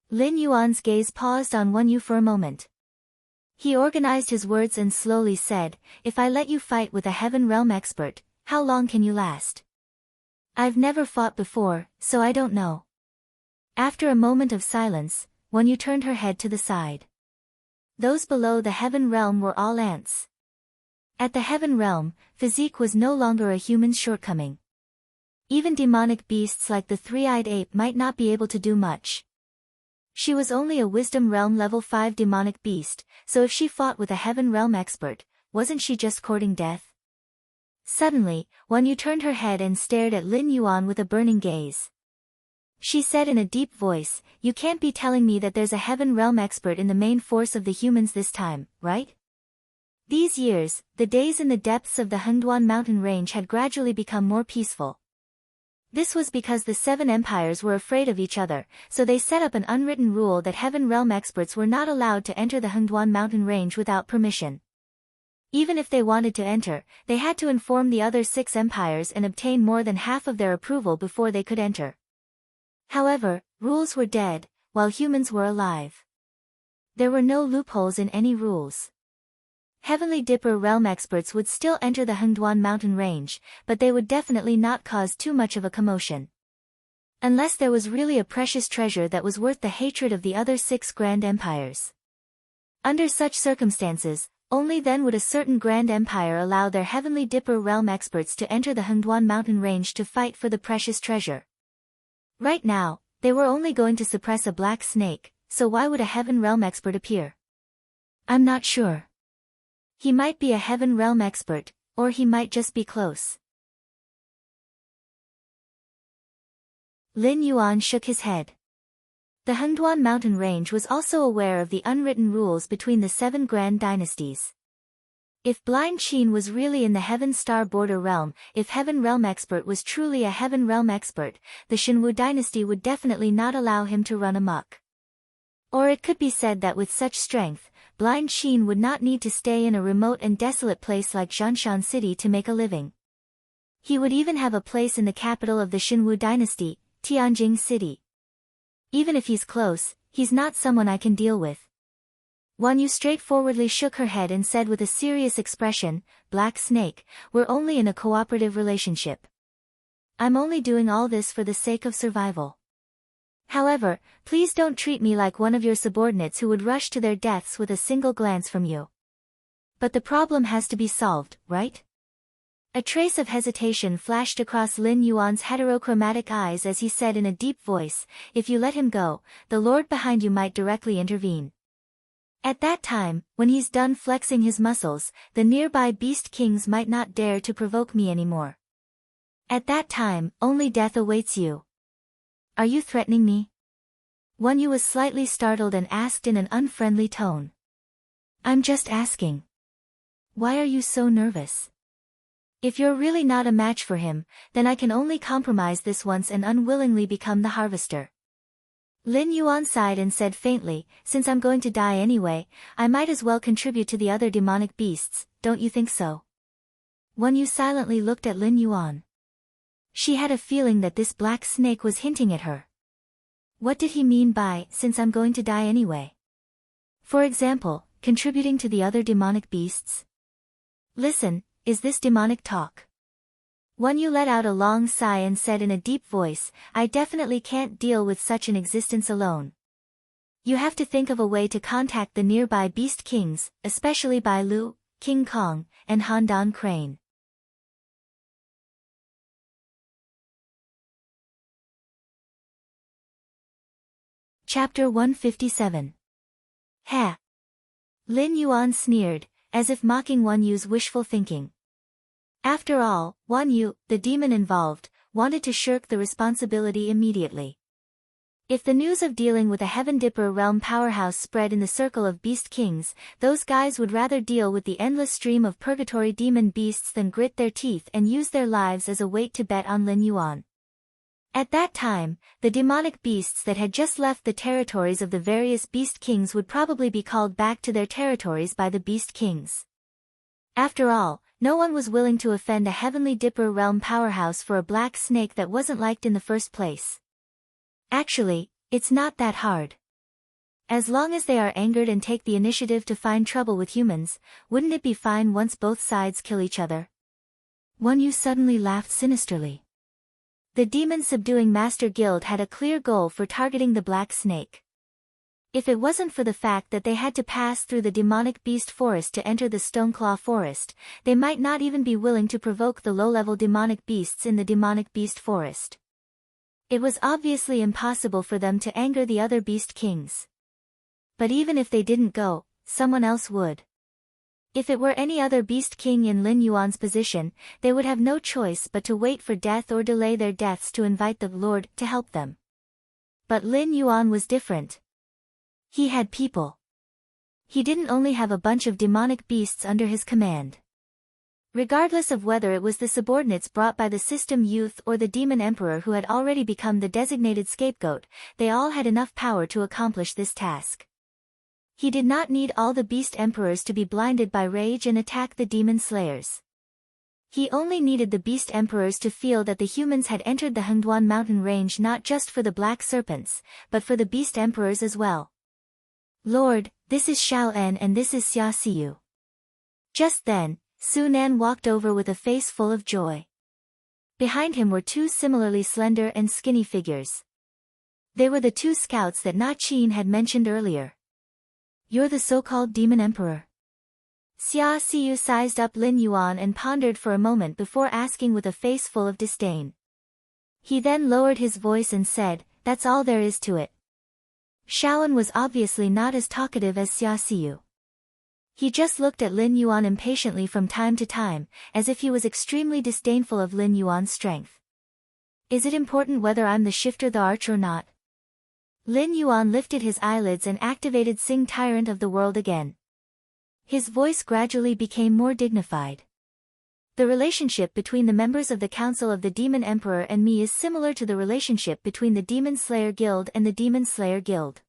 Lin Yuan's gaze paused on Wenyu for a moment. He organized his words and slowly said, "If I let you fight with a Heaven Realm expert, how long can you last? I've never fought before, so I don't know." After a moment of silence, Wenyu turned her head to the side. Those below the Heaven Realm were all ants. At the Heaven Realm, physique was no longer a human's shortcoming. Even demonic beasts like the three-eyed ape might not be able to do much. She was only a Wisdom Realm level 5 demonic beast, so if she fought with a Heaven Realm expert, wasn't she just courting death? Suddenly, Wenyu turned her head and stared at Lin Yuan with a burning gaze. She said in a deep voice, "You can't be telling me that there's a Heaven Realm expert in the main force of the humans this time, right?" These years, the days in the depths of the Hengduan mountain range had gradually become more peaceful. This was because the 7 empires were afraid of each other, so they set up an unwritten rule that Heaven Realm experts were not allowed to enter the Hengduan mountain range without permission. Even if they wanted to enter, they had to inform the other 6 empires and obtain more than half of their approval before they could enter. However, rules were dead, while humans were alive. There were no loopholes in any rules. Heavenly Dipper realm experts would still enter the Hengduan mountain range, but they would definitely not cause too much of a commotion. Unless there was really a precious treasure that was worth the hatred of the other 6 grand empires. Under such circumstances, only then would a certain grand empire allow their Heavenly Dipper realm experts to enter the Hengduan mountain range to fight for the precious treasure. Right now, they were only going to suppress a black snake, so why would a Heaven Realm expert appear? I'm not sure. He might be a Heaven Realm expert, or he might just be close. Lin Yuan shook his head. The Hengduan mountain range was also aware of the unwritten rules between the 7 grand dynasties. If Blind Qin was really in the Heaven Star border realm, if Heaven Realm expert was truly a Heaven Realm expert, the Shenwu dynasty would definitely not allow him to run amok. Or it could be said that with such strength, Blind Qin would not need to stay in a remote and desolate place like Zhanshan City to make a living. He would even have a place in the capital of the Shenwu dynasty, Tianjing City. Even if he's close, he's not someone I can deal with. Wenyu straightforwardly shook her head and said with a serious expression, "Black Snake, we're only in a cooperative relationship. I'm only doing all this for the sake of survival. However, please don't treat me like one of your subordinates who would rush to their deaths with a single glance from you. But the problem has to be solved, right?" A trace of hesitation flashed across Lin Yuan's heterochromatic eyes as he said in a deep voice, "If you let him go, the lord behind you might directly intervene. At that time, when he's done flexing his muscles, the nearby beast kings might not dare to provoke me anymore. At that time, only death awaits you. Are you threatening me?" Wenyu was slightly startled and asked in an unfriendly tone. "I'm just asking. Why are you so nervous? If you're really not a match for him, then I can only compromise this once and unwillingly become the harvester. Lin Yuan sighed and said faintly, since I'm going to die anyway, I might as well contribute to the other demonic beasts, don't you think so? Wan Yu silently looked at Lin Yuan. She had a feeling that this black snake was hinting at her. What did he mean by, since I'm going to die anyway? For example, contributing to the other demonic beasts? Listen, is this demonic talk? Wan Yu let out a long sigh and said in a deep voice, I definitely can't deal with such an existence alone. You have to think of a way to contact the nearby beast kings, especially Bai Lu, King Kong, and Han Dan Crane. Chapter 157. Ha! Lin Yuan sneered, as if mocking Wan Yu's wishful thinking. After all, Wan Yu, the demon involved, wanted to shirk the responsibility immediately. If the news of dealing with a Heaven Dipper realm powerhouse spread in the circle of beast kings, those guys would rather deal with the endless stream of purgatory demon beasts than grit their teeth and use their lives as a weight to bet on Lin Yuan. At that time, the demonic beasts that had just left the territories of the various beast kings would probably be called back to their territories by the beast kings. After all, no one was willing to offend a Heavenly Dipper realm powerhouse for a black snake that wasn't liked in the first place. Actually, it's not that hard. As long as they are angered and take the initiative to find trouble with humans, wouldn't it be fine once both sides kill each other? Wan Yu suddenly laughed sinisterly. The Demon Subduing Master Guild had a clear goal for targeting the black snake. If it wasn't for the fact that they had to pass through the demonic beast forest to enter the Stoneclaw forest, they might not even be willing to provoke the low-level demonic beasts in the demonic beast forest. It was obviously impossible for them to anger the other beast kings. But even if they didn't go, someone else would. If it were any other beast king in Lin Yuan's position, they would have no choice but to wait for death or delay their deaths to invite the Lord to help them. But Lin Yuan was different. He had people. He didn't only have a bunch of demonic beasts under his command. Regardless of whether it was the subordinates brought by the system youth or the demon emperor who had already become the designated scapegoat, they all had enough power to accomplish this task. He did not need all the beast emperors to be blinded by rage and attack the demon slayers. He only needed the beast emperors to feel that the humans had entered the Hengduan mountain range not just for the black serpents, but for the beast emperors as well. Lord, this is Xiao En and this is Xia Siyu. Just then, Su Nan walked over with a face full of joy. Behind him were two similarly slender and skinny figures. They were the two scouts that Na Qin had mentioned earlier. You're the so-called demon emperor. Xia Siyu sized up Lin Yuan and pondered for a moment before asking with a face full of disdain. He then lowered his voice and said, that's all there is to it. Shaoan was obviously not as talkative as Xia Siyu. He just looked at Lin Yuan impatiently from time to time, as if he was extremely disdainful of Lin Yuan's strength. Is it important whether I'm the shifter the arch or not? Lin Yuan lifted his eyelids and activated Sing Tyrant of the World again. His voice gradually became more dignified. The relationship between the members of the Council of the Demon Emperor and me is similar to the relationship between the Demon Slayer Guild and the Demon Slayer Guild.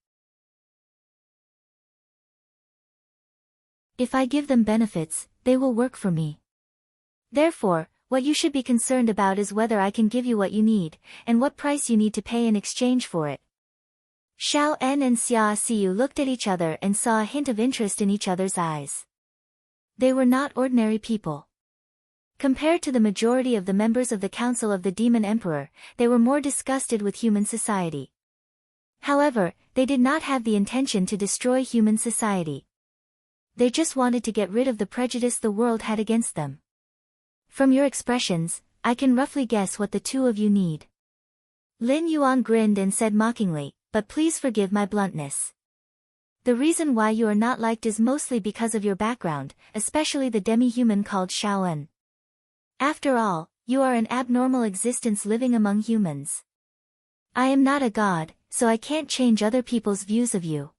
If I give them benefits, they will work for me. Therefore, what you should be concerned about is whether I can give you what you need, and what price you need to pay in exchange for it. Xiao En and Xia Siyu looked at each other and saw a hint of interest in each other's eyes. They were not ordinary people. Compared to the majority of the members of the Council of the Demon Emperor, they were more disgusted with human society. However, they did not have the intention to destroy human society. They just wanted to get rid of the prejudice the world had against them. From your expressions, I can roughly guess what the two of you need. Lin Yuan grinned and said mockingly, but please forgive my bluntness. The reason why you are not liked is mostly because of your background, especially the demi-human called Shaoan. After all, you are an abnormal existence living among humans. I am not a god, so I can't change other people's views of you.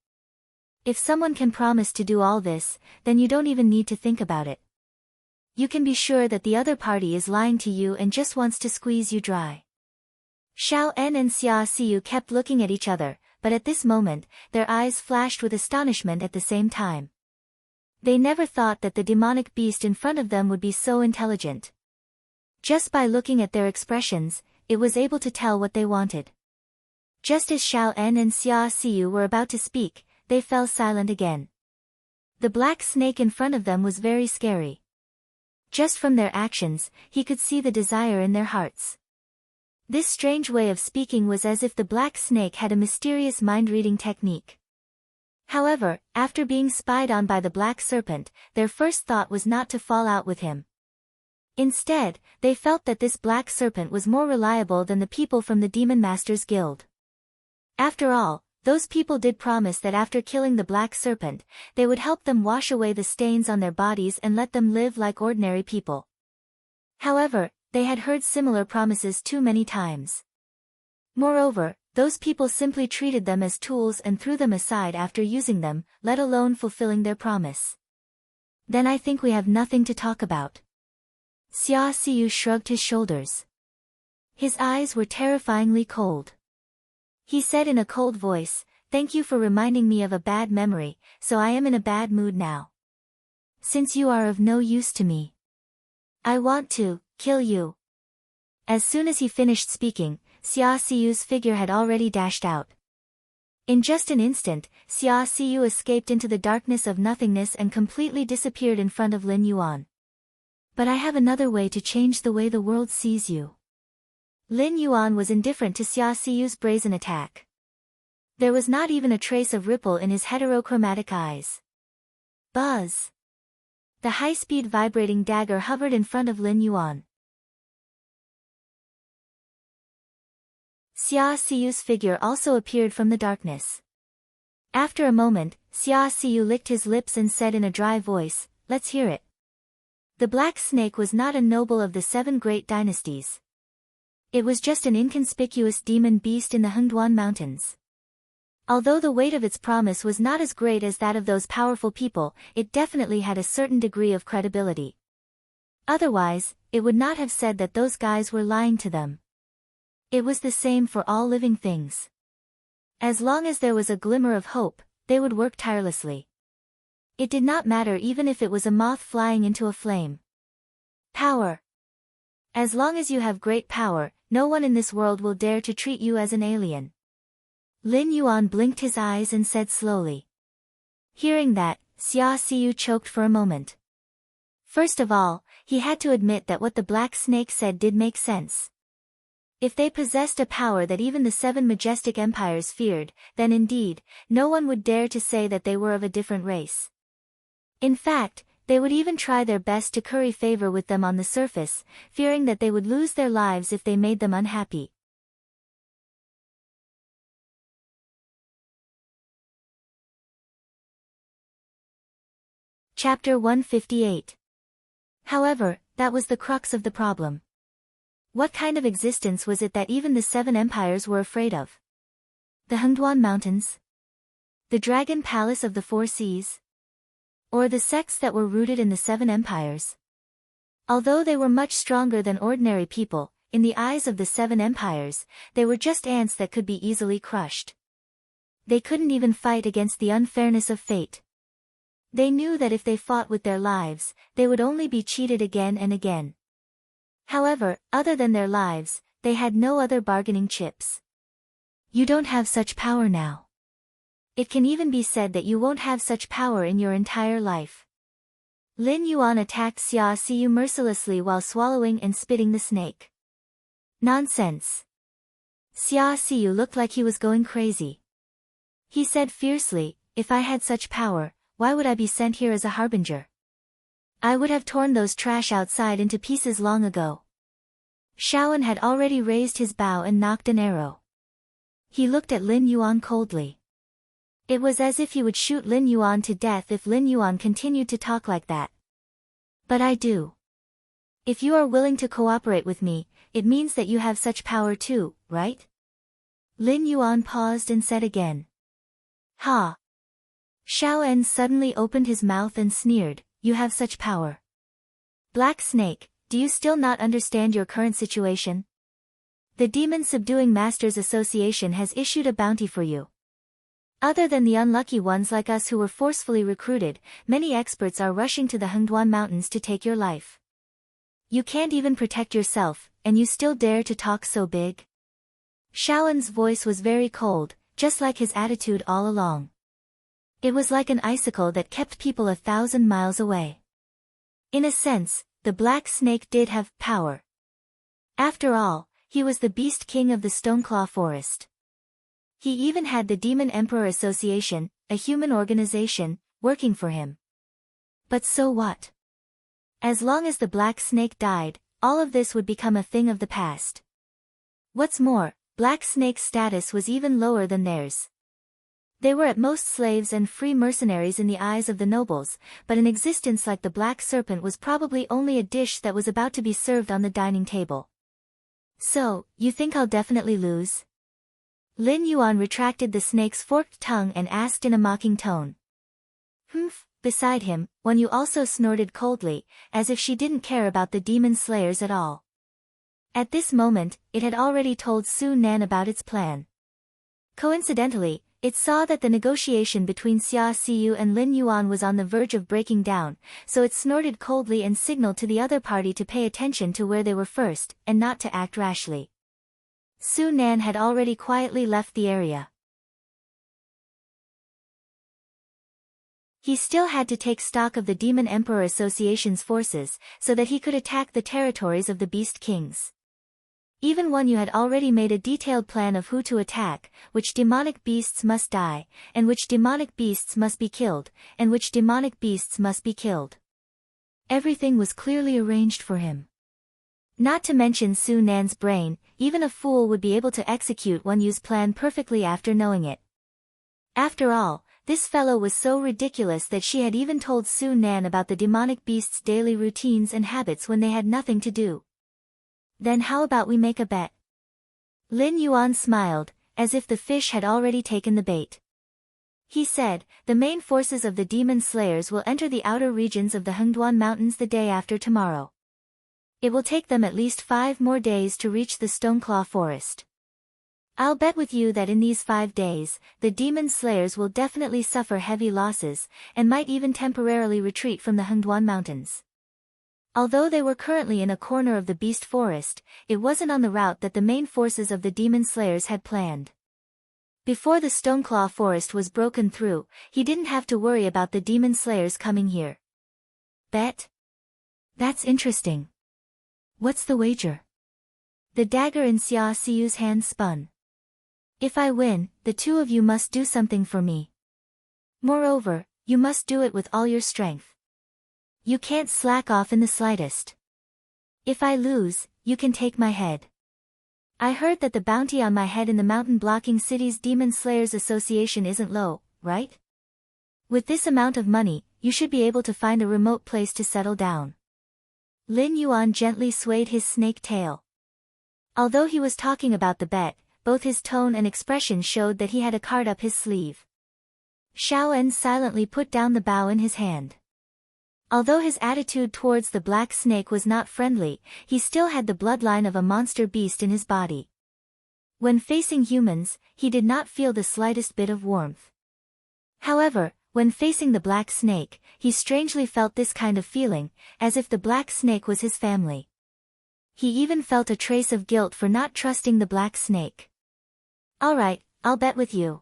If someone can promise to do all this, then you don't even need to think about it. you can be sure that the other party is lying to you and just wants to squeeze you dry. Xiao En and Xia Xiu kept looking at each other, but at this moment, their eyes flashed with astonishment at the same time. They never thought that the demonic beast in front of them would be so intelligent. Just by looking at their expressions, it was able to tell what they wanted. Just as Xiao En and Xia Xiu were about to speak, they fell silent again. The black snake in front of them was very scary. Just from their actions, he could see the desire in their hearts. This strange way of speaking was as if the black snake had a mysterious mind-reading technique. However, after being spied on by the black serpent, their first thought was not to fall out with him. Instead, they felt that this black serpent was more reliable than the people from the Demon Masters Guild. After all, those people did promise that after killing the black serpent, they would help them wash away the stains on their bodies and let them live like ordinary people. However, they had heard similar promises too many times. Moreover, those people simply treated them as tools and threw them aside after using them, let alone fulfilling their promise. Then I think we have nothing to talk about. Xia Xiu shrugged his shoulders. His eyes were terrifyingly cold. He said in a cold voice, "Thank you for reminding me of a bad memory, so I am in a bad mood now. Since you are of no use to me, I want to kill you." As soon as he finished speaking, Xia Xiu's figure had already dashed out. In just an instant, Xia Xiu escaped into the darkness of nothingness and completely disappeared in front of Lin Yuan. "But I have another way to change the way the world sees you." Lin Yuan was indifferent to Xia Xiu's brazen attack. There was not even a trace of ripple in his heterochromatic eyes. Buzz! The high-speed vibrating dagger hovered in front of Lin Yuan. Xia Xiu's figure also appeared from the darkness. After a moment, Xia Xiu licked his lips and said in a dry voice, "Let's hear it." The black snake was not a noble of the 7 great dynasties. It was just an inconspicuous demon beast in the Hengduan Mountains. Although the weight of its promise was not as great as that of those powerful people, it definitely had a certain degree of credibility. Otherwise, it would not have said that those guys were lying to them. It was the same for all living things. As long as there was a glimmer of hope, they would work tirelessly. It did not matter even if it was a moth flying into a flame. Power. As long as you have great power, no one in this world will dare to treat you as an alien. Lin Yuan blinked his eyes and said slowly. Hearing that, Xia Xiu choked for a moment. First of all, he had to admit that what the black snake said did make sense. If they possessed a power that even the 7 majestic empires feared, then indeed, no one would dare to say that they were of a different race. In fact, they would even try their best to curry favor with them on the surface, fearing that they would lose their lives if they made them unhappy. Chapter 158. However, that was the crux of the problem. What kind of existence was it that even the 7 empires were afraid of? The Hengduan Mountains? The Dragon Palace of the 4 Seas? Or the sects that were rooted in the 7 empires? Although they were much stronger than ordinary people, in the eyes of the 7 empires, they were just ants that could be easily crushed. They couldn't even fight against the unfairness of fate. They knew that if they fought with their lives, they would only be cheated again and again. However, other than their lives, they had no other bargaining chips. You don't have such power now. It can even be said that you won't have such power in your entire life. Lin Yuan attacked Xia Xiu mercilessly while swallowing and spitting the snake. Nonsense. Xia Xiu looked like he was going crazy. He said fiercely, "If I had such power, why would I be sent here as a harbinger? I would have torn those trash outside into pieces long ago." Shaoan had already raised his bow and knocked an arrow. He looked at Lin Yuan coldly. It was as if he would shoot Lin Yuan to death if Lin Yuan continued to talk like that. "But I do. If you are willing to cooperate with me, it means that you have such power too, right?" Lin Yuan paused and said again. "Ha!" Xiao En suddenly opened his mouth and sneered, "You have such power. Black Snake, do you still not understand your current situation? The Demon Subduing Masters Association has issued a bounty for you. Other than the unlucky ones like us who were forcefully recruited, many experts are rushing to the Hengduan Mountains to take your life. You can't even protect yourself, and you still dare to talk so big? Shaoen's voice was very cold, just like his attitude all along. It was like an icicle that kept people 1,000 miles away. In a sense, the Black Snake did have power. After all, he was the Beast King of the Stoneclaw Forest. He even had the Demon Emperor Association, a human organization, working for him. But so what? As long as the Black Snake died, all of this would become a thing of the past. What's more, Black Snake's status was even lower than theirs. They were at most slaves and free mercenaries in the eyes of the nobles, but an existence like the Black Serpent was probably only a dish that was about to be served on the dining table. So, you think I'll definitely lose? Lin Yuan retracted the snake's forked tongue and asked in a mocking tone. Humph, beside him, Wen Yu also snorted coldly, as if she didn't care about the demon slayers at all. At this moment, it had already told Su Nan about its plan. Coincidentally, it saw that the negotiation between Xia Xiu and Lin Yuan was on the verge of breaking down, so it snorted coldly and signaled to the other party to pay attention to where they were first, and not to act rashly. Su Nan had already quietly left the area. He still had to take stock of the Demon Emperor Association's forces, so that he could attack the territories of the Beast Kings. Even Wen Yu had already made a detailed plan of who to attack, which demonic beasts must die, and which demonic beasts must be killed, and which demonic beasts must be killed. Everything was clearly arranged for him. Not to mention Su Nan's brain, even a fool would be able to execute Wen Yu's plan perfectly after knowing it. After all, this fellow was so ridiculous that she had even told Su Nan about the demonic beast's daily routines and habits when they had nothing to do. Then how about we make a bet? Lin Yuan smiled, as if the fish had already taken the bait. He said, the main forces of the demon slayers will enter the outer regions of the Hengduan Mountains the day after tomorrow. It will take them at least 5 more days to reach the Stoneclaw Forest. I'll bet with you that in these 5 days, the demon slayers will definitely suffer heavy losses, and might even temporarily retreat from the Hengduan Mountains. Although they were currently in a corner of the Beast Forest, it wasn't on the route that the main forces of the Demon Slayers had planned. Before the Stoneclaw Forest was broken through, he didn't have to worry about the Demon Slayers coming here. Bet? That's interesting. What's the wager? The dagger in Xia Xiu's hand spun. If I win, the two of you must do something for me. Moreover, you must do it with all your strength. You can't slack off in the slightest. If I lose, you can take my head. I heard that the bounty on my head in the mountain-blocking city's Demon Slayers Association isn't low, right? With this amount of money, you should be able to find a remote place to settle down. Lin Yuan gently swayed his snake tail. Although he was talking about the bet, both his tone and expression showed that he had a card up his sleeve. Shaoen silently put down the bow in his hand. Although his attitude towards the black snake was not friendly, he still had the bloodline of a monster beast in his body. When facing humans, he did not feel the slightest bit of warmth. However, when facing the black snake, he strangely felt this kind of feeling, as if the black snake was his family. He even felt a trace of guilt for not trusting the black snake. Alright, I'll bet with you.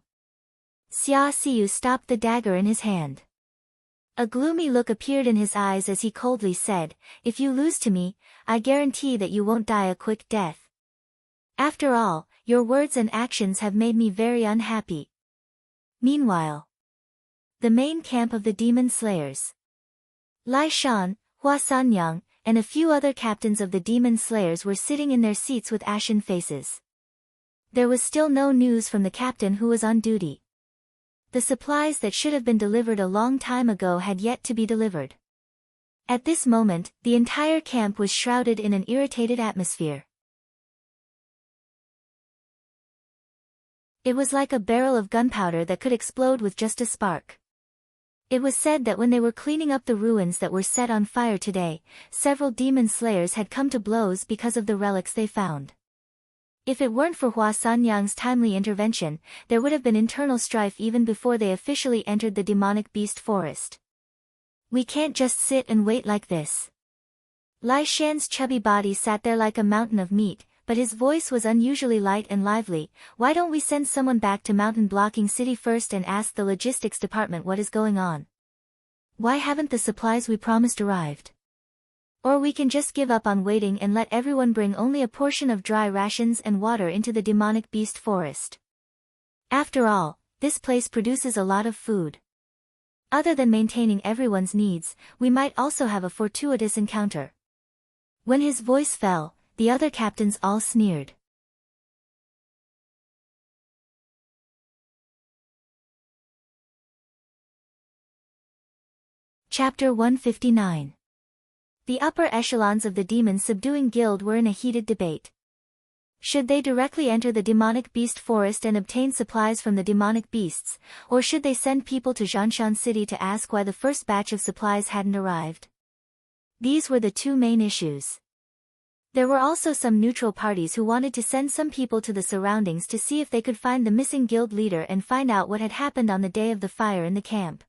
Xia Xiu stopped the dagger in his hand. A gloomy look appeared in his eyes as he coldly said, if you lose to me, I guarantee that you won't die a quick death. After all, your words and actions have made me very unhappy. Meanwhile, the main camp of the Demon Slayers. Lai Shan, Hua Sanyang, and a few other captains of the Demon Slayers were sitting in their seats with ashen faces. There was still no news from the captain who was on duty. The supplies that should have been delivered a long time ago had yet to be delivered. At this moment, the entire camp was shrouded in an irritated atmosphere. It was like a barrel of gunpowder that could explode with just a spark. It was said that when they were cleaning up the ruins that were set on fire today, several demon slayers had come to blows because of the relics they found. If it weren't for Hua Sanyang's timely intervention, there would have been internal strife even before they officially entered the demonic beast forest. We can't just sit and wait like this. Lai Shan's chubby body sat there like a mountain of meat, but his voice was unusually light and lively. Why don't we send someone back to Mountain Blocking City first and ask the logistics department what is going on? Why haven't the supplies we promised arrived? Or we can just give up on waiting and let everyone bring only a portion of dry rations and water into the demonic beast forest. After all, this place produces a lot of food. Other than maintaining everyone's needs, we might also have a fortuitous encounter. When his voice fell, the other captains all sneered. Chapter 159. The upper echelons of the Demon Subduing Guild were in a heated debate. Should they directly enter the demonic beast forest and obtain supplies from the demonic beasts, or should they send people to Zhanshan City to ask why the first batch of supplies hadn't arrived? These were the two main issues. There were also some neutral parties who wanted to send some people to the surroundings to see if they could find the missing guild leader and find out what had happened on the day of the fire in the camp.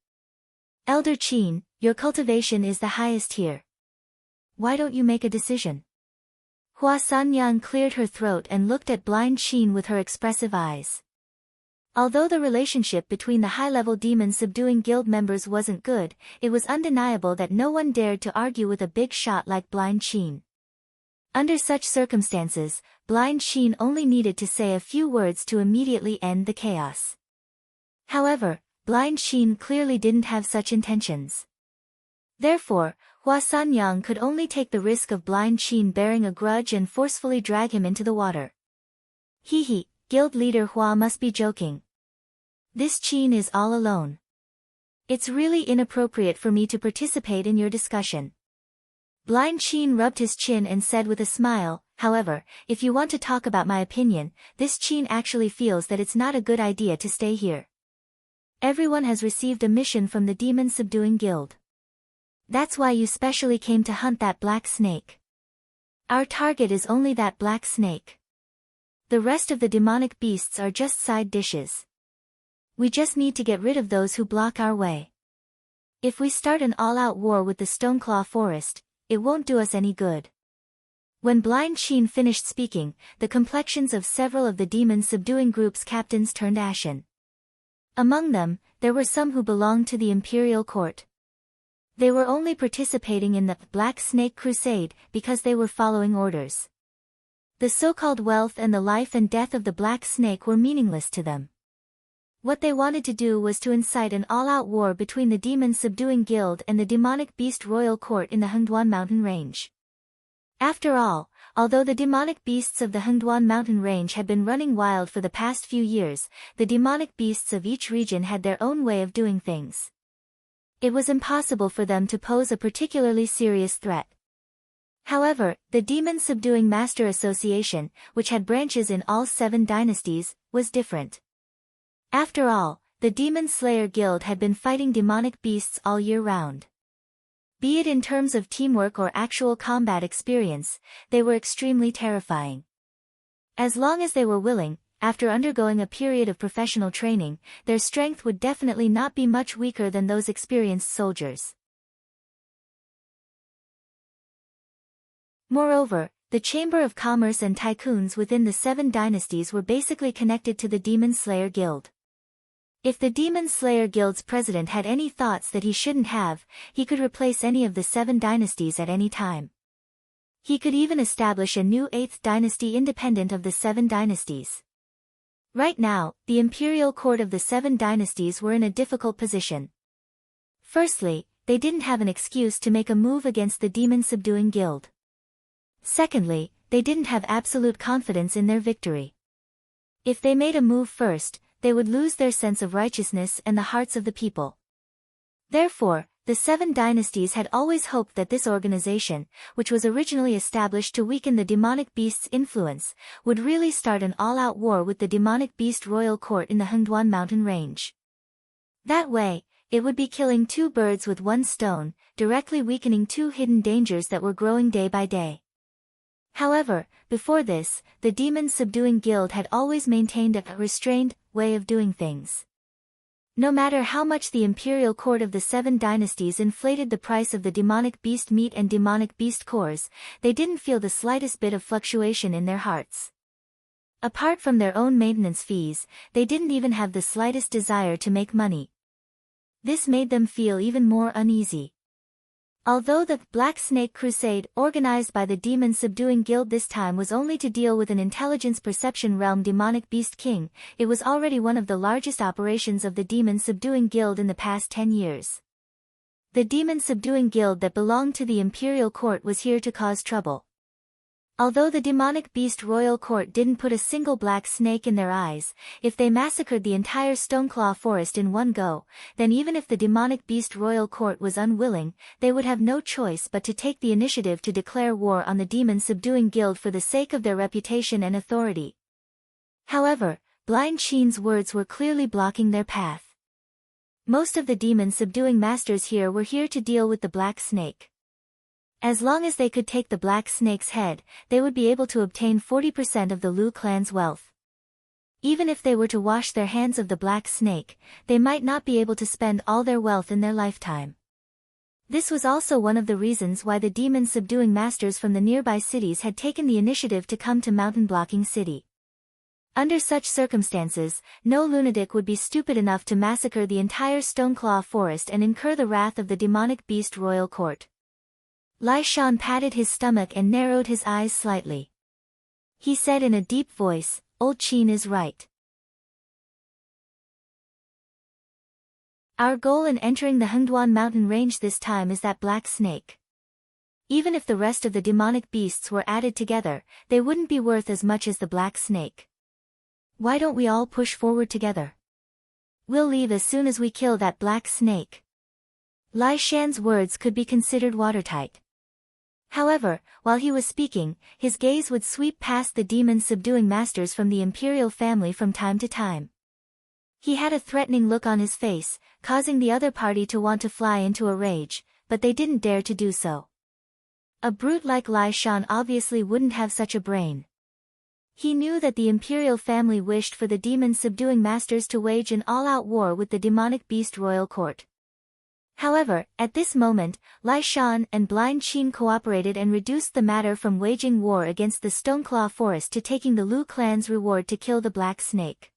Elder Qin, your cultivation is the highest here. Why don't you make a decision? Hua Sanyang cleared her throat and looked at blind Qin with her expressive eyes. Although the relationship between the high-level demon subduing guild members wasn't good, it was undeniable that no one dared to argue with a big shot like blind Qin. Under such circumstances, blind Qin only needed to say a few words to immediately end the chaos. However, blind Qin clearly didn't have such intentions. Therefore, Hua Sanyang could only take the risk of blind Qin bearing a grudge and forcefully drag him into the water. Hee, guild leader Hua must be joking. This Qin is all alone. It's really inappropriate for me to participate in your discussion. Blind Qin rubbed his chin and said with a smile, however, if you want to talk about my opinion, this Qin actually feels that it's not a good idea to stay here. Everyone has received a mission from the Demon Subduing Guild. That's why you specially came to hunt that black snake. Our target is only that black snake. The rest of the demonic beasts are just side dishes. We just need to get rid of those who block our way. If we start an all-out war with the Stoneclaw Forest, it won't do us any good. When Blind Qin finished speaking, the complexions of several of the demon subduing group's captains turned ashen. Among them, there were some who belonged to the Imperial Court. They were only participating in the Black Snake Crusade because they were following orders. The so-called wealth and the life and death of the Black Snake were meaningless to them. What they wanted to do was to incite an all-out war between the Demon Subduing Guild and the Demonic Beast Royal Court in the Hengduan Mountain Range. After all, although the demonic beasts of the Hengduan Mountain Range had been running wild for the past few years, the demonic beasts of each region had their own way of doing things. It was impossible for them to pose a particularly serious threat. However, the Demon Subduing Master Association, which had branches in all 7 dynasties, was different. After all, the Demon Slayer Guild had been fighting demonic beasts all year round. Be it in terms of teamwork or actual combat experience, they were extremely terrifying. As long as they were willing, after undergoing a period of professional training, their strength would definitely not be much weaker than those experienced soldiers. Moreover, the Chamber of Commerce and tycoons within the 7 dynasties were basically connected to the Demon Slayer Guild. If the Demon Slayer Guild's president had any thoughts that he shouldn't have, he could replace any of the 7 dynasties at any time. He could even establish a new 8th dynasty independent of the 7 dynasties. Right now, the Imperial Court of the 7 dynasties were in a difficult position. Firstly, they didn't have an excuse to make a move against the Demon Subduing Guild. Secondly, they didn't have absolute confidence in their victory. If they made a move first, they would lose their sense of righteousness and the hearts of the people. Therefore, the 7 dynasties had always hoped that this organization, which was originally established to weaken the demonic beast's influence, would really start an all-out war with the demonic beast royal court in the Hengduan Mountain Range. That way, it would be killing two birds with one stone, directly weakening two hidden dangers that were growing day by day. However, before this, the Demon Subduing Guild had always maintained a restrained way of doing things. No matter how much the imperial court of the Seven Dynasties inflated the price of the demonic beast meat and demonic beast cores, they didn't feel the slightest bit of fluctuation in their hearts. Apart from their own maintenance fees, they didn't even have the slightest desire to make money. This made them feel even more uneasy. Although the Black Snake Crusade organized by the Demon Subduing Guild this time was only to deal with an intelligence perception realm demonic beast king, it was already one of the largest operations of the Demon Subduing Guild in the past 10 years. The Demon Subduing Guild that belonged to the Imperial Court was here to cause trouble. Although the demonic beast royal court didn't put a single black snake in their eyes, if they massacred the entire Stoneclaw forest in one go, then even if the demonic beast royal court was unwilling, they would have no choice but to take the initiative to declare war on the Demon Subduing Guild for the sake of their reputation and authority. However, Blind Sheen's words were clearly blocking their path. Most of the demon subduing masters here were here to deal with the black snake. As long as they could take the black snake's head, they would be able to obtain 40% of the Lu clan's wealth. Even if they were to wash their hands of the black snake, they might not be able to spend all their wealth in their lifetime. This was also one of the reasons why the demon subduing masters from the nearby cities had taken the initiative to come to Mountain Blocking City. Under such circumstances, no lunatic would be stupid enough to massacre the entire Stoneclaw forest and incur the wrath of the demonic beast royal court. Lai Shan patted his stomach and narrowed his eyes slightly. He said in a deep voice, "Old Qin is right. Our goal in entering the Hengduan mountain range this time is that black snake. Even if the rest of the demonic beasts were added together, they wouldn't be worth as much as the black snake. Why don't we all push forward together? We'll leave as soon as we kill that black snake." Lai Shan's words could be considered watertight. However, while he was speaking, his gaze would sweep past the demon subduing masters from the imperial family from time to time. He had a threatening look on his face, causing the other party to want to fly into a rage, but they didn't dare to do so. A brute like Lai Shan obviously wouldn't have such a brain. He knew that the imperial family wished for the demon subduing masters to wage an all-out war with the demonic beast royal court. However, at this moment, Lai Shan and Blind Qin cooperated and reduced the matter from waging war against the Stoneclaw forest to taking the Lu clan's reward to kill the black snake.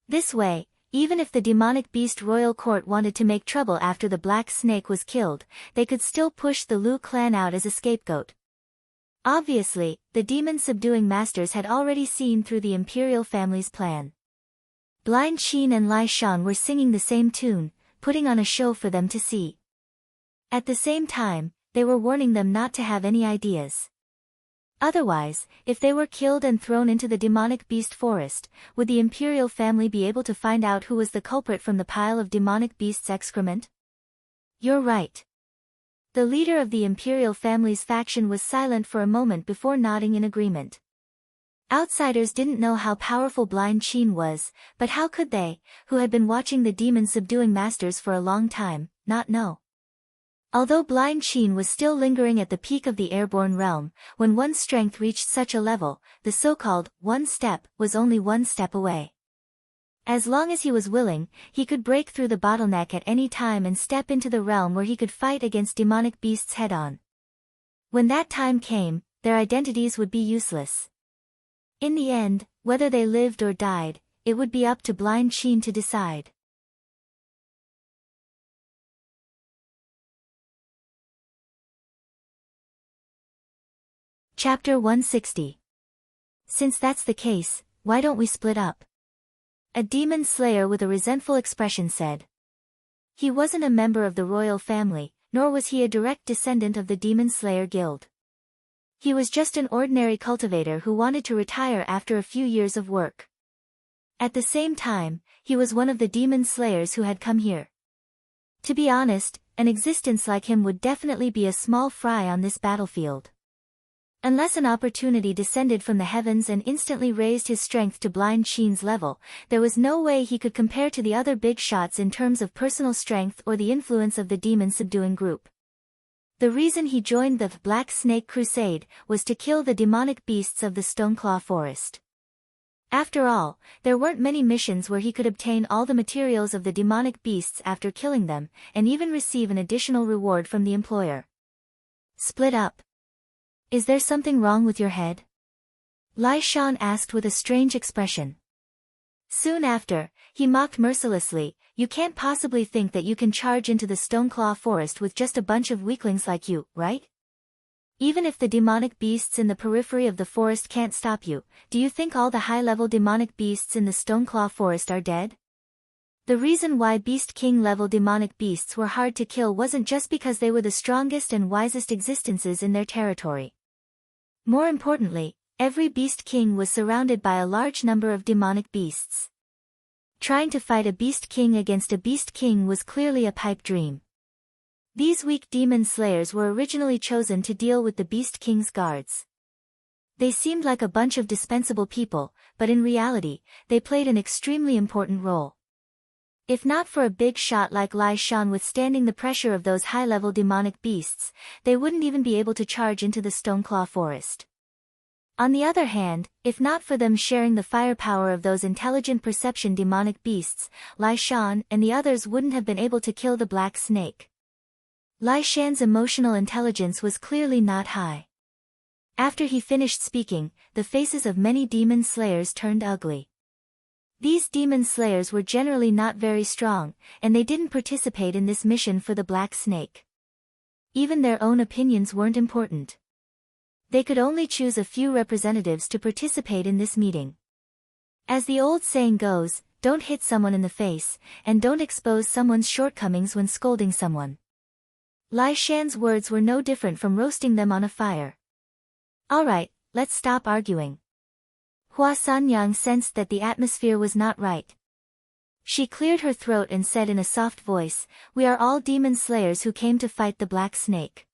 This way, even if the demonic beast royal court wanted to make trouble after the black snake was killed, they could still push the Lu clan out as a scapegoat. Obviously, the demon subduing masters had already seen through the imperial family's plan. Blind Qin and Lai Shan were singing the same tune, putting on a show for them to see. At the same time, they were warning them not to have any ideas. Otherwise, if they were killed and thrown into the demonic beast forest, would the imperial family be able to find out who was the culprit from the pile of demonic beast's excrement? You're right. The leader of the imperial family's faction was silent for a moment before nodding in agreement. Outsiders didn't know how powerful Blind Qin was, but how could they, who had been watching the demon subduing masters for a long time, not know? Although Blind Qin was still lingering at the peak of the airborne realm, when one's strength reached such a level, the so-called one step was only one step away. As long as he was willing, he could break through the bottleneck at any time and step into the realm where he could fight against demonic beasts head-on. When that time came, their identities would be useless. In the end, whether they lived or died, it would be up to Blind Qin to decide. Chapter 160. Since that's the case, why don't we split up? A demon slayer with a resentful expression said. He wasn't a member of the royal family, nor was he a direct descendant of the Demon Slayer Guild. He was just an ordinary cultivator who wanted to retire after a few years of work. At the same time, he was one of the demon slayers who had come here. To be honest, an existence like him would definitely be a small fry on this battlefield. Unless an opportunity descended from the heavens and instantly raised his strength to blind Qin's level, there was no way he could compare to the other big shots in terms of personal strength or the influence of the demon-subduing group. The reason he joined the Black Snake Crusade was to kill the demonic beasts of the Stoneclaw Forest. After all, there weren't many missions where he could obtain all the materials of the demonic beasts after killing them, and even receive an additional reward from the employer. Split up. Is there something wrong with your head? Lai Shan asked with a strange expression. Soon after, he mocked mercilessly, you can't possibly think that you can charge into the Stoneclaw Forest with just a bunch of weaklings like you, right? Even if the demonic beasts in the periphery of the forest can't stop you, do you think all the high-level demonic beasts in the Stoneclaw Forest are dead? The reason why Beast King-level demonic beasts were hard to kill wasn't just because they were the strongest and wisest existences in their territory. More importantly, every Beast King was surrounded by a large number of demonic beasts. Trying to fight a Beast King against a Beast King was clearly a pipe dream. These weak demon slayers were originally chosen to deal with the Beast King's guards. They seemed like a bunch of dispensable people, but in reality, they played an extremely important role. If not for a big shot like Lai Shan withstanding the pressure of those high-level demonic beasts, they wouldn't even be able to charge into the Stoneclaw Forest. On the other hand, if not for them sharing the firepower of those intelligent perception demonic beasts, Lai Shan and the others wouldn't have been able to kill the Black Snake. Lai Shan's emotional intelligence was clearly not high. After he finished speaking, the faces of many demon slayers turned ugly. These demon slayers were generally not very strong, and they didn't participate in this mission for the Black Snake. Even their own opinions weren't important. They could only choose a few representatives to participate in this meeting. As the old saying goes, don't hit someone in the face, and don't expose someone's shortcomings when scolding someone. Lai Shan's words were no different from roasting them on a fire. Alright, let's stop arguing. Hua Sanyang sensed that the atmosphere was not right. She cleared her throat and said in a soft voice, we are all demon slayers who came to fight the Black Snake.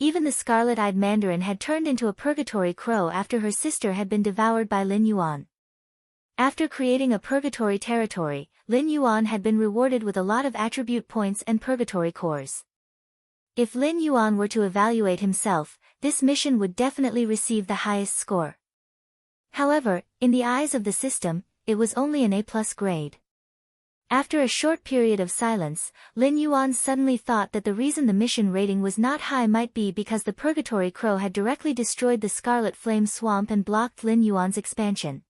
Even the scarlet-eyed mandarin had turned into a purgatory crow after her sister had been devoured by Lin Yuan. After creating a purgatory territory, Lin Yuan had been rewarded with a lot of attribute points and purgatory cores. If Lin Yuan were to evaluate himself, this mission would definitely receive the highest score. However, in the eyes of the system, it was only an A+ grade. After a short period of silence, Lin Yuan suddenly thought that the reason the mission rating was not high might be because the Purgatory Crow had directly destroyed the Scarlet Flame Swamp and blocked Lin Yuan's expansion.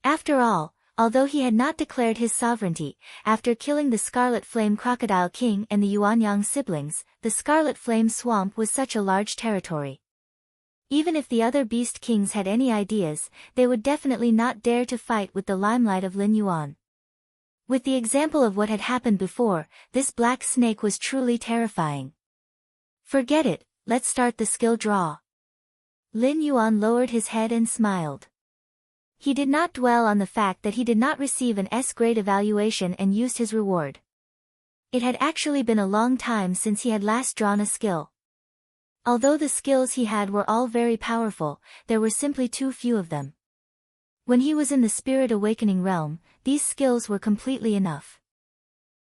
After all, although he had not declared his sovereignty, after killing the Scarlet Flame Crocodile King and the Yuanyang siblings, the Scarlet Flame Swamp was such a large territory. Even if the other Beast Kings had any ideas, they would definitely not dare to fight with the limelight of Lin Yuan. With the example of what had happened before, this Black Snake was truly terrifying. Forget it, let's start the skill draw. Lin Yuan lowered his head and smiled. He did not dwell on the fact that he did not receive an S-grade evaluation and used his reward. It had actually been a long time since he had last drawn a skill. Although the skills he had were all very powerful, there were simply too few of them. When he was in the Spirit Awakening realm, these skills were completely enough.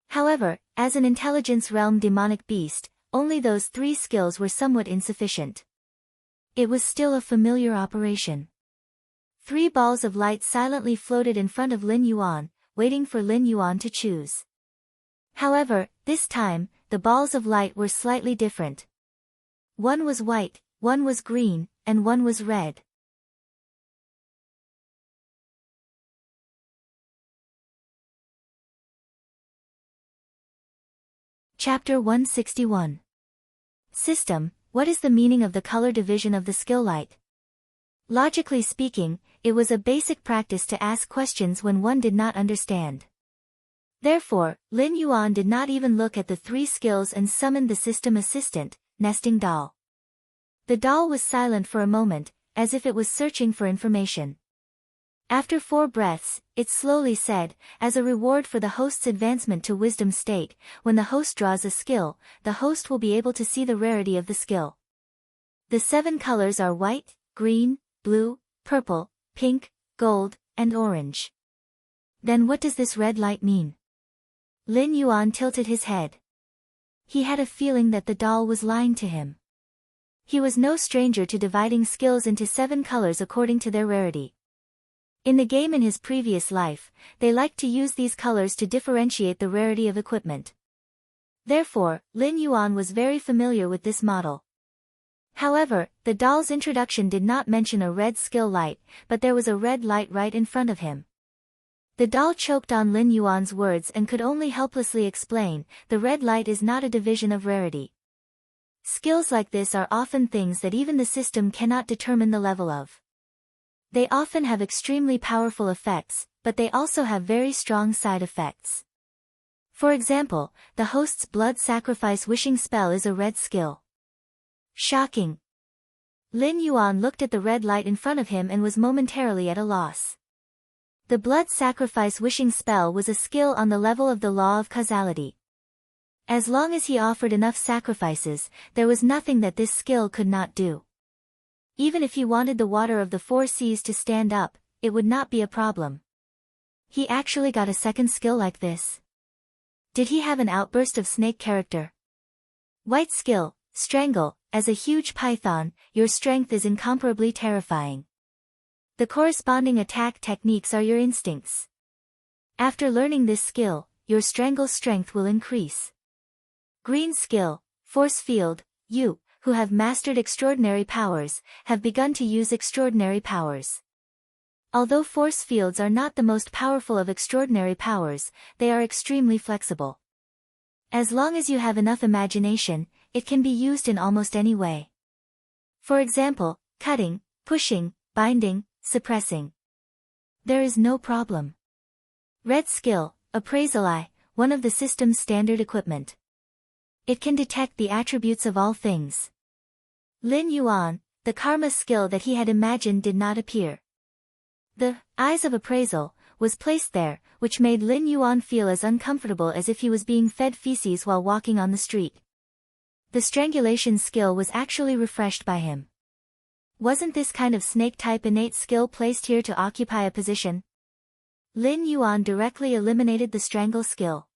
However, as an Intelligence realm demonic beast, only those 3 skills were somewhat insufficient. It was still a familiar operation. 3 balls of light silently floated in front of Lin Yuan, waiting for Lin Yuan to choose. However, this time, the balls of light were slightly different. One was white, one was green, and one was red. Chapter 161. System, what is the meaning of the color division of the skill light? Logically speaking, it was a basic practice to ask questions when one did not understand. Therefore, Lin Yuan did not even look at the 3 skills and summoned the system assistant, Nesting Doll. The doll was silent for a moment, as if it was searching for information. After 4 breaths, it slowly said, as a reward for the host's advancement to wisdom state, when the host draws a skill, the host will be able to see the rarity of the skill. The 7 colors are white, green, blue, purple, pink, gold, and orange. Then what does this red light mean? Lin Yuan tilted his head. He had a feeling that the doll was lying to him. He was no stranger to dividing skills into 7 colors according to their rarity. In the game in his previous life, they liked to use these colors to differentiate the rarity of equipment. Therefore, Lin Yuan was very familiar with this model. However, the doll's introduction did not mention a red skill light, but there was a red light right in front of him. The doll choked on Lin Yuan's words and could only helplessly explain, the red light is not a division of rarity. Skills like this are often things that even the system cannot determine the level of. They often have extremely powerful effects, but they also have very strong side effects. For example, the host's blood sacrifice wishing spell is a red skill. Shocking. Lin Yuan looked at the red light in front of him and was momentarily at a loss. The blood sacrifice wishing spell was a skill on the level of the law of causality. As long as he offered enough sacrifices, there was nothing that this skill could not do. Even if he wanted the water of the 4 seas to stand up, it would not be a problem. He actually got a second skill like this. Did he have an outburst of snake character? White skill, strangle, as a huge python, your strength is incomparably terrifying. The corresponding attack techniques are your instincts. After learning this skill, your strangle strength will increase. Green skill, force field, you, who have mastered extraordinary powers, have begun to use extraordinary powers. Although force fields are not the most powerful of extraordinary powers, they are extremely flexible. As long as you have enough imagination, it can be used in almost any way. For example, cutting, pushing, binding, suppressing. There is no problem. Red skill, appraisal eye, one of the system's standard equipment. It can detect the attributes of all things. Lin Yuan, the karma skill that he had imagined did not appear. The eyes of appraisal was placed there, which made Lin Yuan feel as uncomfortable as if he was being fed feces while walking on the street. The strangulation skill was actually refreshed by him. Wasn't this kind of snake-type innate skill placed here to occupy a position? Lin Yuan directly eliminated the strangle skill.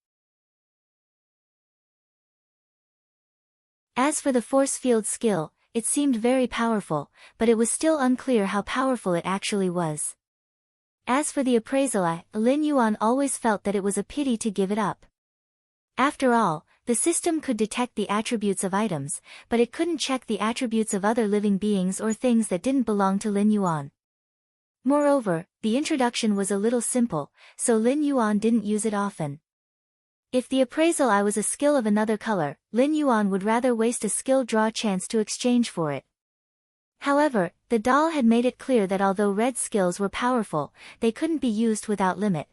As for the force field skill, it seemed very powerful, but it was still unclear how powerful it actually was. As for the appraisal eye, Lin Yuan always felt that it was a pity to give it up. After all, the system could detect the attributes of items, but it couldn't check the attributes of other living beings or things that didn't belong to Lin Yuan. Moreover, the introduction was a little simple, so Lin Yuan didn't use it often. If the appraisal eye was a skill of another color, Lin Yuan would rather waste a skill draw chance to exchange for it. However, the doll had made it clear that although red skills were powerful, they couldn't be used without limit.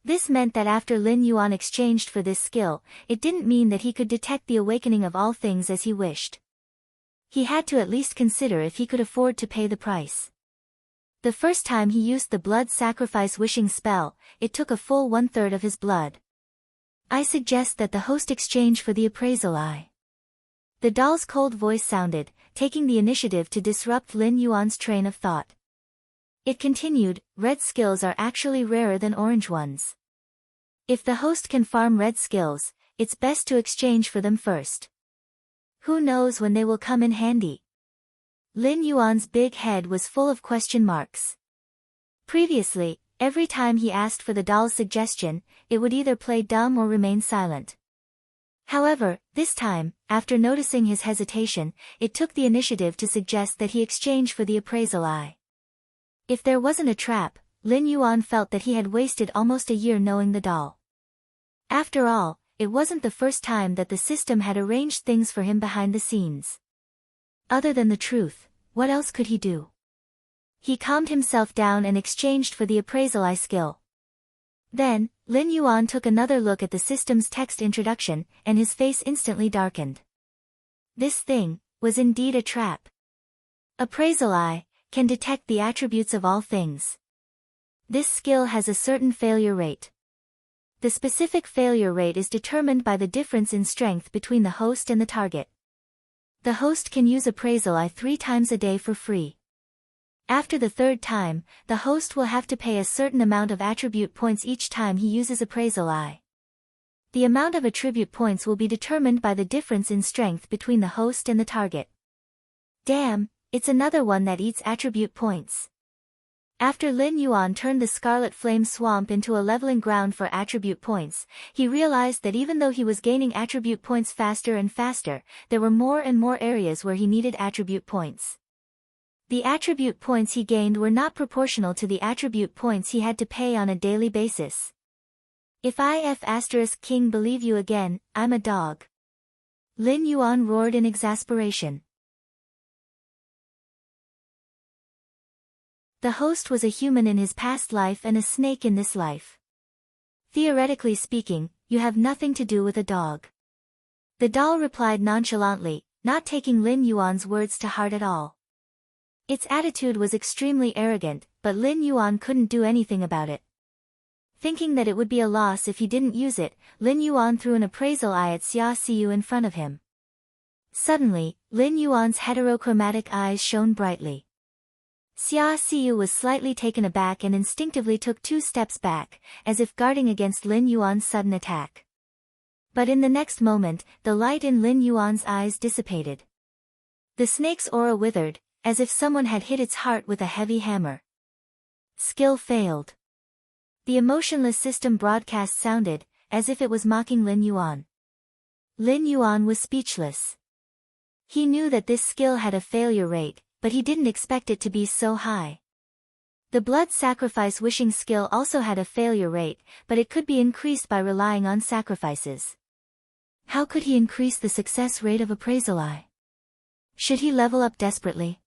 This meant that after Lin Yuan exchanged for this skill, it didn't mean that he could detect the awakening of all things as he wished. He had to at least consider if he could afford to pay the price. The first time he used the blood sacrifice wishing spell, it took a full 1/3 of his blood. I suggest that the host exchange for the appraisal eye. The doll's cold voice sounded, taking the initiative to disrupt Lin Yuan's train of thought. It continued, red skills are actually rarer than orange ones. If the host can farm red skills, it's best to exchange for them first. Who knows when they will come in handy? Lin Yuan's big head was full of question marks. Previously, every time he asked for the doll's suggestion, it would either play dumb or remain silent. However, this time, after noticing his hesitation, it took the initiative to suggest that he exchange for the appraisal eye. If there wasn't a trap, Lin Yuan felt that he had wasted almost a year knowing the doll. After all, it wasn't the first time that the system had arranged things for him behind the scenes. Other than the truth, what else could he do? He calmed himself down and exchanged for the appraisal eye skill. Then, Lin Yuan took another look at the system's text introduction, and his face instantly darkened. This thing was indeed a trap. Appraisal eye can detect the attributes of all things. This skill has a certain failure rate. The specific failure rate is determined by the difference in strength between the host and the target. The host can use Appraisal Eye 3 times a day for free. After the third time, the host will have to pay a certain amount of attribute points each time he uses Appraisal Eye. The amount of attribute points will be determined by the difference in strength between the host and the target. Damn, it's another one that eats attribute points. After Lin Yuan turned the Scarlet Flame Swamp into a leveling ground for attribute points, he realized that even though he was gaining attribute points faster and faster, there were more and more areas where he needed attribute points. The attribute points he gained were not proportional to the attribute points he had to pay on a daily basis. If if King believe you again, I'm a dog. Lin Yuan roared in exasperation. The host was a human in his past life and a snake in this life. Theoretically speaking, you have nothing to do with a dog. The doll replied nonchalantly, not taking Lin Yuan's words to heart at all. Its attitude was extremely arrogant, but Lin Yuan couldn't do anything about it. Thinking that it would be a loss if he didn't use it, Lin Yuan threw an appraisal eye at Xia Xiu in front of him. Suddenly, Lin Yuan's heterochromatic eyes shone brightly. Xia Xiu was slightly taken aback and instinctively took 2 steps back, as if guarding against Lin Yuan's sudden attack. But in the next moment, the light in Lin Yuan's eyes dissipated. The snake's aura withered, as if someone had hit its heart with a heavy hammer. Skill failed. The emotionless system broadcast sounded, as if it was mocking Lin Yuan. Lin Yuan was speechless. He knew that this skill had a failure rate, but he didn't expect it to be so high. The blood sacrifice wishing skill also had a failure rate, but it could be increased by relying on sacrifices. How could he increase the success rate of Appraisal Eye? Should he level up desperately?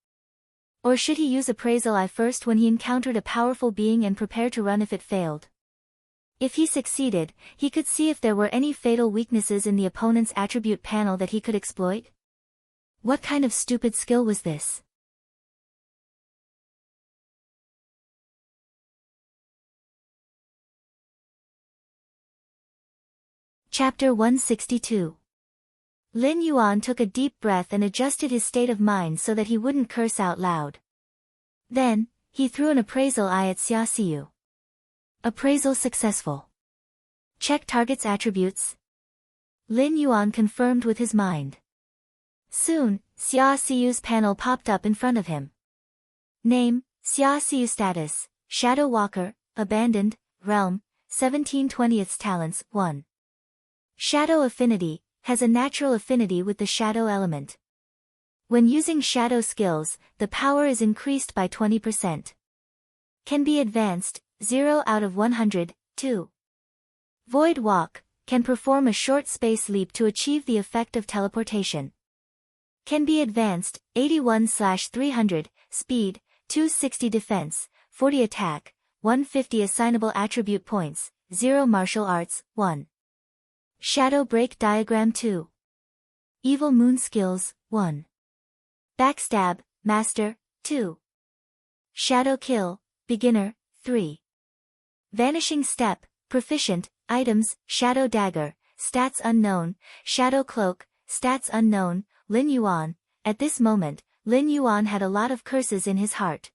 Or should he use Appraisal Eye first when he encountered a powerful being and prepare to run if it failed? If he succeeded, he could see if there were any fatal weaknesses in the opponent's attribute panel that he could exploit. What kind of stupid skill was this? Chapter 162. Lin Yuan took a deep breath and adjusted his state of mind so that he wouldn't curse out loud. Then, he threw an appraisal eye at Xia Xiu. Appraisal successful. Check target's attributes. Lin Yuan confirmed with his mind. Soon, Xia Xiu's panel popped up in front of him. Name, Xia Xiu. Status, Shadow Walker, Abandoned, Realm, 17/20 talents, 1. Shadow Affinity, has a natural affinity with the shadow element. When using shadow skills, the power is increased by 20%. Can be advanced, 0 out of 100, 2. Void Walk, can perform a short space leap to achieve the effect of teleportation. Can be advanced, 81/300, speed, 260 defense, 40 attack, 150 assignable attribute points, 0 martial arts, 1. Shadow Break Diagram 2. Evil Moon Skills, 1. Backstab, Master, 2. Shadow Kill, Beginner, 3. Vanishing Step, Proficient, Items, Shadow Dagger, Stats Unknown, Shadow Cloak, Stats Unknown, Lin Yuan. At this moment, Lin Yuan had a lot of curses in his heart.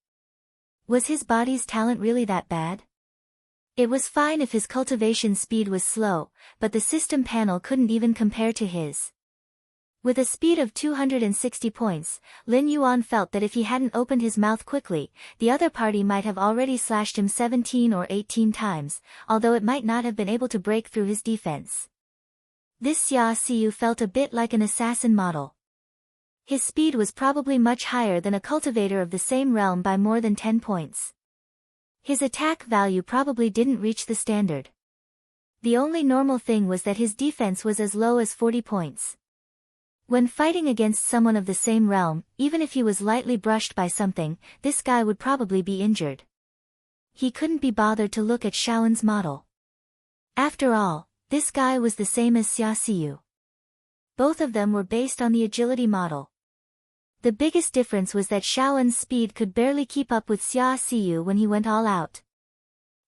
Was his body's talent really that bad? It was fine if his cultivation speed was slow, but the system panel couldn't even compare to his. With a speed of 260 points, Lin Yuan felt that if he hadn't opened his mouth quickly, the other party might have already slashed him 17 or 18 times, although it might not have been able to break through his defense. This Xia Xiu felt a bit like an assassin model. His speed was probably much higher than a cultivator of the same realm by more than 10 points. His attack value probably didn't reach the standard. The only normal thing was that his defense was as low as 40 points. When fighting against someone of the same realm, even if he was lightly brushed by something, this guy would probably be injured. He couldn't be bothered to look at Shaoan's model. After all, this guy was the same as Xia Xiu. Both of them were based on the agility model. The biggest difference was that Shaoan's speed could barely keep up with Xia Xiu when he went all out.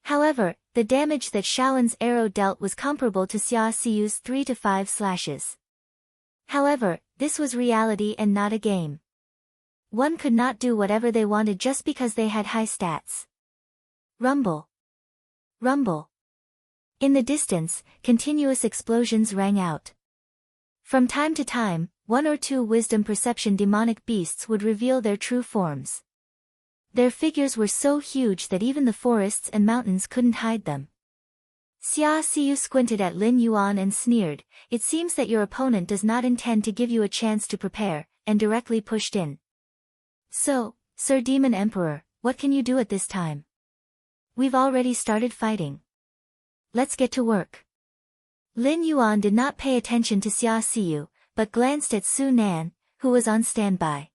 However, the damage that Shaolin's arrow dealt was comparable to Xia Siyu's 3 to 5 slashes. However, this was reality and not a game. One could not do whatever they wanted just because they had high stats. Rumble. Rumble. In the distance, continuous explosions rang out. From time to time, one or two wisdom perception demonic beasts would reveal their true forms. Their figures were so huge that even the forests and mountains couldn't hide them. Xia Siyu squinted at Lin Yuan and sneered, "It seems that your opponent does not intend to give you a chance to prepare," and directly pushed in. "So, Sir Demon Emperor, what can you do at this time? We've already started fighting. Let's get to work." Lin Yuan did not pay attention to Xia Siyu, but glanced at Su Nan, who was on standby.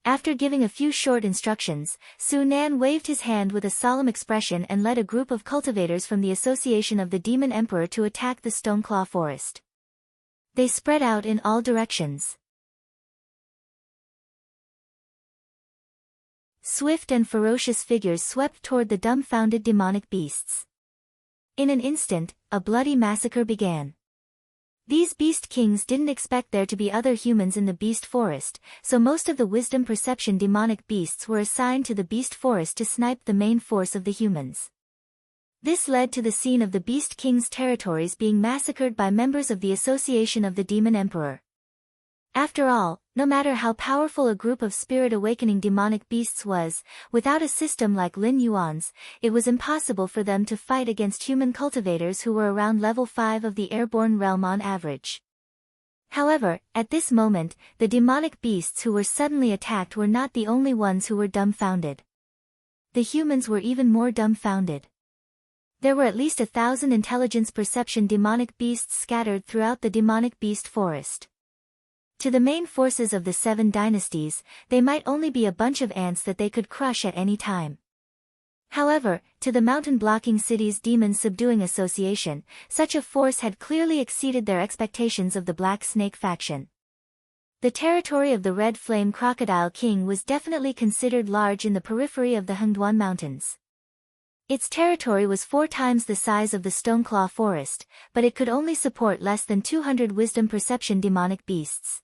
After giving a few short instructions, Su Nan waved his hand with a solemn expression and led a group of cultivators from the Association of the Demon Emperor to attack the Stoneclaw Forest. They spread out in all directions. Swift and ferocious figures swept toward the dumbfounded demonic beasts. In an instant, a bloody massacre began. These beast kings didn't expect there to be other humans in the beast forest, so most of the wisdom perception demonic beasts were assigned to the beast forest to snipe the main force of the humans. This led to the scene of the beast king's territories being massacred by members of the Association of the Demon Emperor. After all, no matter how powerful a group of spirit awakening demonic beasts was, without a system like Lin Yuan's, it was impossible for them to fight against human cultivators who were around level 5 of the airborne realm on average. However, at this moment, the demonic beasts who were suddenly attacked were not the only ones who were dumbfounded. The humans were even more dumbfounded. There were at least 1,000 intelligence perception demonic beasts scattered throughout the demonic beast forest. To the main forces of the 7 dynasties, they might only be a bunch of ants that they could crush at any time. However, to the mountain-blocking city's demon-subduing association, such a force had clearly exceeded their expectations of the Black Snake faction. The territory of the Red Flame Crocodile King was definitely considered large in the periphery of the Hengduan Mountains. Its territory was 4 times the size of the Stoneclaw Forest, but it could only support less than 200 wisdom perception demonic beasts.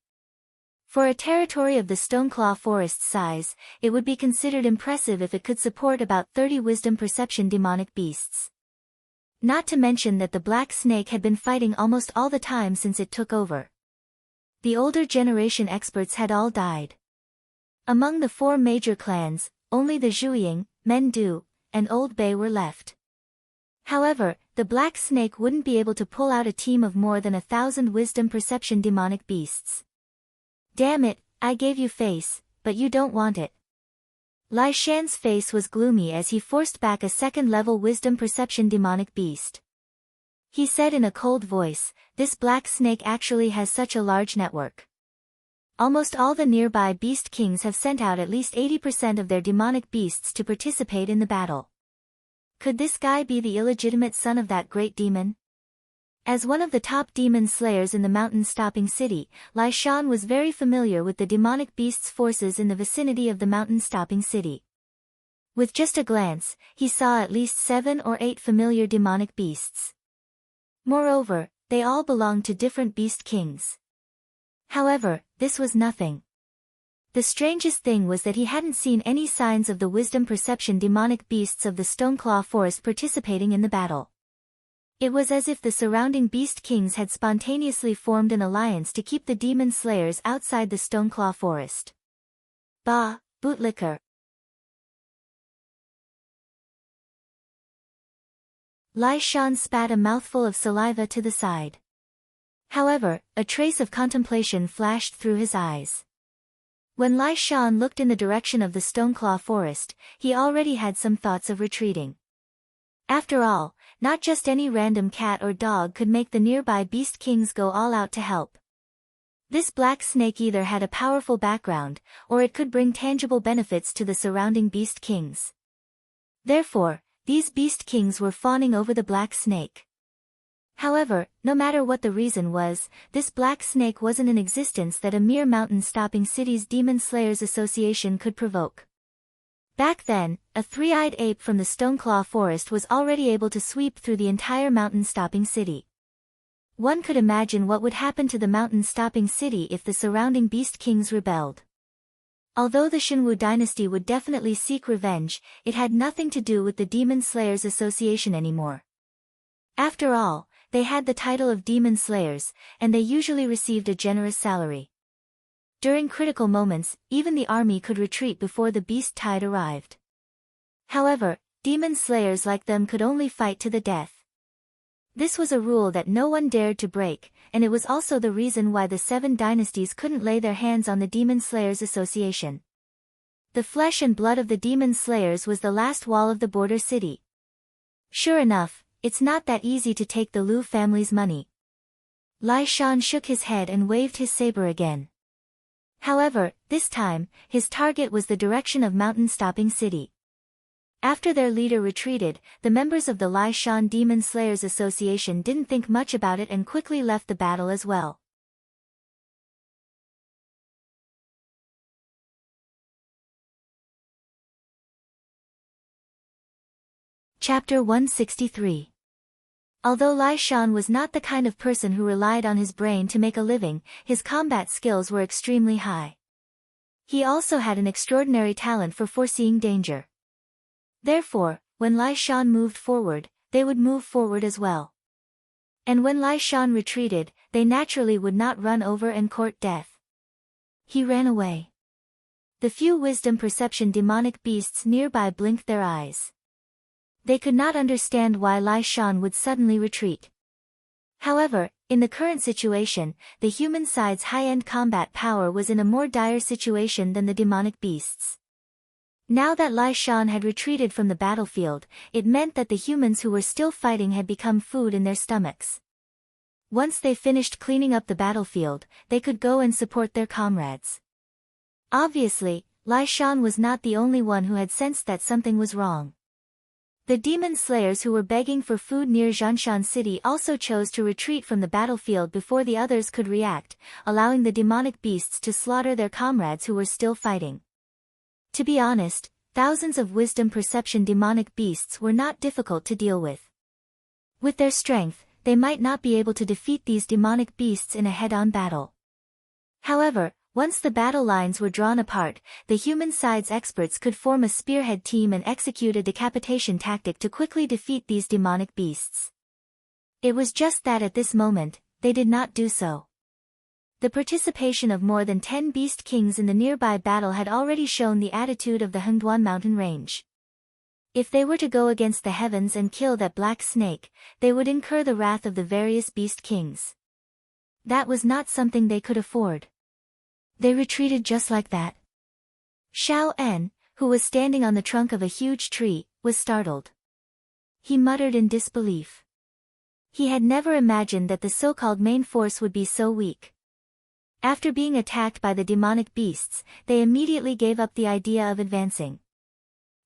For a territory of the Stoneclaw Forest's size, it would be considered impressive if it could support about 30 wisdom perception demonic beasts. Not to mention that the Black Snake had been fighting almost all the time since it took over. The older generation experts had all died. Among the 4 major clans, only the Zhuiying, Mendu, and Old Bay were left. However, the Black Snake wouldn't be able to pull out a team of more than 1,000 wisdom perception demonic beasts. "Damn it, I gave you face, but you don't want it." Lai Shan's face was gloomy as he forced back a second-level wisdom perception demonic beast. He said in a cold voice, "This Black Snake actually has such a large network. Almost all the nearby beast kings have sent out at least 80% of their demonic beasts to participate in the battle. Could this guy be the illegitimate son of that great demon?" As one of the top demon slayers in the mountain-stopping city, Lai Shan was very familiar with the demonic beasts' forces in the vicinity of the mountain-stopping city. With just a glance, he saw at least 7 or 8 familiar demonic beasts. Moreover, they all belonged to different beast kings. However, this was nothing. The strangest thing was that he hadn't seen any signs of the wisdom perception demonic beasts of the Stoneclaw Forest participating in the battle. It was as if the surrounding beast kings had spontaneously formed an alliance to keep the demon slayers outside the Stoneclaw Forest. Bah, bootlicker. Lai Shan spat a mouthful of saliva to the side. However, a trace of contemplation flashed through his eyes. When Lai Shan looked in the direction of the Stoneclaw Forest, he already had some thoughts of retreating. After all, not just any random cat or dog could make the nearby beast kings go all out to help. This Black Snake either had a powerful background, or it could bring tangible benefits to the surrounding beast kings. Therefore, these beast kings were fawning over the Black Snake. However, no matter what the reason was, this Black Snake wasn't an existence that a mere mountain-stopping city's Demon Slayers Association could provoke. Back then, a three-eyed ape from the Stoneclaw Forest was already able to sweep through the entire mountain-stopping city. One could imagine what would happen to the mountain-stopping city if the surrounding beast kings rebelled. Although the Shinwu dynasty would definitely seek revenge, it had nothing to do with the Demon Slayers Association anymore. After all, they had the title of Demon Slayers, and they usually received a generous salary. During critical moments, even the army could retreat before the beast tide arrived. However, Demon Slayers like them could only fight to the death. This was a rule that no one dared to break, and it was also the reason why the 7 dynasties couldn't lay their hands on the Demon Slayers Association. The flesh and blood of the Demon Slayers was the last wall of the border city. Sure enough, it's not that easy to take the Liu family's money. Lai Shan shook his head and waved his saber again. However, this time, his target was the direction of mountain-stopping city. After their leader retreated, the members of the Lai Shan Demon Slayers Association didn't think much about it and quickly left the battle as well. Chapter 163. Although Lai Shan was not the kind of person who relied on his brain to make a living, his combat skills were extremely high. He also had an extraordinary talent for foreseeing danger. Therefore, when Lai Shan moved forward, they would move forward as well. And when Lai Shan retreated, they naturally would not run over and court death. He ran away. The few wisdom perception demonic beasts nearby blinked their eyes. They could not understand why Lai Shan would suddenly retreat. However, in the current situation, the human side's high-end combat power was in a more dire situation than the demonic beasts. Now that Lai Shan had retreated from the battlefield, it meant that the humans who were still fighting had become food in their stomachs. Once they finished cleaning up the battlefield, they could go and support their comrades. Obviously, Lai Shan was not the only one who had sensed that something was wrong. The demon slayers who were begging for food near Zhanshan City also chose to retreat from the battlefield before the others could react, allowing the demonic beasts to slaughter their comrades who were still fighting. To be honest, thousands of wisdom perception demonic beasts were not difficult to deal with. With their strength, they might not be able to defeat these demonic beasts in a head-on battle. However, once the battle lines were drawn apart, the human side's experts could form a spearhead team and execute a decapitation tactic to quickly defeat these demonic beasts. It was just that at this moment, they did not do so. The participation of more than 10 beast kings in the nearby battle had already shown the attitude of the Hengduan mountain range. If they were to go against the heavens and kill that black snake, they would incur the wrath of the various beast kings. That was not something they could afford. They retreated just like that. Xiao En, who was standing on the trunk of a huge tree, was startled. He muttered in disbelief. He had never imagined that the so-called main force would be so weak. After being attacked by the demonic beasts, they immediately gave up the idea of advancing.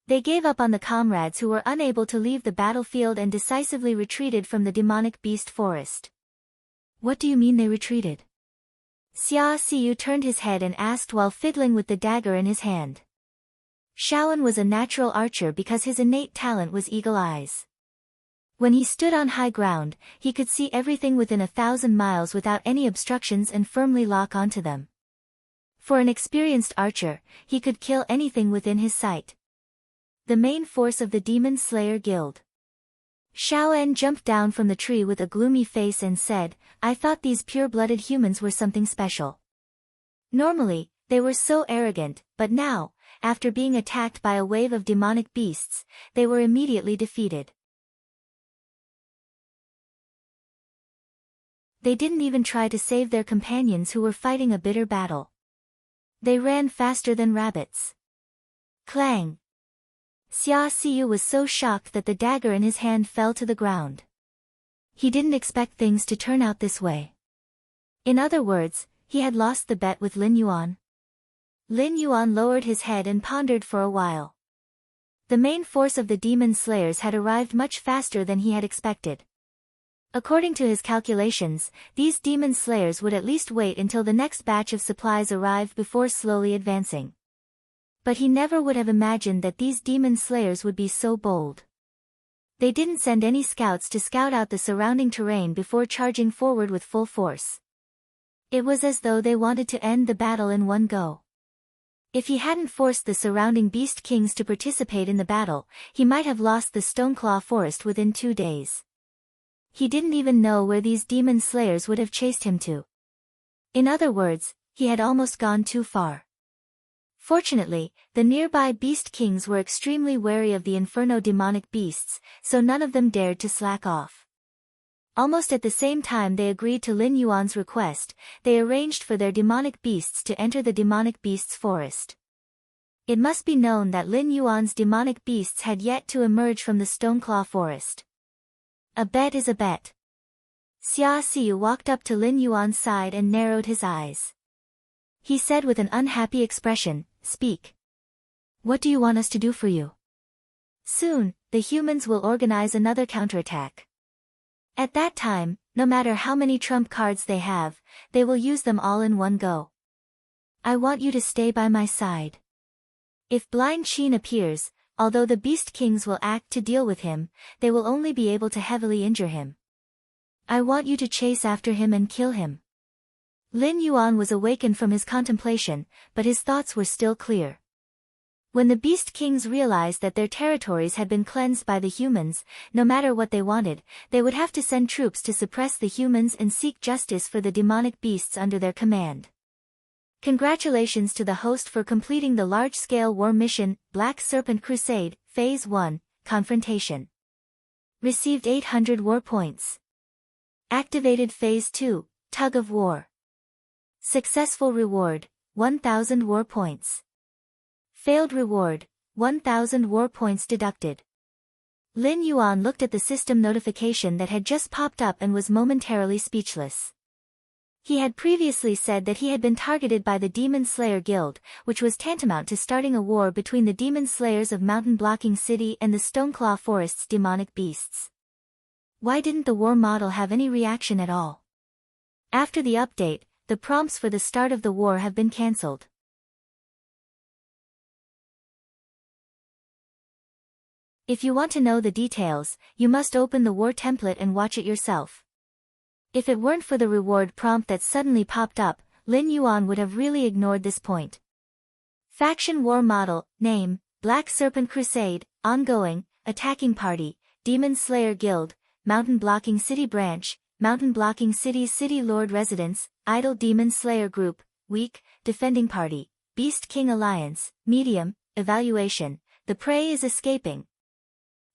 They gave up on the comrades who were unable to leave the battlefield and decisively retreated from the demonic beast forest. What do you mean they retreated? Xia Xiu turned his head and asked while fiddling with the dagger in his hand. Shaoan was a natural archer because his innate talent was eagle eyes. When he stood on high ground, he could see everything within 1,000 miles without any obstructions and firmly lock onto them. For an experienced archer, he could kill anything within his sight. The main force of the Demon Slayer Guild. Xiao En jumped down from the tree with a gloomy face and said, I thought these pure-blooded humans were something special. Normally, they were so arrogant, but now, after being attacked by a wave of demonic beasts, they were immediately defeated. They didn't even try to save their companions who were fighting a bitter battle. They ran faster than rabbits. Clang! Xia Xiu was so shocked that the dagger in his hand fell to the ground. He didn't expect things to turn out this way. In other words, he had lost the bet with Lin Yuan. Lin Yuan lowered his head and pondered for a while. The main force of the demon slayers had arrived much faster than he had expected. According to his calculations, these demon slayers would at least wait until the next batch of supplies arrived before slowly advancing. But he never would have imagined that these demon slayers would be so bold. They didn't send any scouts to scout out the surrounding terrain before charging forward with full force. It was as though they wanted to end the battle in one go. If he hadn't forced the surrounding beast kings to participate in the battle, he might have lost the Stoneclaw forest within 2 days. He didn't even know where these demon slayers would have chased him to. In other words, he had almost gone too far. Fortunately, the nearby beast kings were extremely wary of the inferno demonic beasts, so none of them dared to slack off. Almost at the same time they agreed to Lin Yuan's request, they arranged for their demonic beasts to enter the demonic beasts forest. It must be known that Lin Yuan's demonic beasts had yet to emerge from the Stoneclaw forest. A bet is a bet. Xia Xiu walked up to Lin Yuan's side and narrowed his eyes. He said with an unhappy expression, "Speak. What do you want us to do for you?" "Soon, the humans will organize another counterattack. At that time, no matter how many trump cards they have, they will use them all in one go. I want you to stay by my side. If Blind Sheen appears, although the Beast Kings will act to deal with him, they will only be able to heavily injure him. I want you to chase after him and kill him." Lin Yuan was awakened from his contemplation, but his thoughts were still clear. When the Beast Kings realized that their territories had been cleansed by the humans, no matter what they wanted, they would have to send troops to suppress the humans and seek justice for the demonic beasts under their command. Congratulations to the host for completing the large-scale war mission, Black Serpent Crusade, Phase 1, Confrontation. Received 800 war points. Activated Phase 2, Tug of War. Successful reward, 1000 war points. Failed reward, 1000 war points deducted. Lin Yuan looked at the system notification that had just popped up and was momentarily speechless. He had previously said that he had been targeted by the Demon Slayer Guild, which was tantamount to starting a war between the Demon Slayers of Mountain Blocking City and the Stoneclaw Forest's demonic beasts. Why didn't the war model have any reaction at all? After the update, the prompts for the start of the war have been cancelled. If you want to know the details, you must open the war template and watch it yourself. If it weren't for the reward prompt that suddenly popped up, Lin Yuan would have really ignored this point. Faction War Model, Name, Black Serpent Crusade, Ongoing, Attacking Party, Demon Slayer Guild, Mountain Blocking City Branch, Mountain Blocking City's City Lord Residence, Idle Demon Slayer Group, Weak, Defending Party, Beast King Alliance, Medium, Evaluation, the prey is escaping.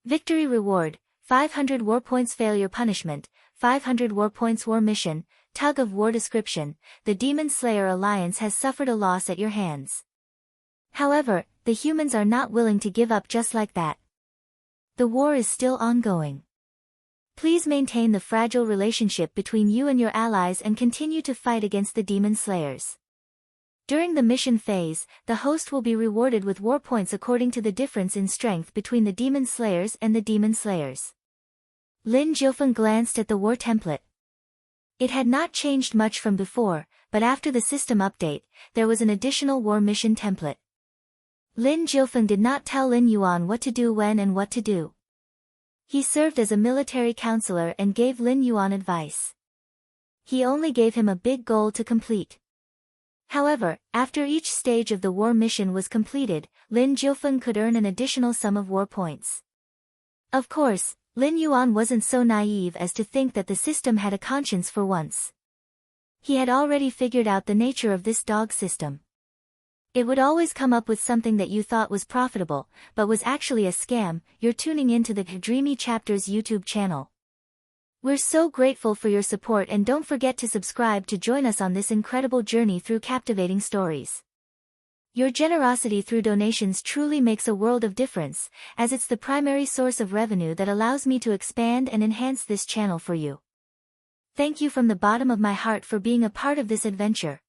Victory Reward, 500 war points. Failure Punishment, 500 war points. War Mission, Tug of War. Description, the Demon Slayer Alliance has suffered a loss at your hands. However, the humans are not willing to give up just like that. The war is still ongoing. Please maintain the fragile relationship between you and your allies and continue to fight against the Demon Slayers. During the mission phase, the host will be rewarded with war points according to the difference in strength between the Demon Slayers and the Demon Slayers. Lin Jiufeng glanced at the war template. It had not changed much from before, but after the system update, there was an additional war mission template. Lin Jiufeng did not tell Lin Yuan what to do when and what to do. He served as a military counselor and gave Lin Yuan advice. He only gave him a big goal to complete. However, after each stage of the war mission was completed, Lin Jiufeng could earn an additional sum of war points. Of course, Lin Yuan wasn't so naive as to think that the system had a conscience for once. He had already figured out the nature of this dog system. It would always come up with something that you thought was profitable, but was actually a scam. You're tuning into the Dreamy Chapters YouTube channel. We're so grateful for your support and don't forget to subscribe to join us on this incredible journey through captivating stories. Your generosity through donations truly makes a world of difference, as it's the primary source of revenue that allows me to expand and enhance this channel for you. Thank you from the bottom of my heart for being a part of this adventure.